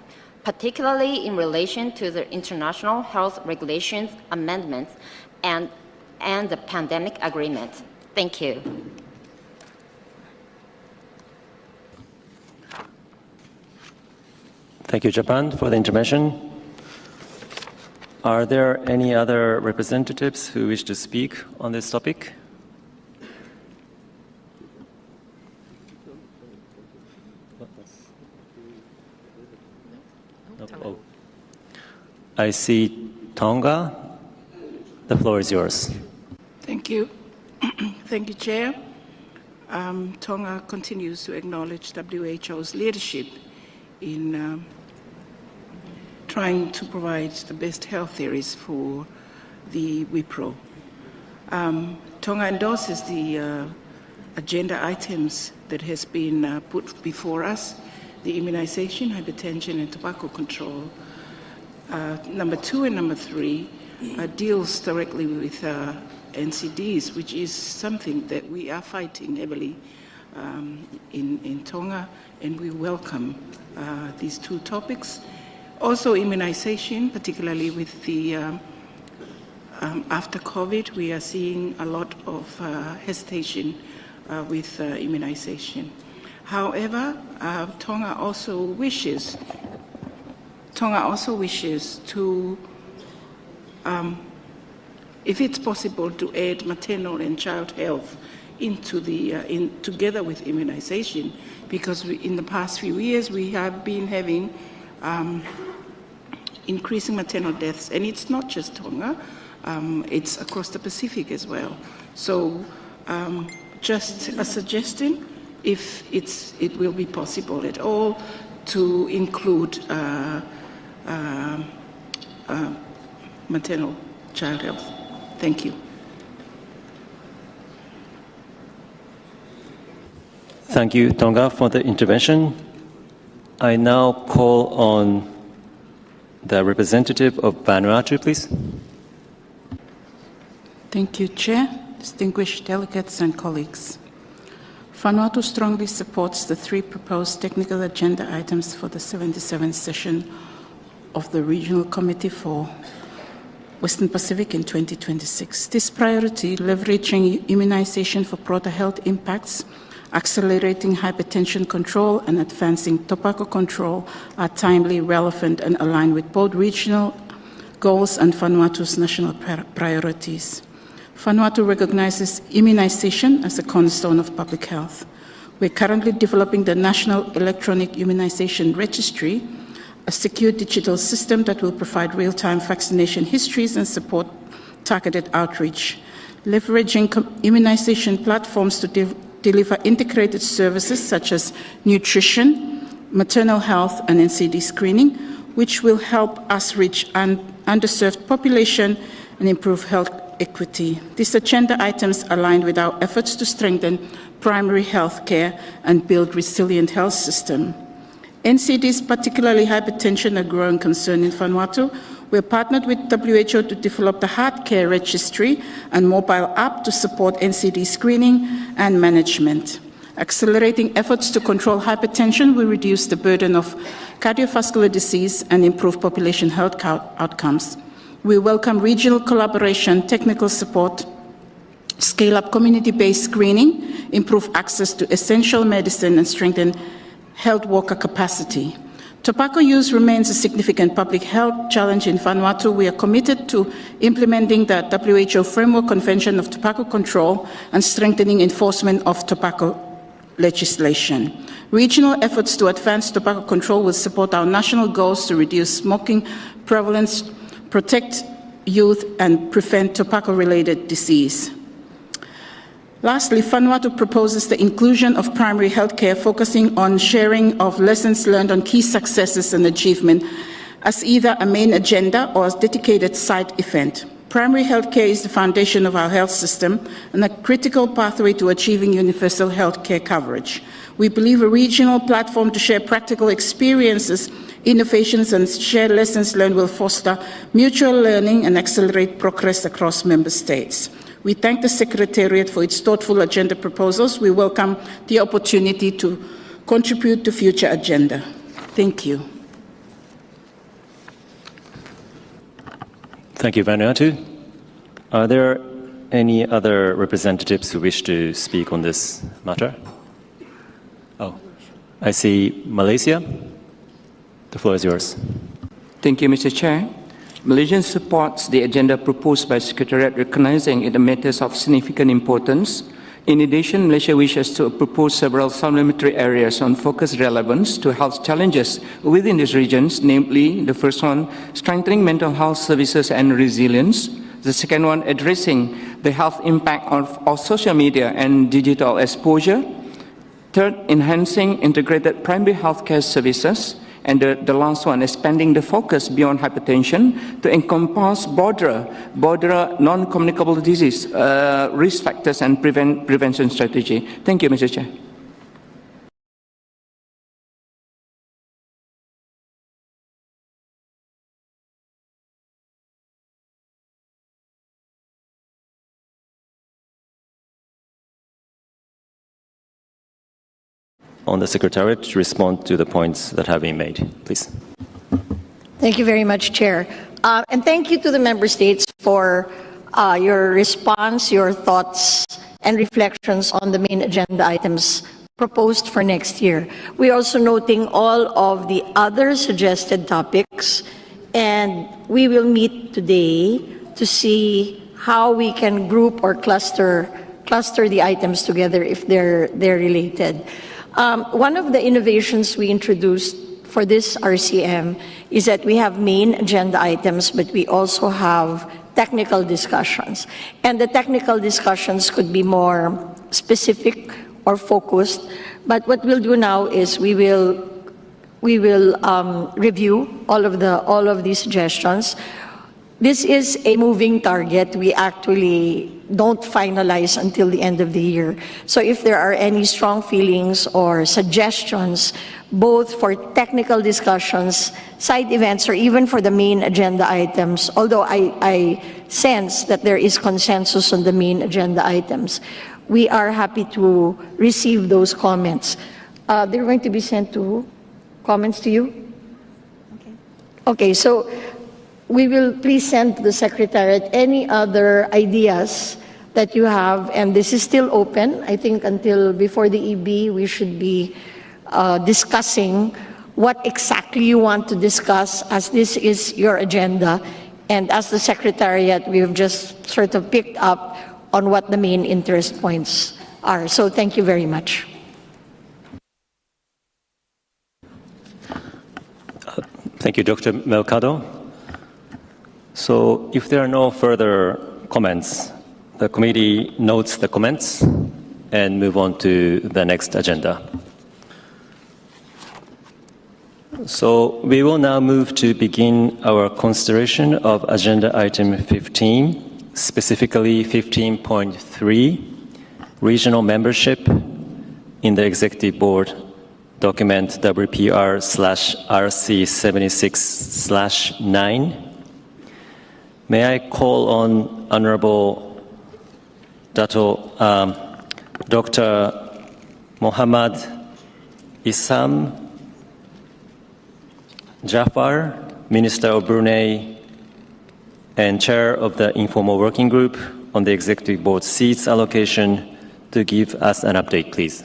particularly in relation to the international health regulations amendments and the pandemic agreement. Thank you. Thank you, Japan, for the intervention. Are there any other representatives who wish to speak on this topic? Oh. I see Tonga. The floor is yours. Thank you. Thank you, Chair. Tonga continues to acknowledge WHO's leadership in trying to provide the best health theories for the W.H.O. Tonga endorses the agenda items that has been put before us, the immunization, hypertension, and tobacco control. Number 2 and number 3 deals directly with NCDs, which is something that we are fighting heavily in Tonga, and we welcome these 2 topics. Also immunization, particularly with the after COVID, we are seeing a lot of hesitation with immunization. However, Tonga also wishes to, if it's possible, to add maternal and child health into the together with immunization, because in the past few years we have been having increasing maternal deaths, and it's not just Tonga, it's across the Pacific as well. So just a suggestion, if it will be possible at all, to include maternal child health. Thank you. Thank you, Tonga, for the intervention. I now call on the representative of Vanuatu, please. Thank you, Chair, distinguished delegates and colleagues. Vanuatu strongly supports the 3 proposed technical agenda items for the 77th session of the Regional Committee for Western Pacific in 2026. This priority, leveraging immunization for broader health impacts, accelerating hypertension control, and advancing tobacco control, are timely, relevant, and aligned with both regional goals and Vanuatu's national priorities. Vanuatu recognizes immunization as a cornerstone of public health. We're currently developing the National Electronic Immunization Registry, a secure digital system that will provide real-time vaccination histories and support targeted outreach. Leveraging immunization platforms to deliver integrated services such as nutrition, maternal health, and NCD screening, which will help us reach an underserved population and improve health equity. These agenda items align with our efforts to strengthen primary health care and build resilient health system. NCDs, particularly hypertension, are a growing concern in Vanuatu. We're partnered with WHO to develop the Heart Care Registry and mobile app to support NCD screening and management. Accelerating efforts to control hypertension will reduce the burden of cardiovascular disease and improve population health outcomes. We welcome regional collaboration, technical support, scale up community-based screening, improve access to essential medicine, and strengthen health worker capacity. Tobacco use remains a significant public health challenge in Vanuatu. We are committed to implementing the WHO Framework Convention of Tobacco Control and strengthening enforcement of tobacco legislation. Regional efforts to advance tobacco control will support our national goals to reduce smoking prevalence, protect youth, and prevent tobacco-related disease. Lastly, Vanuatu proposes the inclusion of primary health care, focusing on sharing of lessons learned on key successes and achievement as either a main agenda or a dedicated side event. Primary health care is the foundation of our health system and a critical pathway to achieving universal health care coverage. We believe a regional platform to share practical experiences, innovations, and share lessons learned will foster mutual learning and accelerate progress across member states. We thank the Secretariat for its thoughtful agenda proposals. We welcome the opportunity to contribute to future agenda. Thank you. Thank you, Vanuatu. Are there any other representatives who wish to speak on this matter? Oh, I see Malaysia. The floor is yours. Thank you, Mr. Chair. Malaysia supports the agenda proposed by Secretariat, recognizing it a matter of significant importance. In addition, Malaysia wishes to propose several supplementary areas on focused relevance to health challenges within these regions, namely, the first one, strengthening mental health services and resilience. The second one, addressing the health impact of social media and digital exposure. Third, enhancing integrated primary healthcare services. And the last one, expanding the focus beyond hypertension to encompass broader non-communicable disease risk factors and prevention strategy. Thank you, Mr. Chair. On the Secretariat to respond to the points that have been made, please. Thank you very much, Chair. And thank you to the member states for your response, your thoughts, and reflections on the main agenda items proposed for next year. We are also noting all of the other suggested topics, and we will meet today to see how we can group or cluster the items together if they're related. One of the innovations we introduced for this RCM is that we have main agenda items, but we also have technical discussions. And the technical discussions could be more specific or focused. But what we'll do now is we will review all of these suggestions. This is a moving target. We actually don't finalize until the end of the year. So if there are any strong feelings or suggestions, both for technical discussions, side events, or even for the main agenda items, although I sense that there is consensus on the main agenda items, we are happy to receive those comments. They're going to be sent to comments to you? Okay, so we will please send to the Secretariat any other ideas that you have, and this is still open. I think until before the EB, we should be discussing what exactly you want to discuss, as this is your agenda. And as the Secretariat, we've just sort of picked up on what the main interest points are. So thank you very much. Thank you, Dr. Mercado. So if there are no further comments, the committee notes the comments and move on to the next agenda. So we will now move to begin our consideration of agenda item 15, specifically 15.3, regional membership in the executive board document WPR/RC76/9. May I call on Honorable Dr. Mohammad Issam Jafar, Minister of Brunei and Chair of the Informal Working Group on the Executive Board seats allocation, to give us an update, please.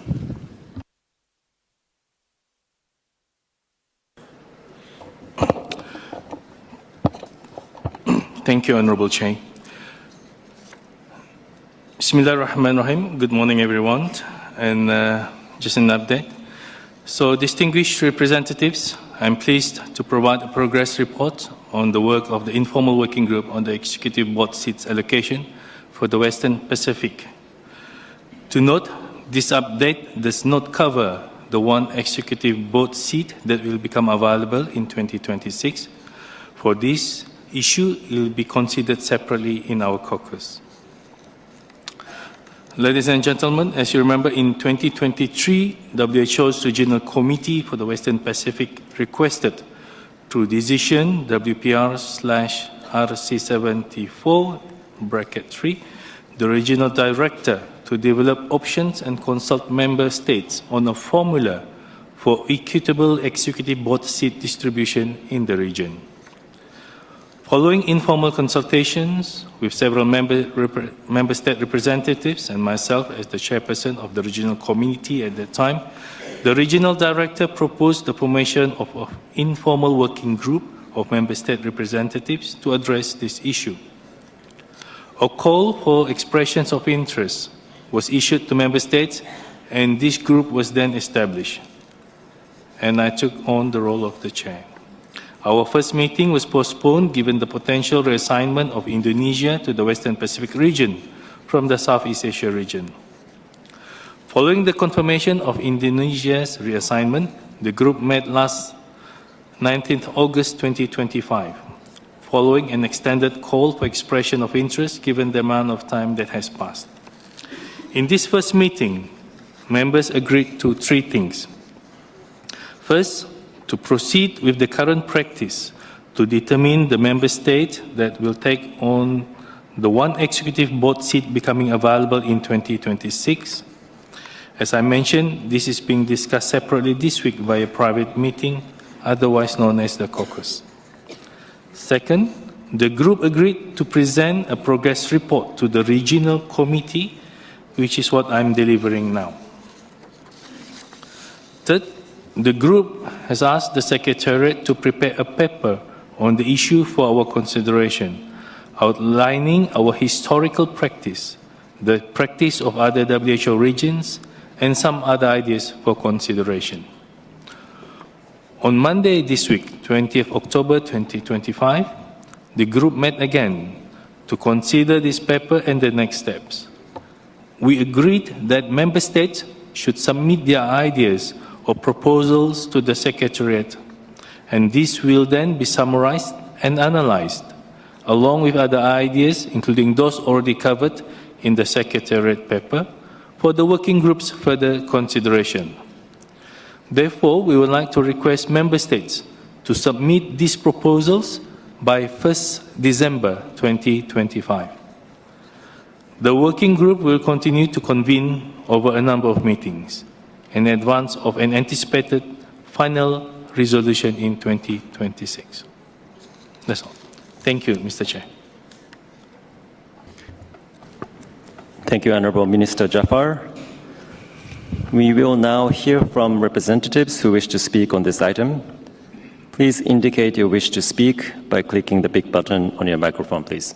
Thank you, Honorable Chair. Bismillahirrahmanirrahim. Good morning, everyone. And just an update. So, distinguished representatives, I'm pleased to provide a progress report on the work of the Informal Working Group on the Executive Board seats allocation for the Western Pacific. To note, this update does not cover the one Executive Board seat that will become available in 2026. For this issue, it will be considered separately in our caucus. Ladies and gentlemen, as you remember, in 2023, WHO's Regional Committee for the Western Pacific requested, through decision WPR/RC74(3), the Regional Director to develop options and consult member states on a formula for equitable executive board seat distribution in the region. Following informal consultations with several member state representatives and myself as the chairperson of the regional committee at that time, the regional director proposed the formation of an informal working group of member state representatives to address this issue. A call for expressions of interest was issued to member states, and this group was then established. And I took on the role of the chair. Our first meeting was postponed given the potential reassignment of Indonesia to the Western Pacific region from the Southeast Asia region. Following the confirmation of Indonesia's reassignment, the group met last 19th August 2025, following an extended call for expression of interest given the amount of time that has passed. In this first meeting, members agreed to three things. First, to proceed with the current practice to determine the member state that will take on the one executive board seat becoming available in 2026. As I mentioned, this is being discussed separately this week via private meeting, otherwise known as the caucus. Second, the group agreed to present a progress report to the regional committee, which is what I'm delivering now. Third, the group has asked the Secretariat to prepare a paper on the issue for our consideration, outlining our historical practice, the practice of other WHO regions, and some other ideas for consideration. On Monday this week, 20th October 2025, the group met again to consider this paper and the next steps. We agreed that member states should submit their ideas or proposals to the Secretariat, and this will then be summarized and analyzed, along with other ideas, including those already covered in the Secretariat paper, for the working group's further consideration. Therefore, we would like to request member states to submit these proposals by 1st December 2025. The working group will continue to convene over a number of meetings in advance of an anticipated final resolution in 2026. That's all. Thank you, Mr. Chair. Thank you, Honorable Minister Jafar. We will now hear from representatives who wish to speak on this item. Please indicate your wish to speak by clicking the big button on your microphone, please.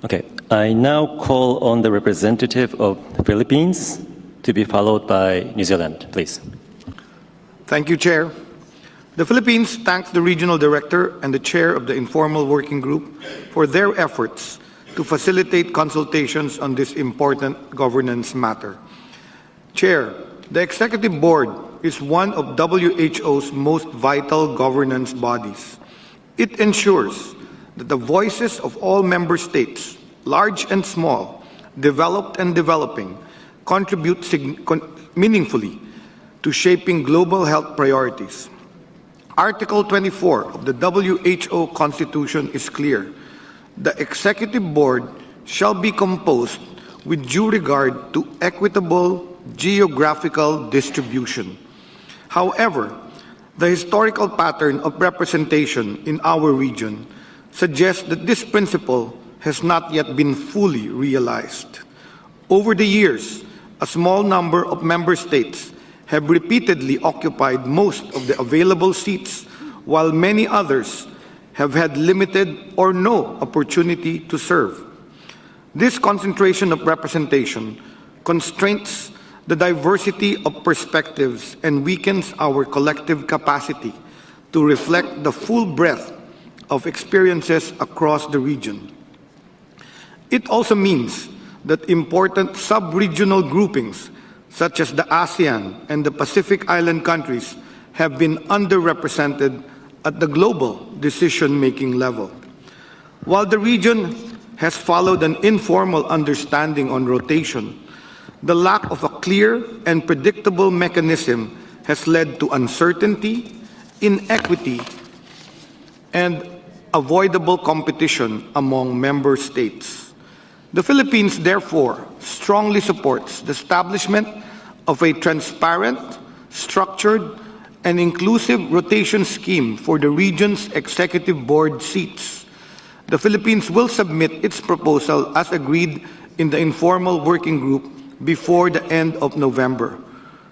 Okay, I now call on the representative of the Philippines to be followed by New Zealand, please. Thank you, Chair. The Philippines thanks the Regional Director and the Chair of the Informal Working Group for their efforts to facilitate consultations on this important governance matter. Chair, the Executive Board is one of WHO's most vital governance bodies. It ensures that the voices of all member states, large and small, developed and developing, contribute meaningfully to shaping global health priorities. Article 24 of the WHO Constitution is clear. The Executive Board shall be composed with due regard to equitable geographical distribution. However, the historical pattern of representation in our region suggests that this principle has not yet been fully realized. Over the years, a small number of member states have repeatedly occupied most of the available seats, while many others have had limited or no opportunity to serve. This concentration of representation constrains the diversity of perspectives and weakens our collective capacity to reflect the full breadth of experiences across the region. It also means that important sub-regional groupings, such as the ASEAN and the Pacific Island countries, have been underrepresented at the global decision-making level. While the region has followed an informal understanding on rotation, the lack of a clear and predictable mechanism has led to uncertainty, inequity, and avoidable competition among member states. The Philippines, therefore, strongly supports the establishment of a transparent, structured, and inclusive rotation scheme for the region's executive board seats. The Philippines will submit its proposal as agreed in the informal working group before the end of November.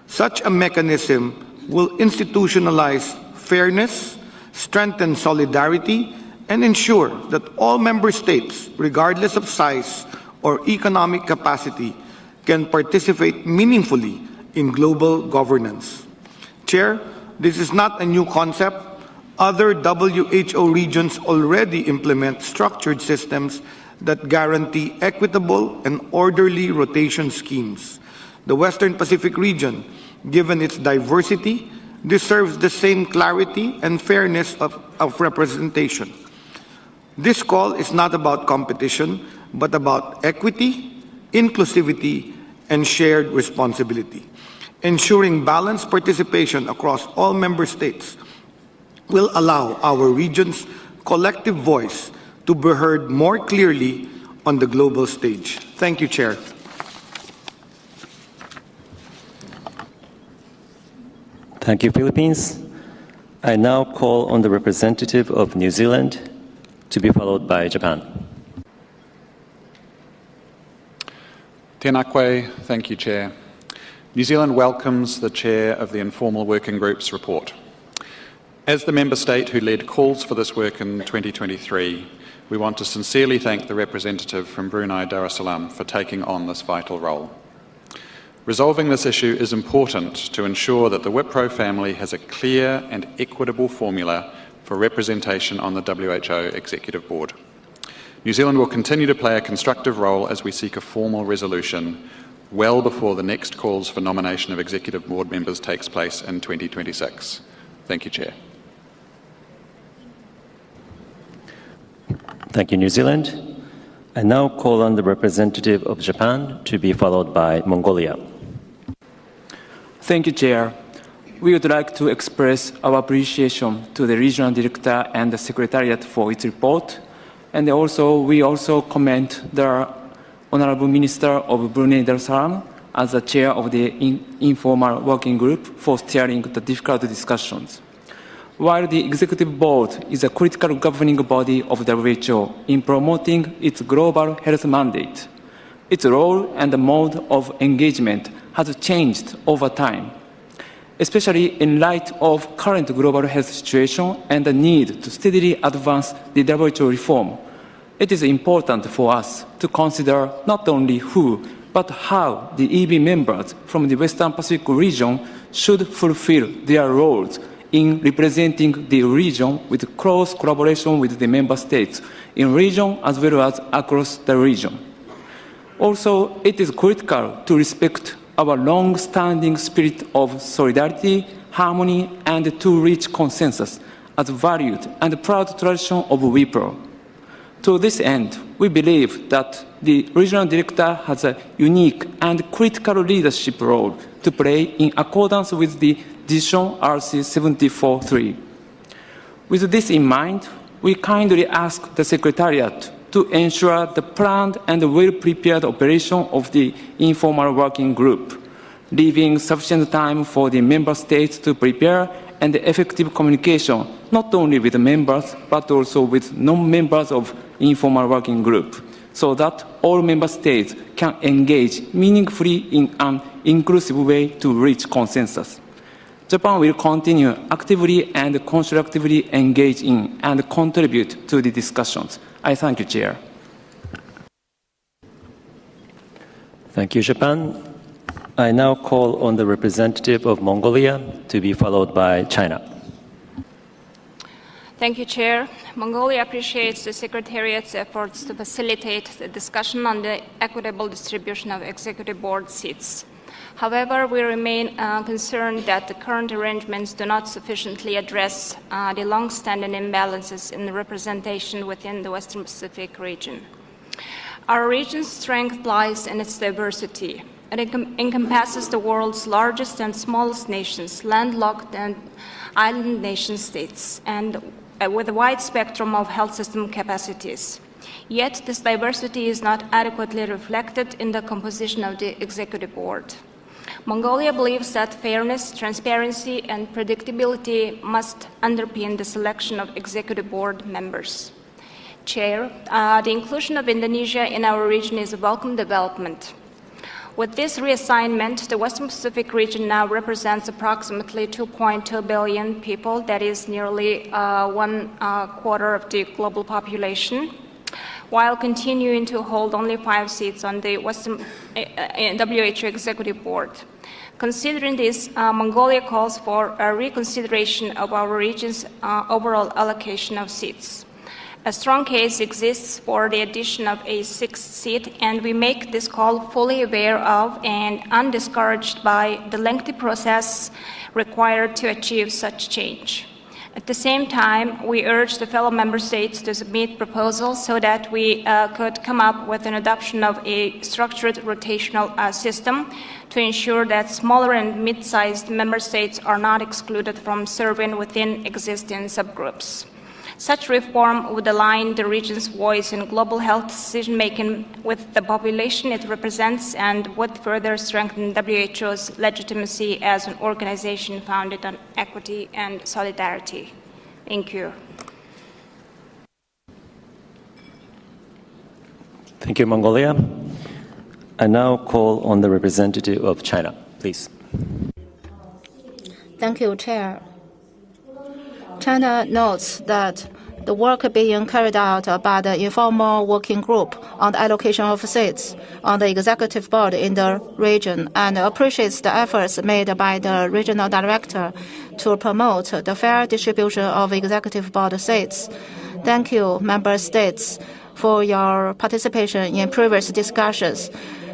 Such a mechanism will institutionalize fairness, strengthen solidarity, and ensure that all member states, regardless of size or economic capacity, can participate meaningfully in global governance. Chair, this is not a new concept. Other WHO regions already implement structured systems that guarantee equitable and orderly rotation schemes. The Western Pacific region, given its diversity, deserves the same clarity and fairness of representation. This call is not about competition, but about equity, inclusivity, and shared responsibility. Ensuring balanced participation across all member states will allow our region's collective voice to be heard more clearly on the global stage. Thank you, Chair. Thank you, Philippines. I now call on the representative of New Zealand to be followed by Japan. Tēnā koe, thank you, Chair. New Zealand welcomes the Chair of the Informal Working Group's report. As the member state who led calls for this work in 2023, we want to sincerely thank the representative from Brunei Darussalam for taking on this vital role. Resolving this issue is important to ensure that the W.H.O family has a clear and equitable formula for representation on the WHO Executive Board. New Zealand will continue to play a constructive role as we seek a formal resolution well before the next calls for nomination of Executive Board members takes place in 2026. Thank you, Chair. Thank you, New Zealand. I now call on the representative of Japan to be followed by Mongolia. Thank you, Chair. We would like to express our appreciation to the Regional Director and the Secretariat for its report. And we also commend the Honorable Minister of Brunei Darussalam as the Chair of the Informal Working Group for steering the difficult discussions. While the Executive Board is a critical governing body of WHO in promoting its global health mandate, its role and the mode of engagement has changed over time, especially in light of current global health situation and the need to steadily advance the WHO reform. It is important for us to consider not only who, but how the EB members from the Western Pacific region should fulfill their roles in representing the region with close collaboration with the member states in region as well as across the region. Also, it is critical to respect our long-standing spirit of solidarity, harmony, and to reach consensus as valued and proud tradition of WIPRO. To this end, we believe that the Regional Director has a unique and critical leadership role to play in accordance with the Decision RC 74.3. With this in mind, we kindly ask the Secretariat to ensure the planned and well-prepared operation of the Informal Working Group, leaving sufficient time for the Member States to prepare and effective communication, not only with the members, but also with non-members of Informal Working Group, so that all Member States can engage meaningfully in an inclusive way to reach consensus. Japan will continue actively and constructively engage in and contribute to the discussions. I thank you, Chair. Thank you, Japan. I now call on the representative of Mongolia to be followed by China. Thank you, Chair. Mongolia appreciates the Secretariat's efforts to facilitate the discussion on the equitable distribution of Executive Board seats. However, we remain concerned that the current arrangements do not sufficiently address the long-standing imbalances in the representation within the Western Pacific region. Our region's strength lies in its diversity. It encompasses the world's largest and smallest nations, landlocked and island nation-states, and with a wide spectrum of health system capacities. Yet, this diversity is not adequately reflected in the composition of the Executive Board. Mongolia believes that fairness, transparency, and predictability must underpin the selection of Executive Board members. Chair. The inclusion of Indonesia in our region is a welcome development. With this reassignment, the Western Pacific region now represents approximately 2.2 billion people, that is nearly 1/4 of the global population, while continuing to hold only 5 seats on the WHO Executive Board. Considering this, Mongolia calls for a reconsideration of our region's overall allocation of seats. A strong case exists for the addition of a 6th seat, and we make this call fully aware of and undiscouraged by the lengthy process required to achieve such change. At the same time, we urge the fellow member states to submit proposals so that we could come up with an adoption of a structured rotational system to ensure that smaller and mid-sized member states are not excluded from serving within existing subgroups. Such reform would align the region's voice in global health decision-making with the population it represents and would further strengthen WHO's legitimacy as an organization founded on equity and solidarity. Thank you. Thank you, Mongolia. I now call on the representative of China, please. Thank you, Chair. China notes that the work being carried out by the informal working group on the allocation of seats on the executive board in the region and appreciates the efforts made by the regional director to promote the fair distribution of executive board seats. Thank you, member states, for your participation in previous discussions.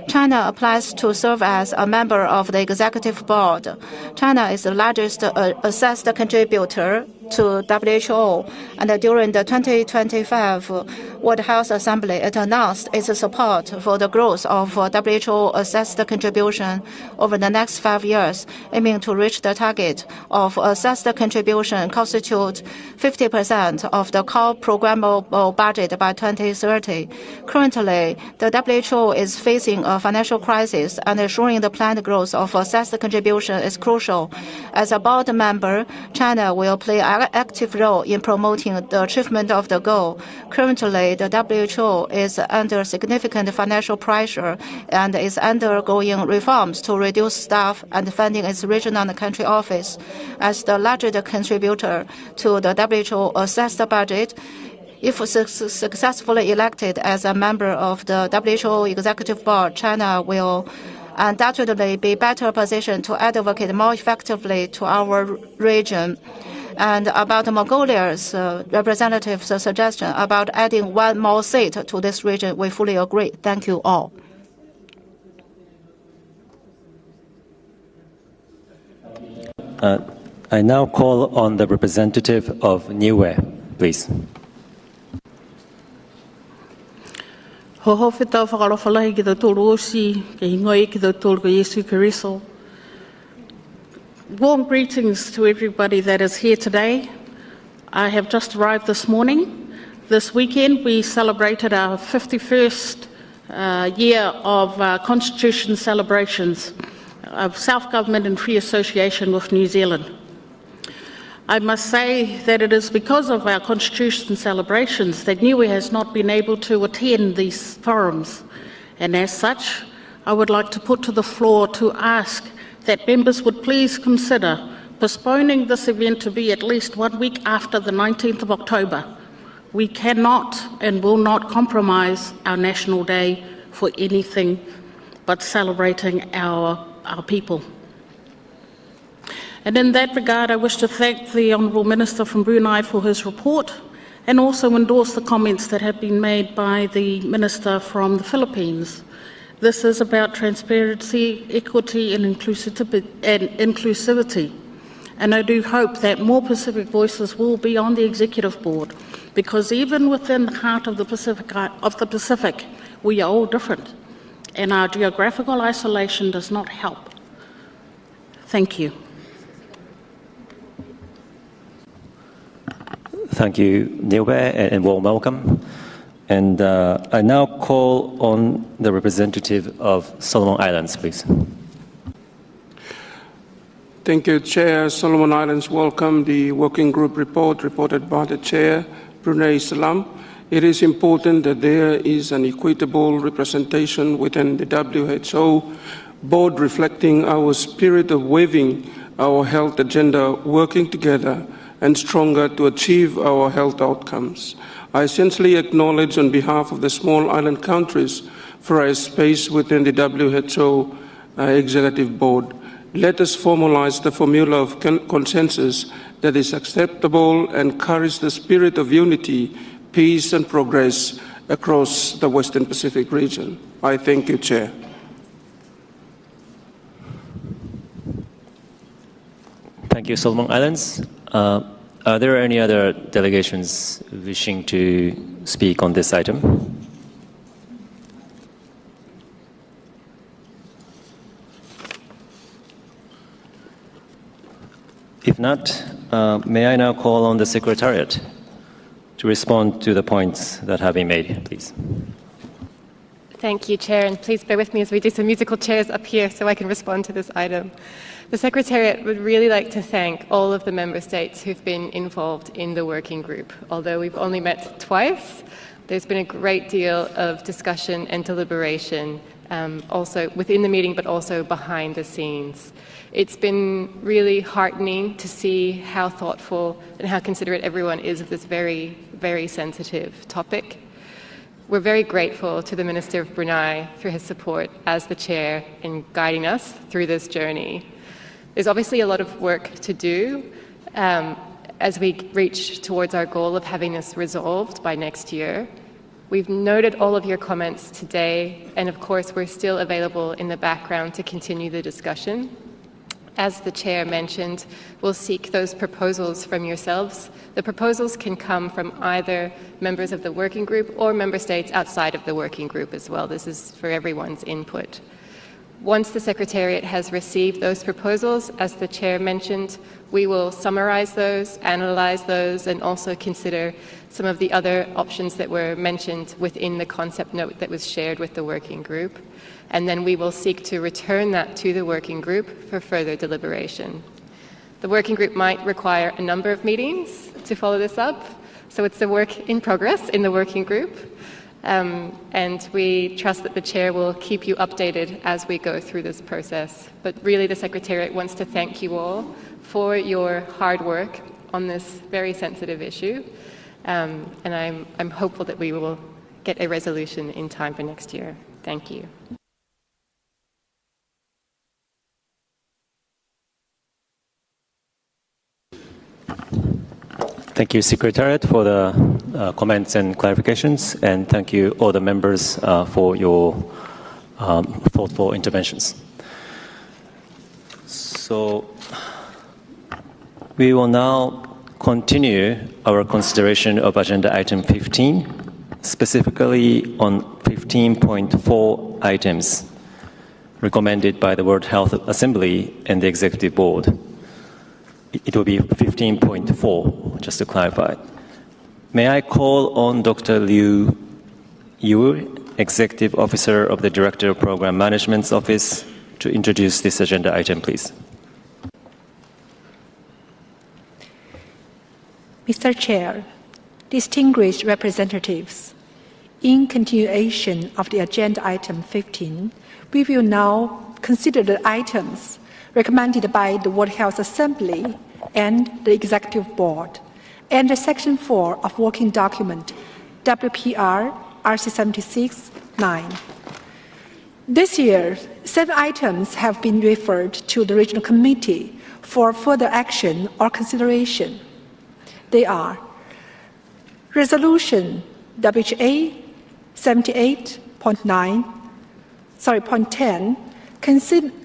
China applies to serve as a member of the executive board. China is the largest assessed contributor to WHO, and during the 2025 World Health Assembly, it announced its support for the growth of WHO assessed contribution over the next 5 years, aiming to reach the target of assessed contribution constitute 50% of the core programmable budget by 2030. Currently, the WHO is facing a financial crisis, and ensuring the planned growth of assessed contribution is crucial. As a board member, China will play an active role in promoting the achievement of the goal. Currently, the WHO is under significant financial pressure and is undergoing reforms to reduce staff and funding its regional and country office. As the largest contributor to the WHO assessed budget, if successfully elected as a member of the WHO Executive Board, China will undoubtedly be better positioned to advocate more effectively to our region. And about Mongolia's representative's suggestion about adding 1 more seat to this region, we fully agree. Thank you all. I now call on the representative of Niue, please. Ho whetau whakarowhalahi ki tau tōru osi, ke hingoi ki tau tōru ko Yesu Kiriso. Warm greetings to everybody that is here today. I have just arrived this morning. This weekend we celebrated our 51st year of Constitution celebrations of self-government and free association with New Zealand. I must say that it is because of our Constitution celebrations that Niue has not been able to attend these forums. And as such, I would like to put to the floor to ask that members would please consider postponing this event to be at least 1 week after the 19th of October. We cannot and will not compromise our National Day for anything but celebrating our people. And in that regard, I wish to thank the Honourable Minister from Brunei for his report and also endorse the comments that have been made by the Minister from the Philippines. This is about transparency, equity and inclusivity. And I do hope that more Pacific voices will be on the Executive Board, because even within the heart of the Pacific, we are all different, and our geographical isolation does not help. Thank you. Thank you, Niue, and warm welcome. And I now call on the representative of Solomon Islands, please. Thank you, Chair. Solomon Islands welcome the working group report reported by the Chair, Brunei Salam, it is important that there is an equitable representation within the WHO board reflecting our spirit of waving our health agenda, working together and stronger to achieve our health outcomes. I sincerely acknowledge on behalf of the small island countries for a space within the WHO Executive Board. Let us formalize the formula of consensus that is acceptable and carries the spirit of unity, peace and progress across the Western Pacific region. I thank you, Chair. Thank you, Solomon Islands. Are there any other delegations wishing to speak on this item? If not, may I now call on the Secretariat to respond to the points that have been made, please. Thank you, Chair, and please bear with me as we do some musical chairs up here so I can respond to this item. The Secretariat would really like to thank all of the Member States who've been involved in the working group. Although we've only met twice, there's been a great deal of discussion and deliberation, also within the meeting, but also behind the scenes. It's been really heartening to see how thoughtful and how considerate everyone is of this very, very sensitive topic. We're very grateful to the Minister of Brunei for his support as the chair in guiding us through this journey. There's obviously a lot of work to do as we reach towards our goal of having this resolved by next year. We've noted all of your comments today, and of course we're still available in the background to continue the discussion. As the chair mentioned, we'll seek those proposals from yourselves. The proposals can come from either members of the working group or member states outside of the working group as well. This is for everyone's input. Once the Secretariat has received those proposals, as the chair mentioned, we will summarize those, analyze those, and also consider some of the other options that were mentioned within the concept note that was shared with the working group. And then we will seek to return that to the working group for further deliberation. The working group might require a number of meetings to follow this up, so it's a work in progress in the working group. And we trust that the chair will keep you updated as we go through this process. But really, the Secretariat wants to thank you all for your hard work on this very sensitive issue. And I'm hopeful that we will get a resolution in time for next year. Thank you. Thank you, Secretariat, for the comments and clarifications, and thank you all the members for your thoughtful interventions. So we will now continue our consideration of Agenda Item 15, specifically on 15.4 items recommended by the World Health Assembly and the Executive Board. It will be 15.4, just to clarify. May I call on Dr. Liu Yu, Executive Officer of the Director of Program Management's Office, to introduce this agenda item, please. Mr. Chair, distinguished representatives, in continuation of the agenda item 15, we will now consider the items recommended by the World Health Assembly and the Executive Board, and the Section 4 of Working Document WPR RC76-9. This year, 7 items have been referred to the Regional Committee for further action or consideration. They are Resolution WHA 78.10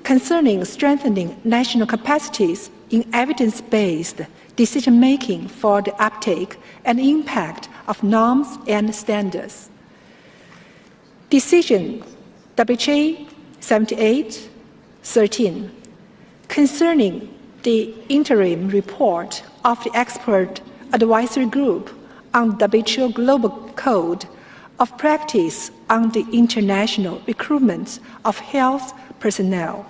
concerning strengthening national capacities in evidence-based decision-making for the uptake and impact of norms and standards. Decision WHA 78-13 concerning the interim report of the Expert Advisory Group on WHO Global Code of Practice on the international recruitment of health personnel.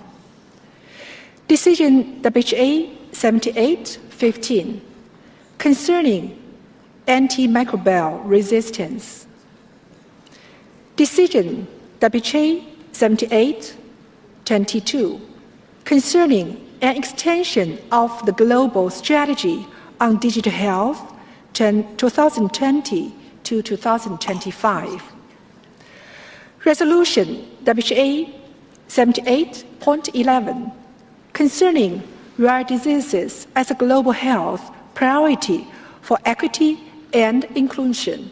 Decision WHA 78-15 concerning antimicrobial resistance. Decision W.H.O 78/22 concerning an extension of the global strategy on digital health 2020 to 2025. Resolution W.H.O 78.11 concerning rare diseases as a global health priority for equity and inclusion.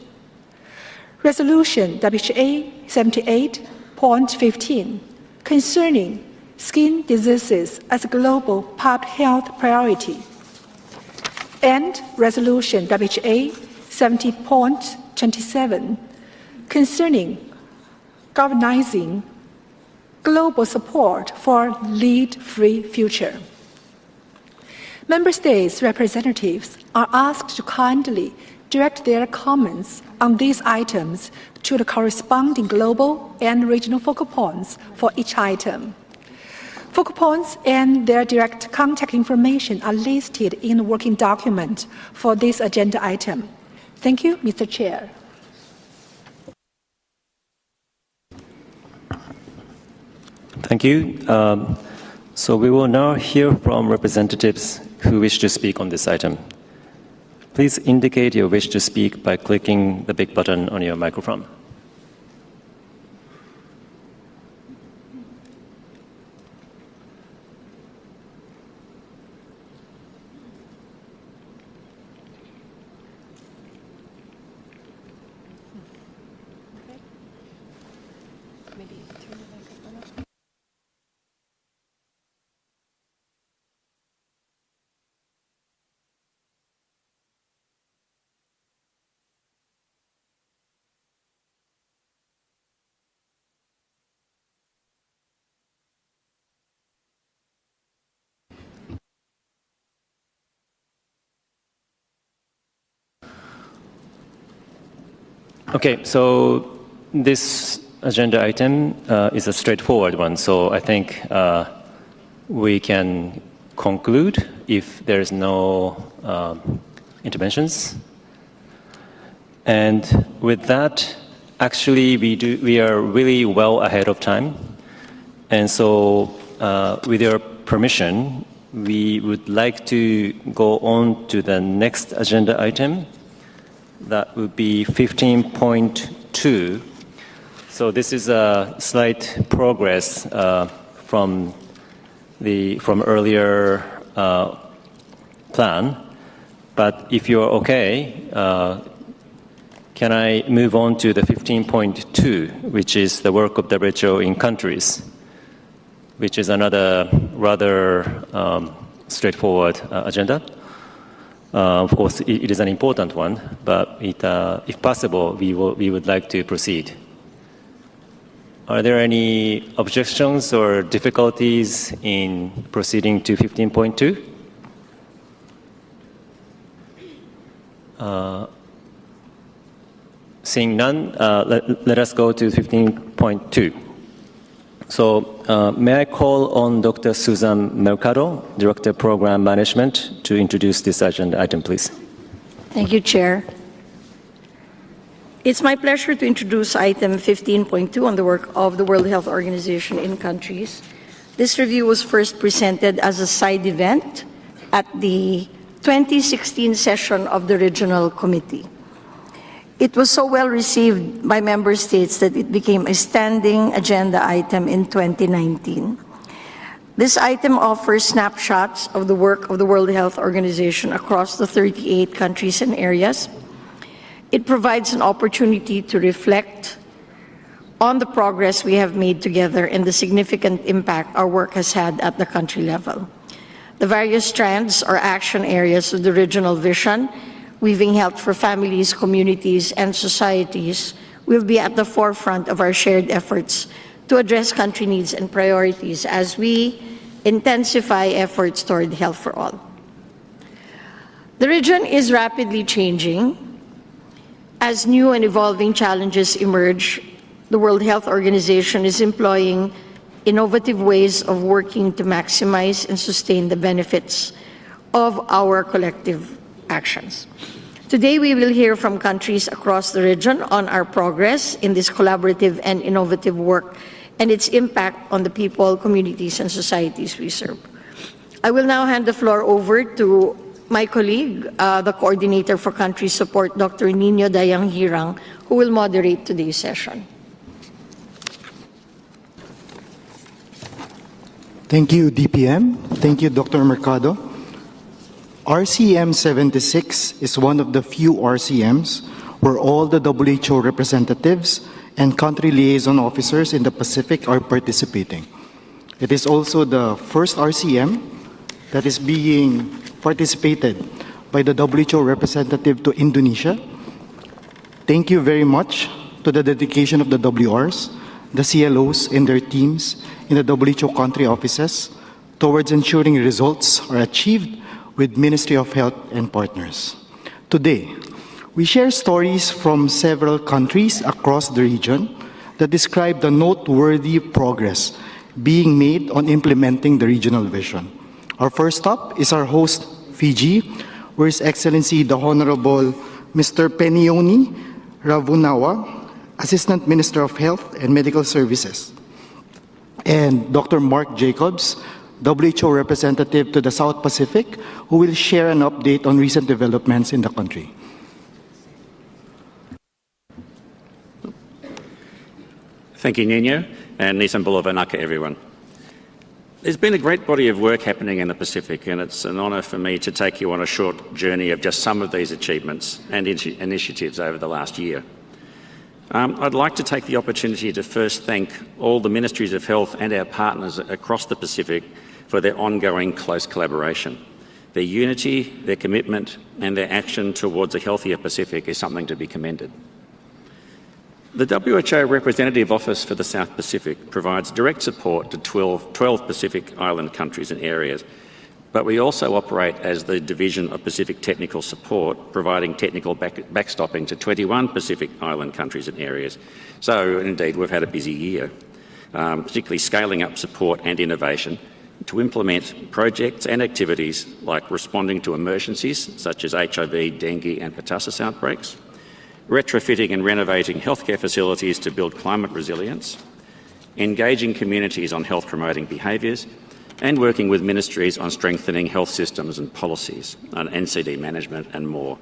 Resolution W.H.O 78.15 concerning skin diseases as a global public health priority. And Resolution W.H.O 70.27 concerning galvanizing global support for lead-free future. Member States' representatives are asked to kindly direct their comments on these items to the corresponding global and regional focal points for each item. Focal points and their direct contact information are listed in the working document for this agenda item. Thank you, Mr. Chair. Thank you. So we will now hear from representatives who wish to speak on this item. Please indicate your wish to speak by clicking the big button on your microphone. Okay, so this agenda item is a straightforward one, so I think we can conclude if there's no interventions. And with that, actually we are really well ahead of time. And so with your permission, we would like to go on to the next agenda item. That would be 15.2. So this is a slight progress from earlier plan. But if you're okay, can I move on to the 15.2, which is the work of WHO in countries, which is another rather straightforward agenda. Of course, it is an important one, but if possible, we would like to proceed. Are there any objections or difficulties in proceeding to 15.2? Seeing none, let us go to 15.2. So may I call on Dr. Susan Mercado, Director of Program Management, to introduce this agenda item, please. Thank you, Chair. It's my pleasure to introduce item 15.2 on the work of the World Health Organization in countries. This review was first presented as a side event at the 2016 session of the Regional Committee. It was so well received by member states that it became a standing agenda item in 2019. This item offers snapshots of the work of the World Health Organization across the 38 countries and areas. It provides an opportunity to reflect on the progress we have made together and the significant impact our work has had at the country level. The various strands or action areas of the regional vision, weaving health for families, communities, and societies, will be at the forefront of our shared efforts to address country needs and priorities as we intensify efforts toward health for all. The region is rapidly changing. As new and evolving challenges emerge, the World Health Organization is employing innovative ways of working to maximize and sustain the benefits of our collective actions. Today, we will hear from countries across the region on our progress in this collaborative and innovative work and its impact on the people, communities, and societies we serve. I will now hand the floor over to my colleague, the Coordinator for Country Support, Dr. Nino Dayang Hirang, who will moderate today's session. Thank you, DPM. Thank you, Dr. Mercado. RCM 76 is one of the few RCMs where all the WHO representatives and country liaison officers in the Pacific are participating. It is also the first RCM that is being participated by the WHO representative to Indonesia. Thank you very much to the dedication of the WRs, the CLOs and their teams in the WHO country offices towards ensuring results are achieved with Ministry of Health and partners. Today, we share stories from several countries across the region that describe the noteworthy progress being made on implementing the regional vision. Our first stop is our host, Fiji, where His Excellency the Honorable Mr. Penioni Ravunawa, Assistant Minister of Health and Medical Services, and Dr. Mark Jacobs, WHO representative to the South Pacific, who will share an update on recent developments in the country. Thank you, Nino, and Nisan Bulavanaka, everyone. There's been a great body of work happening in the Pacific, and it's an honour for me to take you on a short journey of just some of these achievements and initiatives over the last year. I'd like to take the opportunity to first thank all the Ministries of Health and our partners across the Pacific for their ongoing close collaboration. Their unity, their commitment, and their action towards a healthier Pacific is something to be commended. The WHO Representative Office for the South Pacific provides direct support to 12 Pacific Island countries and areas, but we also operate as the Division of Pacific Technical Support, providing technical backstopping to 21 Pacific Island countries and areas. So, indeed, we've had a busy year, particularly scaling up support and innovation to implement projects and activities like responding to emergencies such as HIV, dengue and pertussis outbreaks, retrofitting and renovating healthcare facilities to build climate resilience, engaging communities on health-promoting behaviours, and working with ministries on strengthening health systems and policies, on NCD management and more.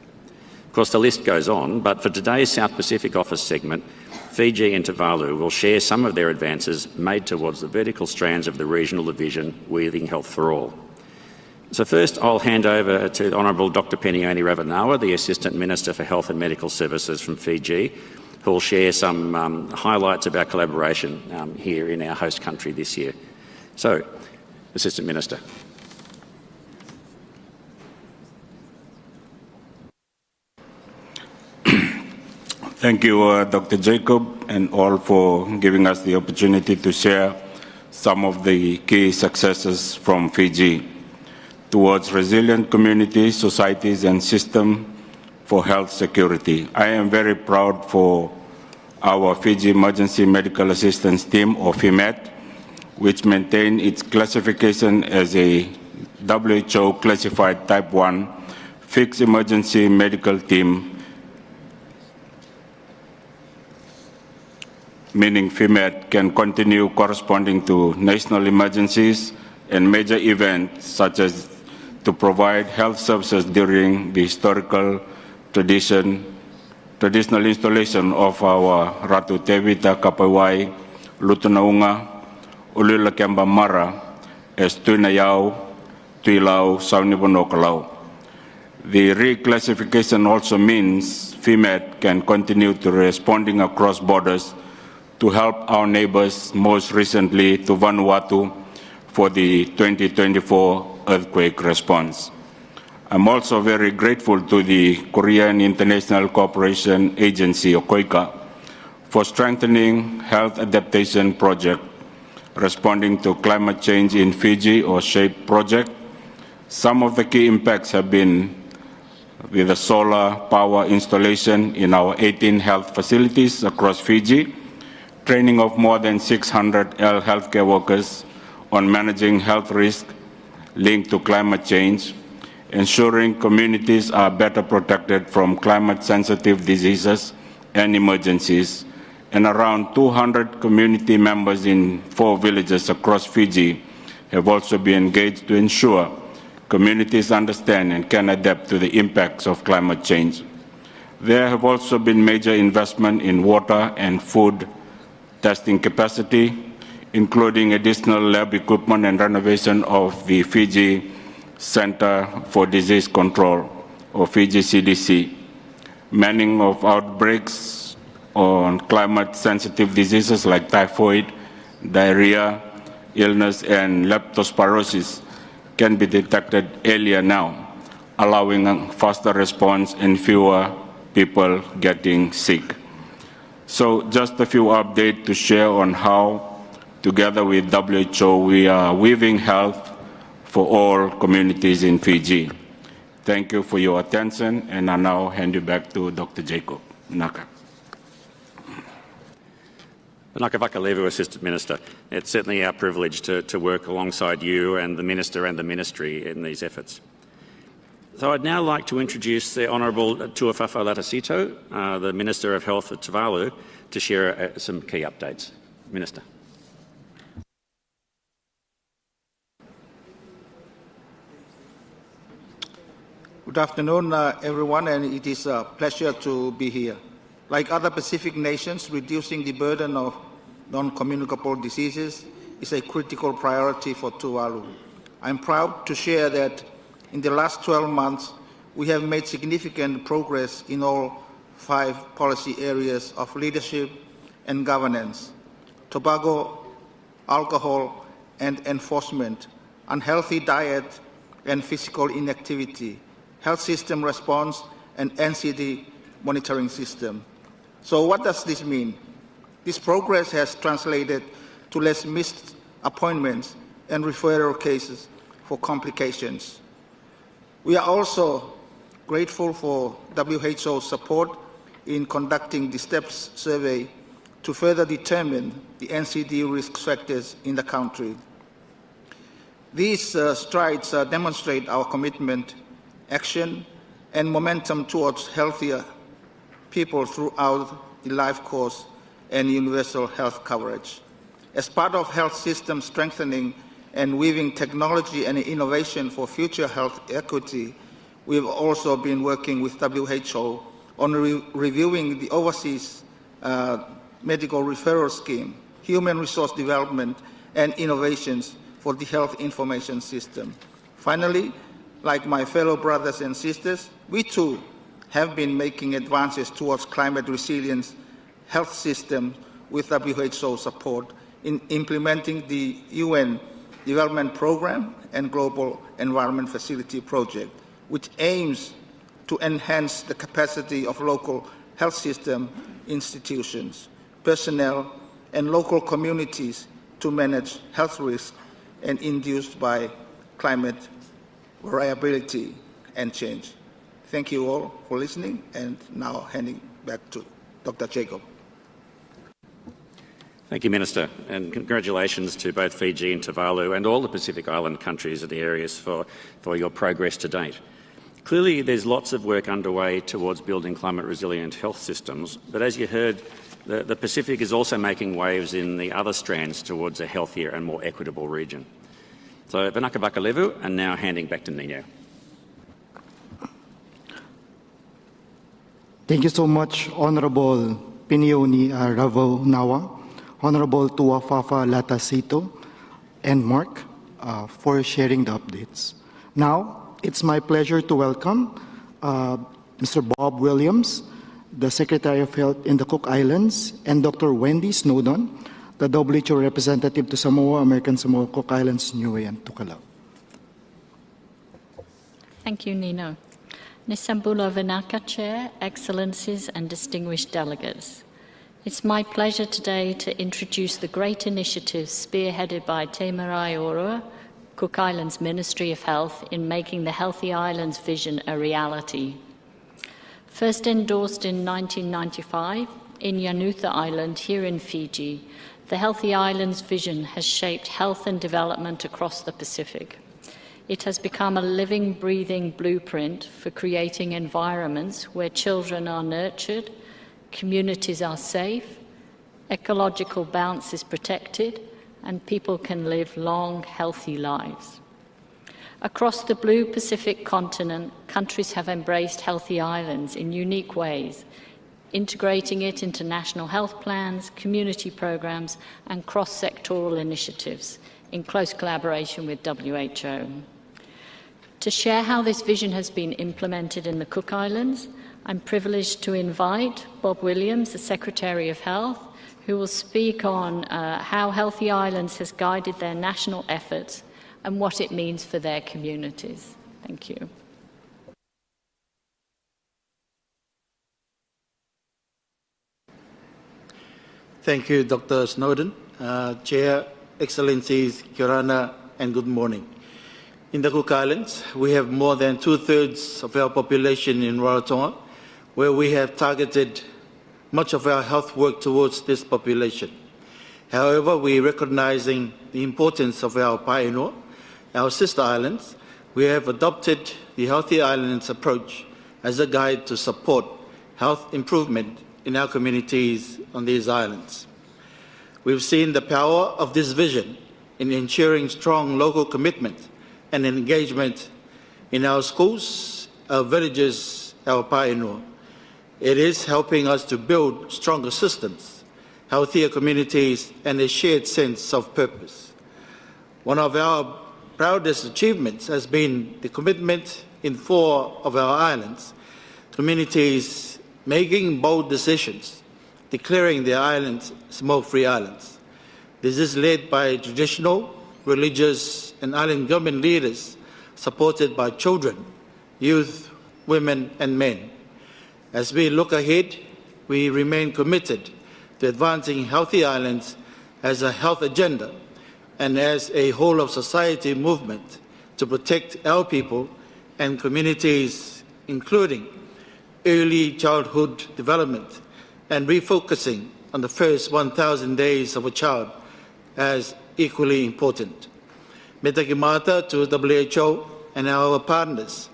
Of course, the list goes on, but for today's South Pacific Office segment, Fiji and Tuvalu will share some of their advances made towards the vertical strands of the regional division, Weaving Health for All. So first, I'll hand over to the Honourable Dr. Penioni Ravunawa, the Assistant Minister for Health and Medical Services from Fiji, who will share some highlights of our collaboration here in our host country this year. So, Assistant Minister. Thank you, Dr. Jacob, and all for giving us the opportunity to share some of the key successes from Fiji towards resilient communities, societies, and systems for health security. I am very proud for our Fiji Emergency Medical Assistance Team, or FEMAT, which maintained its classification as a WHO classified Type 1 fixed emergency medical team, meaning FEMAT can continue corresponding to national emergencies and major events, such as to provide health services during the traditional installation of our Ratu Tevita Kapawai Lutunaunga Ulila Kemba Mara as Tuinayau, Tuilau, Saunibonokalau. The reclassification also means FEMAT can continue to responding across borders to help our neighbors, most recently to Vanuatu for the 2024 earthquake response. I'm also very grateful to the Korean International Cooperation Agency, or KOICA, for strengthening health adaptation project, responding to climate change in Fiji, or SHAPE project. Some of the key impacts have been with the solar power installation in our 18 health facilities across Fiji, training of more than 600 healthcare workers on managing health risks linked to climate change, ensuring communities are better protected from climate-sensitive diseases and emergencies, and around 200 community members in 4 villages across Fiji have also been engaged to ensure communities understand and can adapt to the impacts of climate change. There have also been major investment in water and food testing capacity, including additional lab equipment and renovation of the Fiji Center for Disease Control, or Fiji CDC, manning of outbreaks on climate-sensitive diseases like typhoid, diarrhea, illness, and leptospirosis can be detected earlier now, allowing a faster response and fewer people getting sick. So just a few updates to share on how, together with WHO, we are weaving health for all communities in Fiji. Thank you for your attention, and I now hand you back to Dr. Jacob Naka. Naka Vakalevu, Assistant Minister. It's certainly our privilege to work alongside you and the Minister and the Ministry in these efforts. So I'd now like to introduce the Honourable Tuafafa Latasito, the Minister of Health at Tuvalu, to share some key updates. Minister. Good afternoon, everyone, and it is a pleasure to be here. Like other Pacific nations, reducing the burden of non-communicable diseases is a critical priority for Tuvalu. I'm proud to share that in the last 12 months, we have made significant progress in all 5 policy areas of leadership and governance: tobacco, alcohol and enforcement, unhealthy diet and physical inactivity, health system response, and NCD monitoring system. So what does this mean? This progress has translated to less missed appointments and referral cases for complications. We are also grateful for WHO's support in conducting the STEPS survey to further determine the NCD risk factors in the country. These strides demonstrate our commitment, action, and momentum towards healthier people throughout the life course and universal health coverage. As part of health system strengthening and weaving technology and innovation for future health equity, we've also been working with WHO on reviewing the overseas medical referral scheme, human resource development, and innovations for the health information system. Finally, like my fellow brothers and sisters, we too have been making advances towards climate resilience health system with WHO support in implementing the UN Development Programme and Global Environment Facility Project, which aims to enhance the capacity of local health system institutions, personnel, and local communities to manage health risks and induced by climate variability and change. Thank you all for listening, and now handing back to Dr. Jacob. Thank you, Minister, and congratulations to both Fiji and Tuvalu and all the Pacific Island countries and the areas for your progress to date. Clearly, there's lots of work underway towards building climate-resilient health systems, but as you heard, the Pacific is also making waves in the other strands towards a healthier and more equitable region. So, Vanaka Vakalevu, and now handing back to Nino. Thank you so much, Honorable Pinioni Ravo Nawa, Honorable Tuafafa Latasito, and Mark for sharing the updates. Now, it's my pleasure to welcome Mr. Bob Williams, the Secretary of Health in the Cook Islands, and Dr. Wendy Snowdon, the WHO representative to Samoa, American Samoa, Cook Islands, Niue, and Tuvalu. Thank you, Nino. Nisambula Vinaka Chair, Excellencies and distinguished delegates. It's my pleasure today to introduce the great initiatives spearheaded by Te Marae Orua, Cook Islands Ministry of Health, in making the Healthy Islands vision a reality. First endorsed in 1995 in Yanutha Island here in Fiji, the Healthy Islands vision has shaped health and development across the Pacific. It has become a living, breathing blueprint for creating environments where children are nurtured, communities are safe, ecological balance is protected, and people can live long, healthy lives. Across the blue Pacific continent, countries have embraced healthy islands in unique ways, integrating it into national health plans, community programs, and cross-sectoral initiatives in close collaboration with WHO. To share how this vision has been implemented in the Cook Islands, I'm privileged to invite Bob Williams, the Secretary of Health, who will speak on how Healthy Islands has guided their national efforts and what it means for their communities. Thank you. Thank you, Dr. Snowden. Chair, Excellencies, Kirana, and good morning. In the Cook Islands, we have more than 2/3 of our population in Rarotonga, where we have targeted much of our health work towards this population. However, we recognizing the importance of our Paenua, our sister islands, we have adopted the Healthy Islands approach as a guide to support health improvement in our communities on these islands. We've seen the power of this vision in ensuring strong local commitment and engagement in our schools, our villages, our Paenua. It is helping us to build stronger systems, healthier communities, and a shared sense of purpose. One of our proudest achievements has been the commitment in 4 of our islands, communities making bold decisions, declaring their islands smoke-free islands. This is led by traditional, religious, and island government leaders, supported by children, youth, women, and men. As we look ahead, we remain committed to advancing Healthy Islands as a health agenda and as a whole-of-society movement to protect our people and communities, including early childhood development and refocusing on the first 1,000 days of a child as equally important. Metakimata to WHO and our partners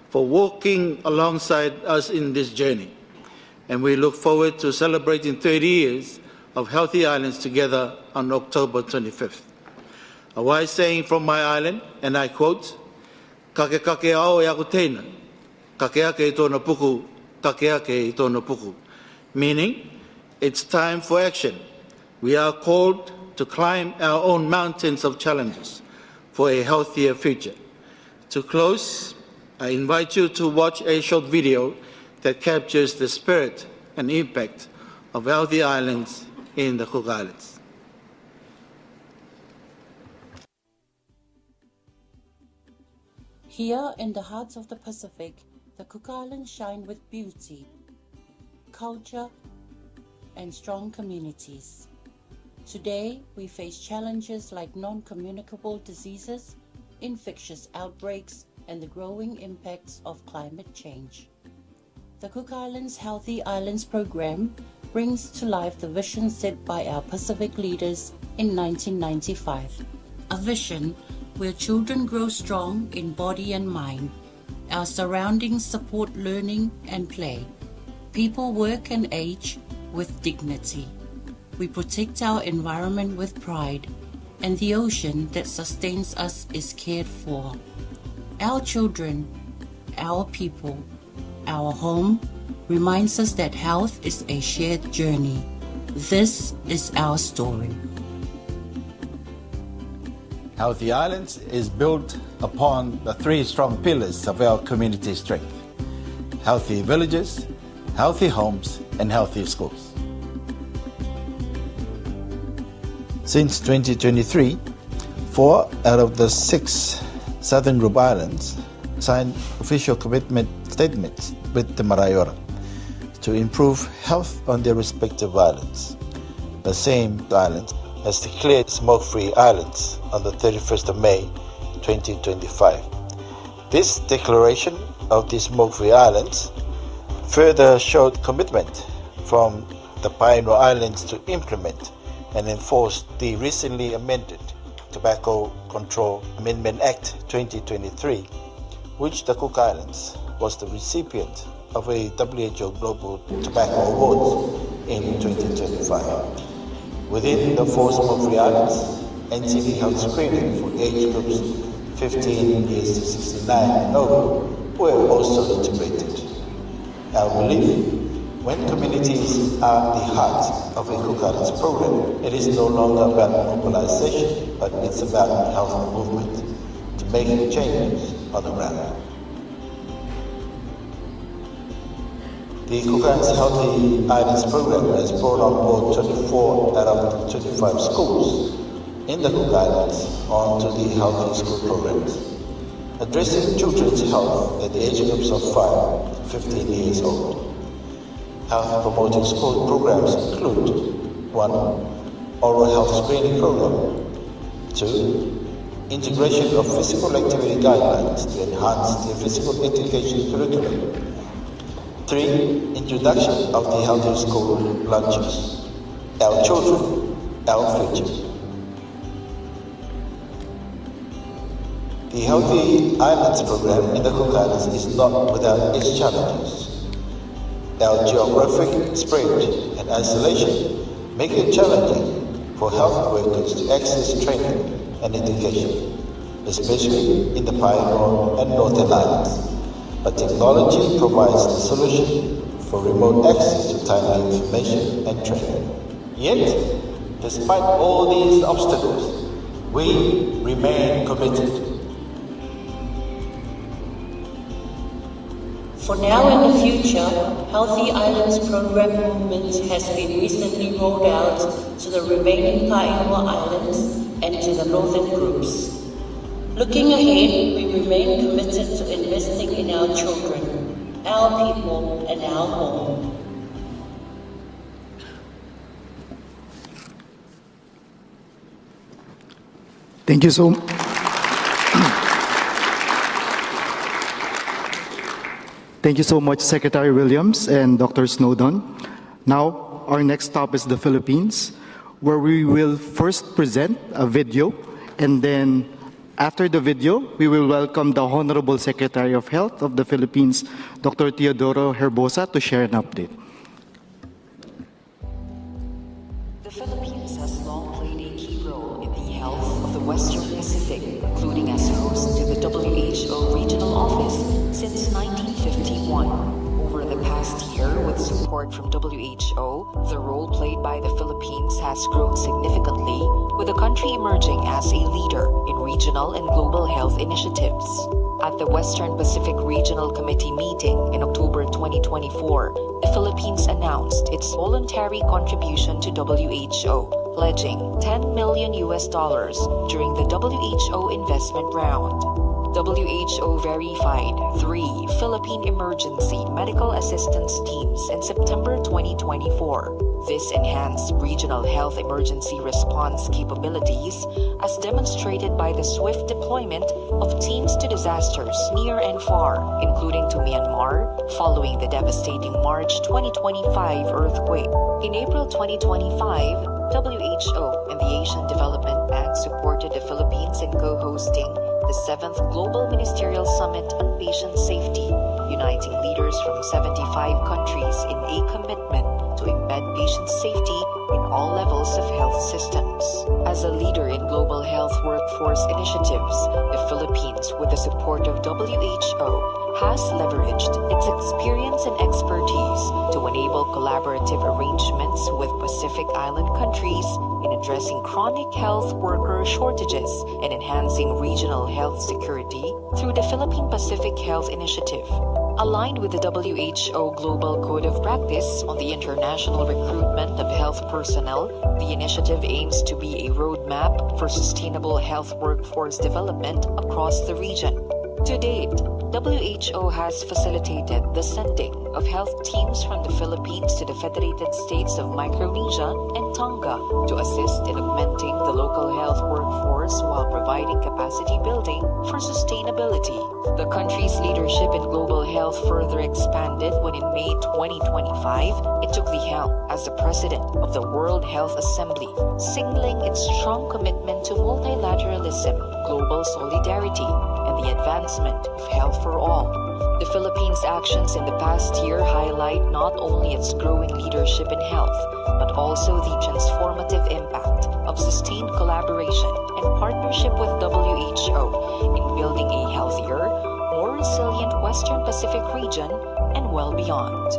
for walking alongside us in this journey. And we look forward to celebrating 30 years of Healthy Islands together on October 25th. A wise saying from my island, and I quote, "Kake kake ao e aku teina, kake ake I tōna puku, kake ake I tōna puku," meaning it's time for action. We are called to climb our own mountains of challenges for a healthier future. To close, I invite you to watch a short video that captures the spirit and impact of Healthy Islands in the Cook Islands. Here in the heart of the Pacific, the Cook Islands shine with beauty, culture, and strong communities. Today, we face challenges like non-communicable diseases, infectious outbreaks, and the growing impacts of climate change. The Cook Islands Healthy Islands program brings to life the vision set by our Pacific leaders in 1995. A vision where children grow strong in body and mind. Our surroundings support learning and play. People work and age with dignity. We protect our environment with pride, and the ocean that sustains us is cared for. Our children, our people, our home reminds us that health is a shared journey. This is our story. Healthy Islands is built upon the 3 strong pillars of our community strength: healthy villages, healthy homes, and healthy schools. Since 2023, 4 out of the 6 Southern Group Islands signed official commitment statements with the Marayora to improve health on their respective islands. The same island has declared smoke-free islands on the 31st of May 2025. This declaration of the smoke-free islands further showed commitment from the Paenua Islands to implement and enforce the recently amended Tobacco Control Amendment Act 2023, which the Cook Islands was the recipient of a WHO Global Tobacco Award in 2025. Within the 4 smoke-free islands, NTB health screening for age groups 15 years to 69 and over were also integrated. Our belief, when communities are the heart of a Cook Islands program, it is no longer about mobilization, but it's about health movement to make changes on the ground. The Cook Islands Healthy Islands program has brought on board 24 out of 25 schools in the Cook Islands onto the Healthy School programs, addressing children's health at the age groups of 5 to 15 years old. Health promoting school programs include 1. Oral health screening program, 2. Integration of physical activity guidelines to enhance the physical education curriculum, 3. Introduction of the healthy school lunches. Our children, our future. The Healthy Islands program in the Cook Islands is not without its challenges. Our geographic spread and isolation make it challenging for health workers to access training and education, especially in the Pioneer and Northern Islands. But technology provides the solution for remote access to timely information and training. Yet, despite all these obstacles, we remain committed. For now and the future, Healthy Islands program movement has been recently rolled out to the remaining Pioneer Islands and to the northern groups. Looking ahead, we remain committed to investing in our children, our people, and our home. Thank you so much. Thank you so much, Secretary Williams and Dr. Snowdon. Now, our next stop is the Philippines, where we will first present a video, and then after the video, we will welcome the Honorable Secretary of Health of the Philippines, Dr. Teodoro Herbosa, to share an update. The Philippines has long played a key role in the health of the Western Pacific, including as host to the WHO Regional Office since 1951. Over the past year, with support from WHO, the role played by the Philippines has grown significantly, with the country emerging as a leader in regional and global health initiatives. At the Western Pacific Regional Committee meeting in October 2024, the Philippines announced its voluntary contribution to WHO, pledging $10 million during the WHO investment round. WHO verified 3 Philippine emergency medical assistance teams in September 2024. This enhanced regional health emergency response capabilities, as demonstrated by the swift deployment of teams to disasters near and far, including to Myanmar, following the devastating March 2025 earthquake. In April 2025, WHO and the Asian Development Bank supported the Philippines in co-hosting the 7th Global Ministerial Summit on Patient Safety, uniting leaders from 75 countries in a commitment to embed patient safety in all levels of health systems. As a leader in global health workforce initiatives, the Philippines, with the support of WHO, has leveraged its experience and expertise to enable collaborative arrangements with Pacific Island countries in addressing chronic health worker shortages and enhancing regional health security through the Philippine Pacific Health Initiative. Aligned with the WHO Global Code of Practice on the international recruitment of health personnel, the initiative aims to be a roadmap for sustainable health workforce development across the region. To date, WHO has facilitated the sending of health teams from the Philippines to the Federated States of Micronesia and Tonga to assist in augmenting the local health workforce while providing capacity building for sustainability. The country's leadership in global health further expanded when in May 2025, it took the helm as the president of the World Health Assembly, signaling its strong commitment to multilateralism, global solidarity, and the advancement of health for all. The Philippines' actions in the past year highlight not only its growing leadership in health, but also the transformative impact of sustained collaboration and partnership with WHO in building a healthier, more resilient Western Pacific region and well beyond.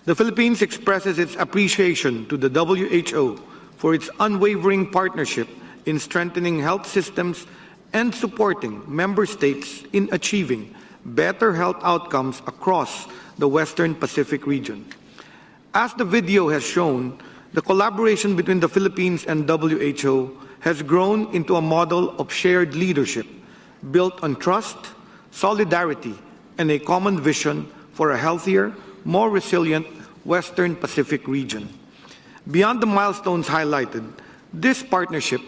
The Philippines expresses its appreciation to the WHO for its unwavering partnership in strengthening health systems and supporting member states in achieving better health outcomes across the Western Pacific region. As the video has shown, the collaboration between the Philippines and WHO has grown into a model of shared leadership built on trust, solidarity, and a common vision for a healthier, more resilient Western Pacific region. Beyond the milestones highlighted, this partnership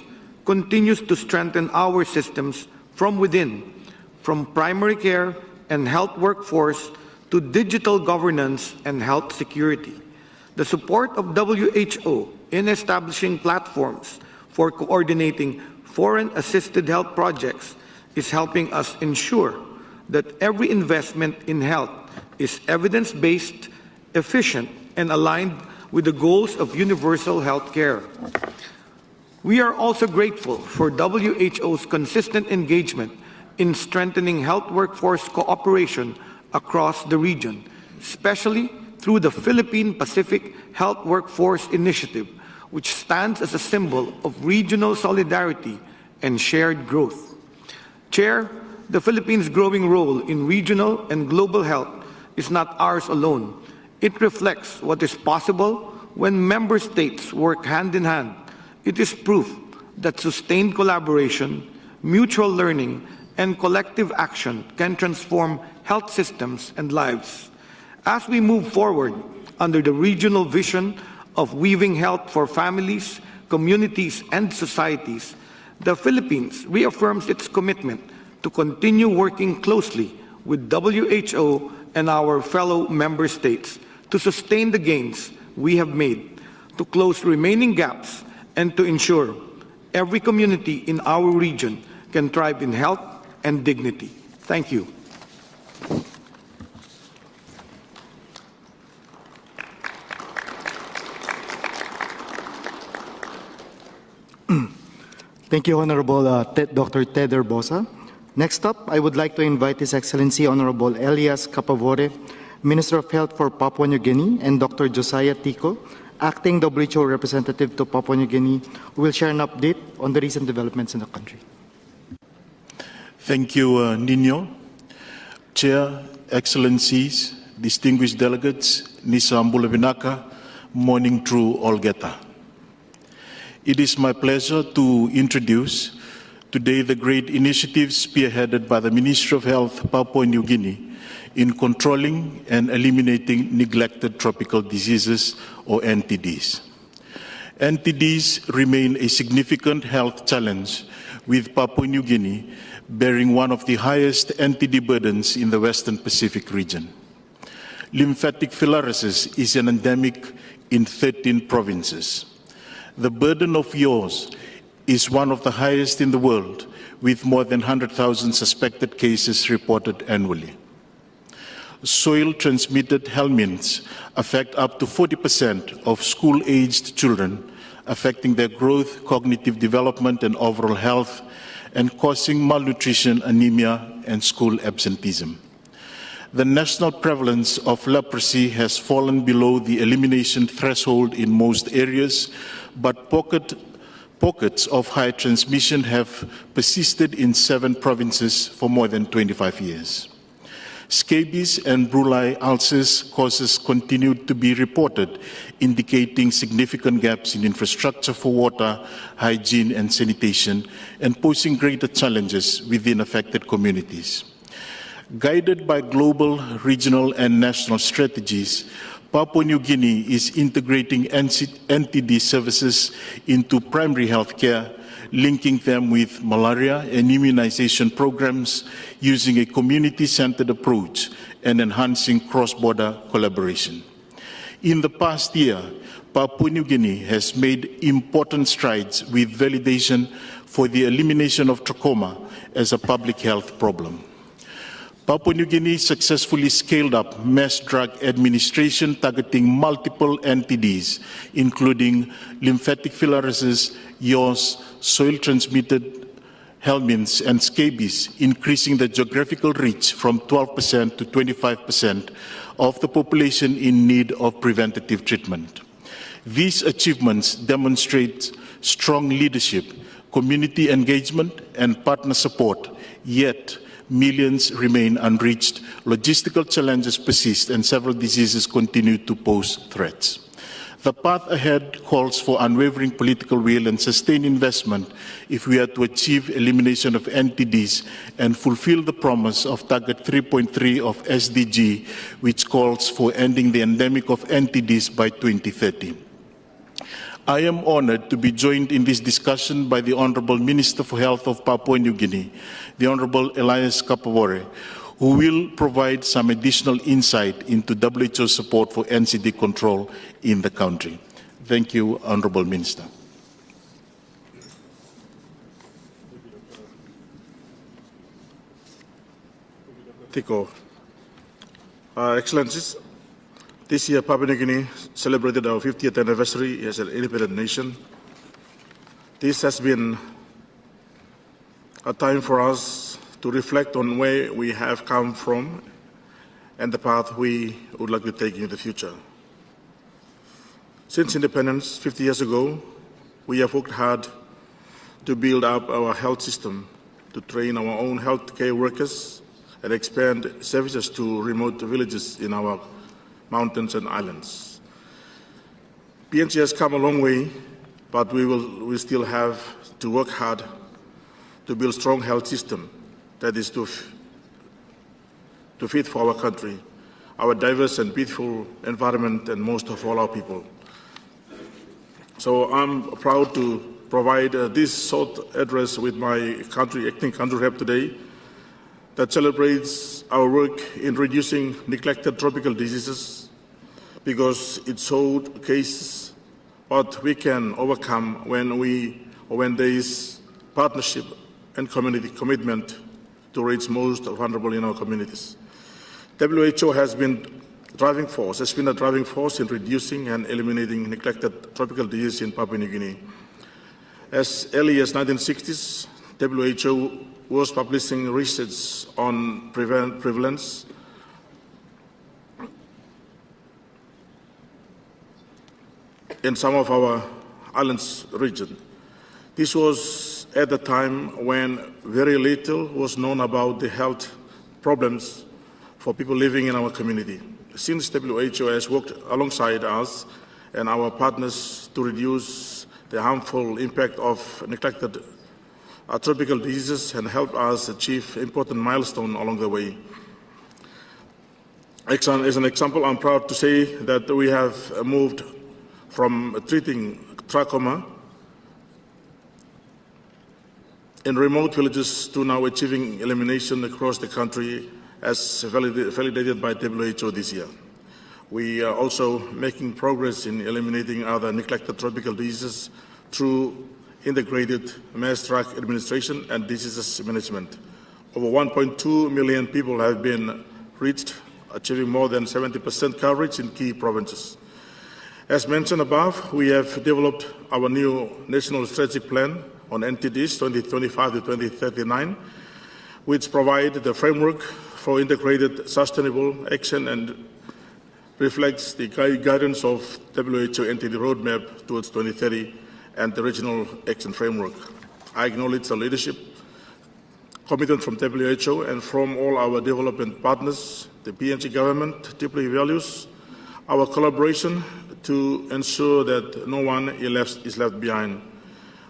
continues to strengthen our systems from within, from primary care and health workforce to digital governance and health security. The support of WHO in establishing platforms for coordinating foreign-assisted health projects is helping us ensure that every investment in health is evidence-based, efficient, and aligned with the goals of universal health care. We are also grateful for WHO's consistent engagement in strengthening health workforce cooperation across the region, especially through the Philippine Pacific Health Workforce Initiative, which stands as a symbol of regional solidarity and shared growth. Chair, the Philippines' growing role in regional and global health is not ours alone. It reflects what is possible when member states work hand in hand. It is proof that sustained collaboration, mutual learning, and collective action can transform health systems and lives. As we move forward under the regional vision of weaving health for families, communities, and societies, the Philippines reaffirms its commitment to continue working closely with WHO and our fellow member states to sustain the gains we have made, to close remaining gaps, and to ensure every community in our region can thrive in health and dignity. Thank you. Thank you, Honorable Dr. Ted Herbosa. Next up, I would like to invite His Excellency Honorable Elias Capavore, Minister of Health for Papua New Guinea, and Dr. Josiah Tico, Acting WHO Representative to Papua New Guinea, who will share an update on the recent developments in the country. Thank you, Nino. Chair, Excellencies, distinguished delegates, Nisa Mbulavinaka, morning through Olgeta. It is my pleasure to introduce today the great initiative spearheaded by the Ministry of Health, Papua New Guinea, in controlling and eliminating neglected tropical diseases, or NTDs. NTDs remain a significant health challenge, with Papua New Guinea bearing one of the highest NTD burdens in the Western Pacific region. Lymphatic filariasis is an endemic in 13 provinces. The burden of yaws is one of the highest in the world, with more than 100,000 suspected cases reported annually. Soil-transmitted helminths affect up to 40% of school-aged children, affecting their growth, cognitive development, and overall health, and causing malnutrition, anemia, and school absenteeism. The national prevalence of leprosy has fallen below the elimination threshold in most areas, but pockets of high transmission have persisted in 7 provinces for more than 25 years. Scabies and brucei ulcers causes continued to be reported, indicating significant gaps in infrastructure for water, hygiene and sanitation, and posing greater challenges within affected communities. Guided by global, regional and national strategies, Papua New Guinea is integrating NTD services into primary health care, linking them with malaria and immunization programs using a community-centered approach and enhancing cross-border collaboration. In the past year, Papua New Guinea has made important strides with validation for the elimination of trachoma as a public health problem. Papua New Guinea successfully scaled up mass drug administration targeting multiple NTDs, including lymphatic filariasis, yaws, soil-transmitted helminths, and scabies, increasing the geographical reach from 12% to 25% of the population in need of preventative treatment. These achievements demonstrate strong leadership, community engagement, and partner support, yet millions remain unreached, logistical challenges persist, and several diseases continue to pose threats. The path ahead calls for unwavering political will and sustained investment if we are to achieve elimination of NTDs and fulfill the promise of Target 3.3 of SDG, which calls for ending the endemic of NTDs by 2030. I am honored to be joined in this discussion by the Honorable Minister for Health of Papua New Guinea, the Honorable Elias Kapawore, who will provide some additional insight into WHO support for NCD control in the country. Thank you, Honorable Minister. Tiko. Excellencies, this year Papua New Guinea celebrated our 50th anniversary as an independent nation. This has been a time for us to reflect on where we have come from and the path we would like to take in the future. Since independence 50 years ago, we have worked hard to build up our health system, to train our own healthcare workers, and expand services to remote villages in our mountains and islands. PNG has come a long way, but we still have to work hard to build a strong health system that is to fit for our country, our diverse and beautiful environment, and most of all our people. So I'm proud to provide this short address with my acting country rep today that celebrates our work in reducing neglected tropical diseases, because it showed cases what we can overcome when there is partnership and community commitment to reach most vulnerable in our communities. WHO has been a driving force in reducing and eliminating neglected tropical disease in Papua New Guinea. As early as 1960s, WHO was publishing research on prevalence in some of our islands region. This was at the time when very little was known about the health problems for people living in our community. Since WHO has worked alongside us and our partners to reduce the harmful impact of neglected tropical diseases and help us achieve important milestones along the way. As an example, I'm proud to say that we have moved from treating trachoma in remote villages to now achieving elimination across the country as validated by WHO this year. We are also making progress in eliminating other neglected tropical diseases through integrated mass drug administration and diseases management. Over 1.2 million people have been reached, achieving more than 70% coverage in key provinces. As mentioned above, we have developed our new National Strategic Plan on NTDs 2025 to 2039, which provide the framework for integrated sustainable action and reflects the guidance of WHO NTD roadmap towards 2030 and the regional action framework. I acknowledge the leadership commitment from WHO and from all our development partners. The PNG government deeply values our collaboration to ensure that no one is left behind.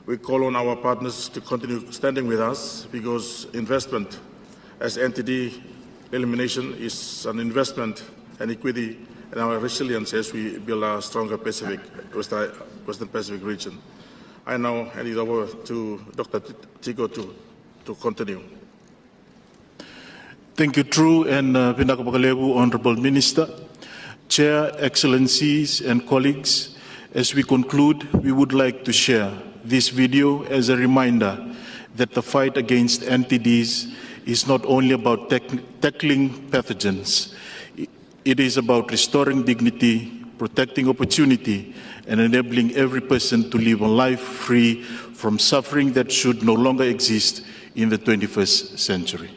We call on our partners to continue standing with us because investment as NTD elimination is an investment and equity in our resilience as we build a stronger Western Pacific region. I now hand it over to Dr. Tico to continue. Thank you, True and Pinakapakalevu, Honorable Minister, Chair, Excellencies and colleagues. As we conclude, we would like to share this video as a reminder that the fight against NTDs is not only about tackling pathogens. It is about restoring dignity, protecting opportunity, and enabling every person to live a life free from suffering that should no longer exist in the 21st century.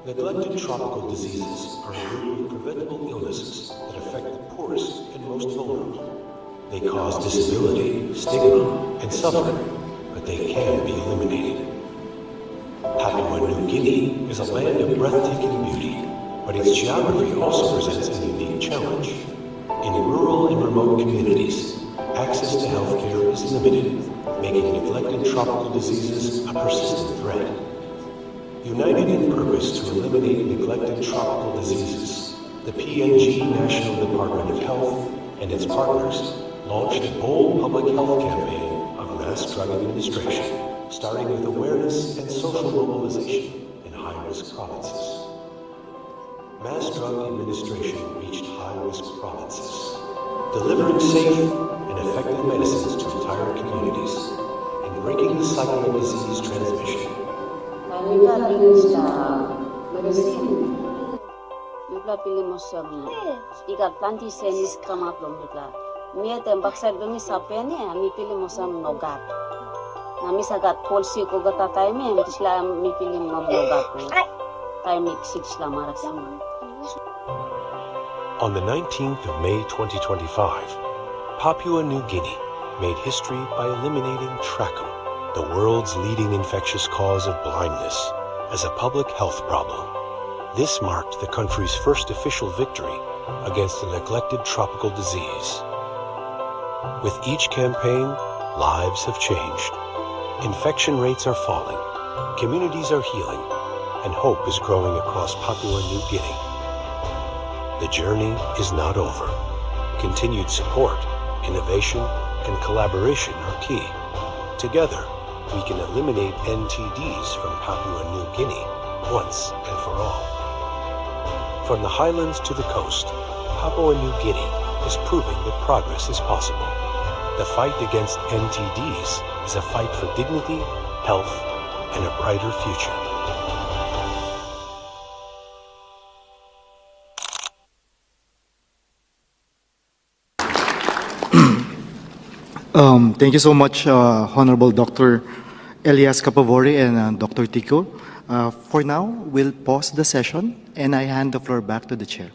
Neglected tropical diseases are a group of preventable illnesses that affect the poorest and most vulnerable. They cause disability, stigma, and suffering, but they can be eliminated. Papua New Guinea is a land of breathtaking beauty, but its geography also presents a unique challenge. In rural and remote communities, access to healthcare is limited, making neglected tropical diseases a persistent threat. United in purpose to eliminate neglected tropical diseases, the PNG National Department of Health and its partners launched a bold public health campaign of mass drug administration, starting with awareness and social mobilization in high-risk provinces. Mass drug administration reached high-risk provinces, delivering safe and effective medicines to entire communities and breaking the cycle of disease transmission. Regarding medicine, Bibla pilih musim, ikat planti senis kama belum bibla. Mie tembak saya demi sapinya, kami pilih musim nogat. Kami sagat polisi ko gata time, tisla kami pilih nogat. Time six lama raksama. On the 19th of May 2025, Papua New Guinea made history by eliminating trachom, the world's leading infectious cause of blindness, as a public health problem. This marked the country's first official victory against a neglected tropical disease. With each campaign, lives have changed. Infection rates are falling, communities are healing, and hope is growing across Papua New Guinea. The journey is not over. Continued support, innovation, and collaboration are key. Together, we can eliminate NTDs from Papua New Guinea once and for all. From the highlands to the coast, Papua New Guinea is proving that progress is possible. The fight against NTDs is a fight for dignity, health, and a brighter future. Thank you so much, Honorable Dr. Elias Kapavori and Dr. Tico. For now, we'll pause the session and I hand the floor back to the chair.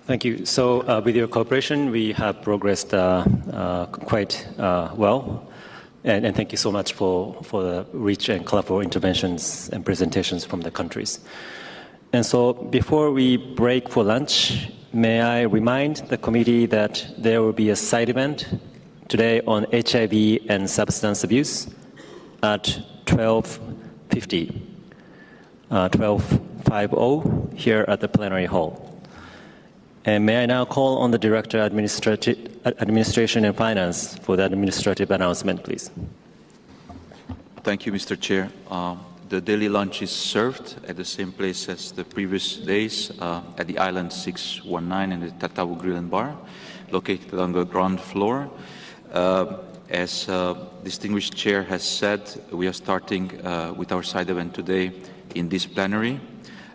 Thank you. So with your cooperation, we have progressed quite well. And thank you so much for the rich and colorful interventions and presentations from the countries. And so before we break for lunch, may I remind the committee that there will be a side event today on HIV and substance abuse at 12:50 here at the plenary hall. And may I now call on the Director of Administration and Finance for the administrative announcement, please. Thank you, Mr. Chair. The daily lunch is served at the same place as the previous days at the Island 619 and the Tatawu Grill and Bar, located on the ground floor. As distinguished chair has said, we are starting with our side event today in this plenary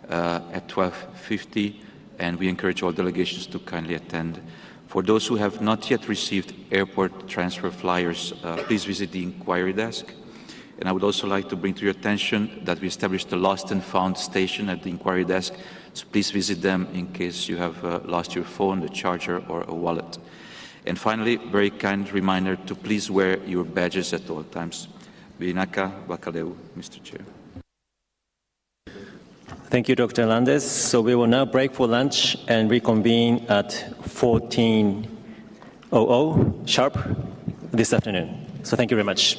at 12:50, and we encourage all delegations to kindly attend. For those who have not yet received airport transfer flyers, please visit the inquiry desk. And I would also like to bring to your attention that we established a lost and found station at the inquiry desk, so please visit them in case you have lost your phone, the charger, or a wallet. And finally, very kind reminder to please wear your badges at all times. Binaka Bakaleu, Mr. Chair. Thank you, Dr. Hernandez. So we will now break for lunch and reconvene at 14:00 sharp this afternoon. So thank you very much.